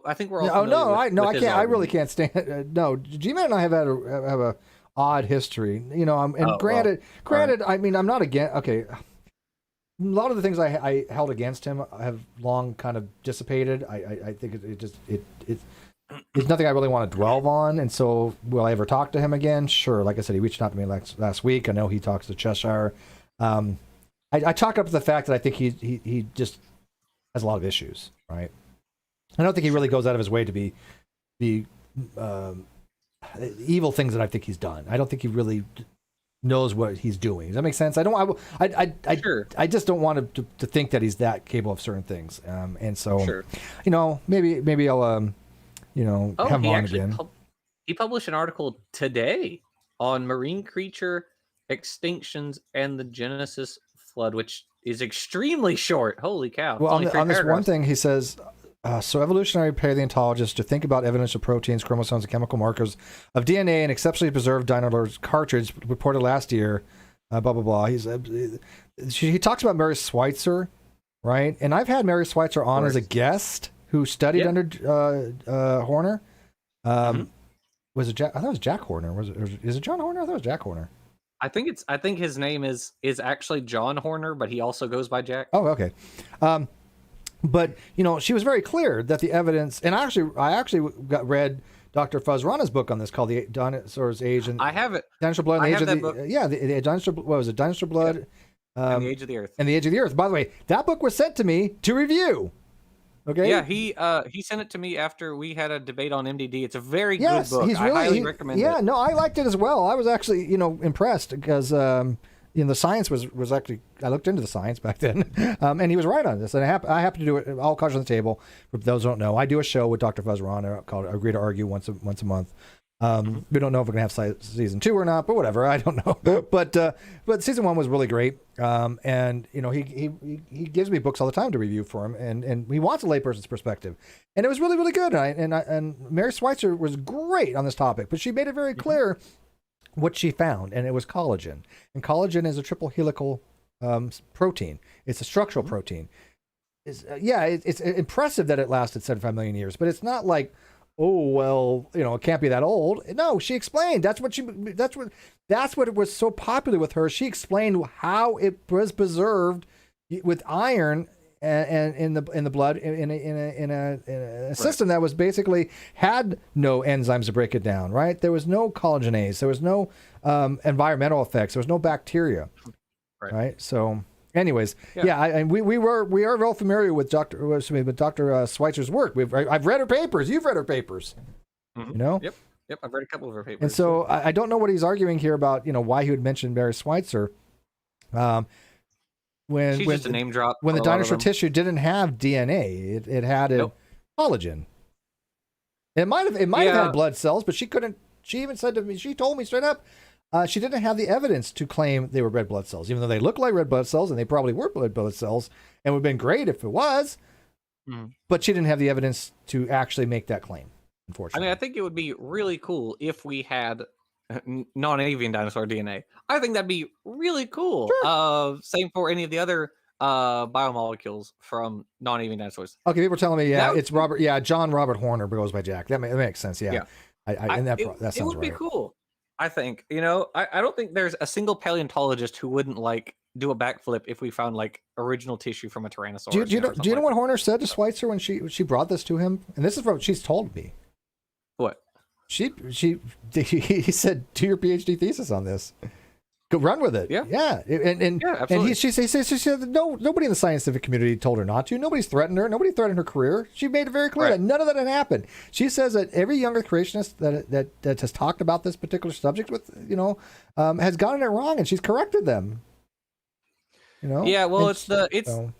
I think we're all. Oh no, I with can't. I really can't stand. No, G-Man and I have had a odd history. Granted, right. I mean, I'm not against. Okay, a lot of the things I held against him have long kind of dissipated. I think it's nothing I really want to dwell on. And so, will I ever talk to him again? Sure. Like I said, he reached out to me last week. I know he talks to Cheshire. I chalk up to the fact that I think he just has a lot of issues, right? I don't think he really goes out of his way to be evil things that I think he's done. I don't think he really knows what he's doing. Does that make sense? Sure. I just don't want to think that he's that capable of certain things. And so, sure. Maybe I'll have him on again. He published an article today on marine creature extinctions and the Genesis flood, which is extremely short. Holy cow. Well, on this one thing, he says, so evolutionary paleontologists to think about evidence of proteins, chromosomes, and chemical markers of DNA in exceptionally preserved dinosaur cartridge reported last year, blah, blah, blah. He talks about Mary Schweitzer, right? And I've had Mary Schweitzer on as a guest who studied under Horner. Was it Jack? I thought it was Jack Horner. Is it John Horner? I thought it was Jack Horner. I think his name is actually John Horner, but he also goes by Jack. Oh, okay. But she was very clear that the evidence, and I actually read Dr. Fuzrana's book on this called "The Dinosaur's Age" and I have it. Dinosaur Blood. And the dinosaur. What was it? Dinosaur Blood. And the Age of the Earth. And the Age of the Earth. By the way, that book was sent to me to review. Okay. Yeah, he sent it to me after we had a debate on MDD. It's a very good book. I highly recommend it. Yeah, no, I liked it as well. I was actually, impressed because the science was actually, I looked into the science back then, and he was right on this. And I happen to do it all cards on the table. For those who don't know, I do a show with Dr. Fuzrana called "Agree to Argue" once a month. We don't know if we're gonna have season 2 or not, but whatever. I don't know. But season 1 was really great. And he gives me books all the time to review for him, and he wants a layperson's perspective, and it was really, really good. And Mary Schweitzer was great on this topic, but she made it very clear what she found, and it was collagen. And collagen is a triple helical protein. It's a structural protein. It's impressive that it lasted 75 million years, but it's not like, oh, well, it can't be that old. No, she explained. That's what it was so popular with her. She explained how it was preserved with iron and in the blood in a system that was basically had no enzymes to break it down. Right? There was no collagenase. There was no environmental effects. There was no bacteria. Right? So. Anyways, we are well familiar with Dr. Schweitzer's work. I've read her papers. You've read her papers. Mm-hmm. Yep. I've read a couple of her papers. And so I don't know what he's arguing here about. Why he would mention Mary Schweitzer. When she's just a name drop. When the dinosaur tissue didn't have DNA, it had collagen. It might have had blood cells, but she couldn't. She even said to me. She told me straight up. She didn't have the evidence to claim they were red blood cells, even though they look like red blood cells, and they probably were red blood cells, and would have been great if it was. But she didn't have the evidence to actually make that claim, unfortunately. I think it would be really cool if we had non-avian dinosaur DNA. I think that'd be really cool. Sure. Same for any of the other biomolecules from non-avian dinosaurs. Okay, people are telling me, it's Robert. Yeah, John Robert Horner goes by Jack. That makes sense. Yeah. That sounds right. It would be cool. I think, I don't think there's a single paleontologist who wouldn't do a backflip if we found original tissue from a Tyrannosaurus. Do you know what Horner said to Schweitzer when she brought this to him? And this is what she's told me. What? He said, do your PhD thesis on this. Go run with it. Yeah. And absolutely. she said no, nobody in the scientific community told her not to. Nobody's threatened her. Nobody threatened her career. She made it very clear that none of that had happened. She says that every younger creationist that has talked about this particular subject with has gotten it wrong, and she's corrected them. Yeah, well,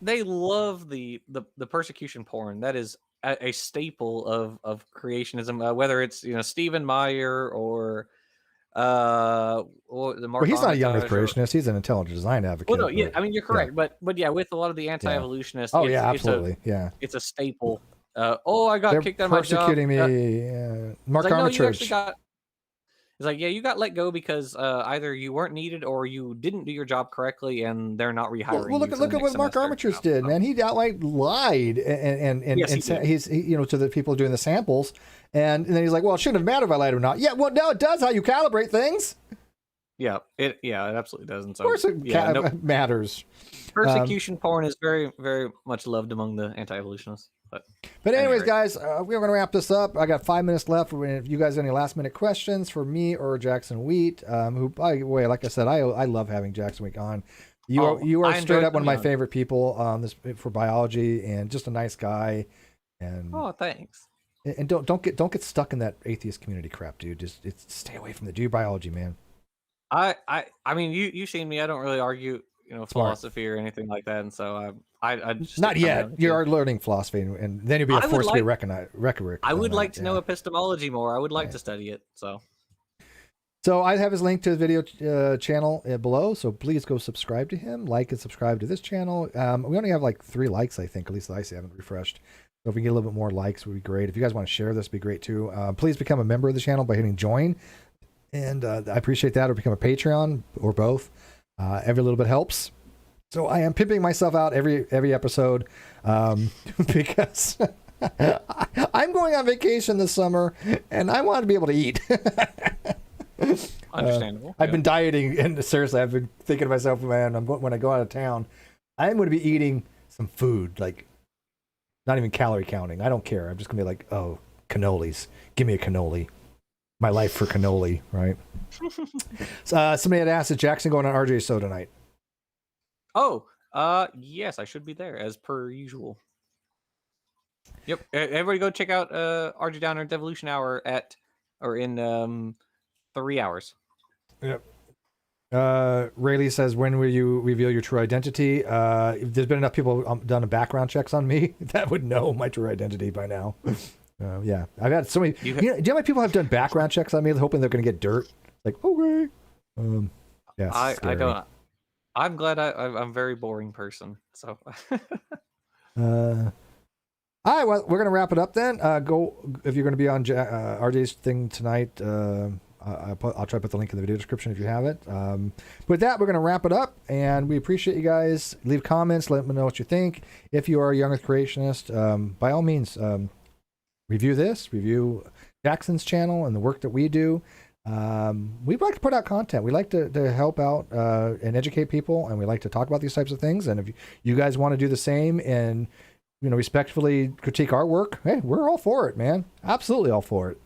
they love the persecution porn. That is a staple of creationism. Whether it's Stephen Meyer or the Mark he's not a younger Armitage creationist. He's an intelligent design advocate. Well, no, yeah, I mean you're correct, but yeah, with a lot of the anti-evolutionists, absolutely, it's a staple. I got kicked out of my job. Persecuting me. Mark Armitage. It's like, yeah, you got let go because either you weren't needed or you didn't do your job correctly, and they're not rehiring. Well, look at what Mark Armitage did, man. He outright lied and he's to the people doing the samples, and then he's like, well, it shouldn't have mattered if I lied or not. Yeah, well, no, it does how you calibrate things. Yeah, it absolutely doesn't. So, of course, it matters. Persecution porn is very, very much loved among the anti-evolutionists. But anyways, guys, we're going to wrap this up. I got 5 minutes left. If you guys have any last-minute questions for me or Jackson Wheat, who, by the way, like I said, I love having Jackson Wheat on. You are straight up one of my favorite people for biology, and just a nice guy. And thanks. And don't get stuck in that atheist community crap, dude. Just stay away from do biology, man. I mean, you've seen me. I don't really argue, philosophy or anything like that, and so I just not yet. You are learning philosophy, and then you'll be a force to be reckoned. I would like to know epistemology more. I would like to study it. So I have his link to his video channel below. So please go subscribe to him, like and subscribe to this channel. We only have like 3 likes, I think. At least I haven't refreshed. So if we get a little bit more likes, would be great. If you guys want to share this, would be great too. Please become a member of the channel by hitting join, and I appreciate that. Or become a Patreon, or both. Every little bit helps. So I am pimping myself out every episode because I'm going on vacation this summer and I want to be able to eat. Understandable. I've been dieting, and seriously, I've been thinking to myself, man, when I go out of town, I'm going to be eating some food, like not even calorie counting. I don't care. I'm just going to be like, oh, cannolis. Give me a cannoli. My life for cannoli, right? Somebody had asked, is Jackson going on RJ's show tonight? Yes, I should be there as per usual. Yep, everybody go check out RJ Downer Devolution Hour in 3 hours. Yep. Rayleigh says, when will you reveal your true identity? If there's been enough people done background checks on me that would know my true identity by now. Yeah, I've had so many. Do you know how many people have done background checks on me, hoping they're going to get dirt? Like, okay. Yeah, I don't. I'm glad I'm a very boring person. So. All right, well, we're gonna wrap it up then. Go if you're gonna be on RJ's thing tonight. I'll try to put the link in the video description if you have it. With that, we're gonna wrap it up, and we appreciate you guys. Leave comments, let me know what you think. If you are a young creationist, by all means, review Jackson's channel and the work that we do. We like to put out content. We like to help out and educate people, and we like to talk about these types of things. And if you guys want to do the same and respectfully critique our work, hey, we're all for it, man. Absolutely all for it.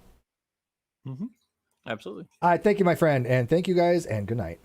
Mm-hmm. Absolutely. All right, thank you, my friend, and thank you guys, and good night.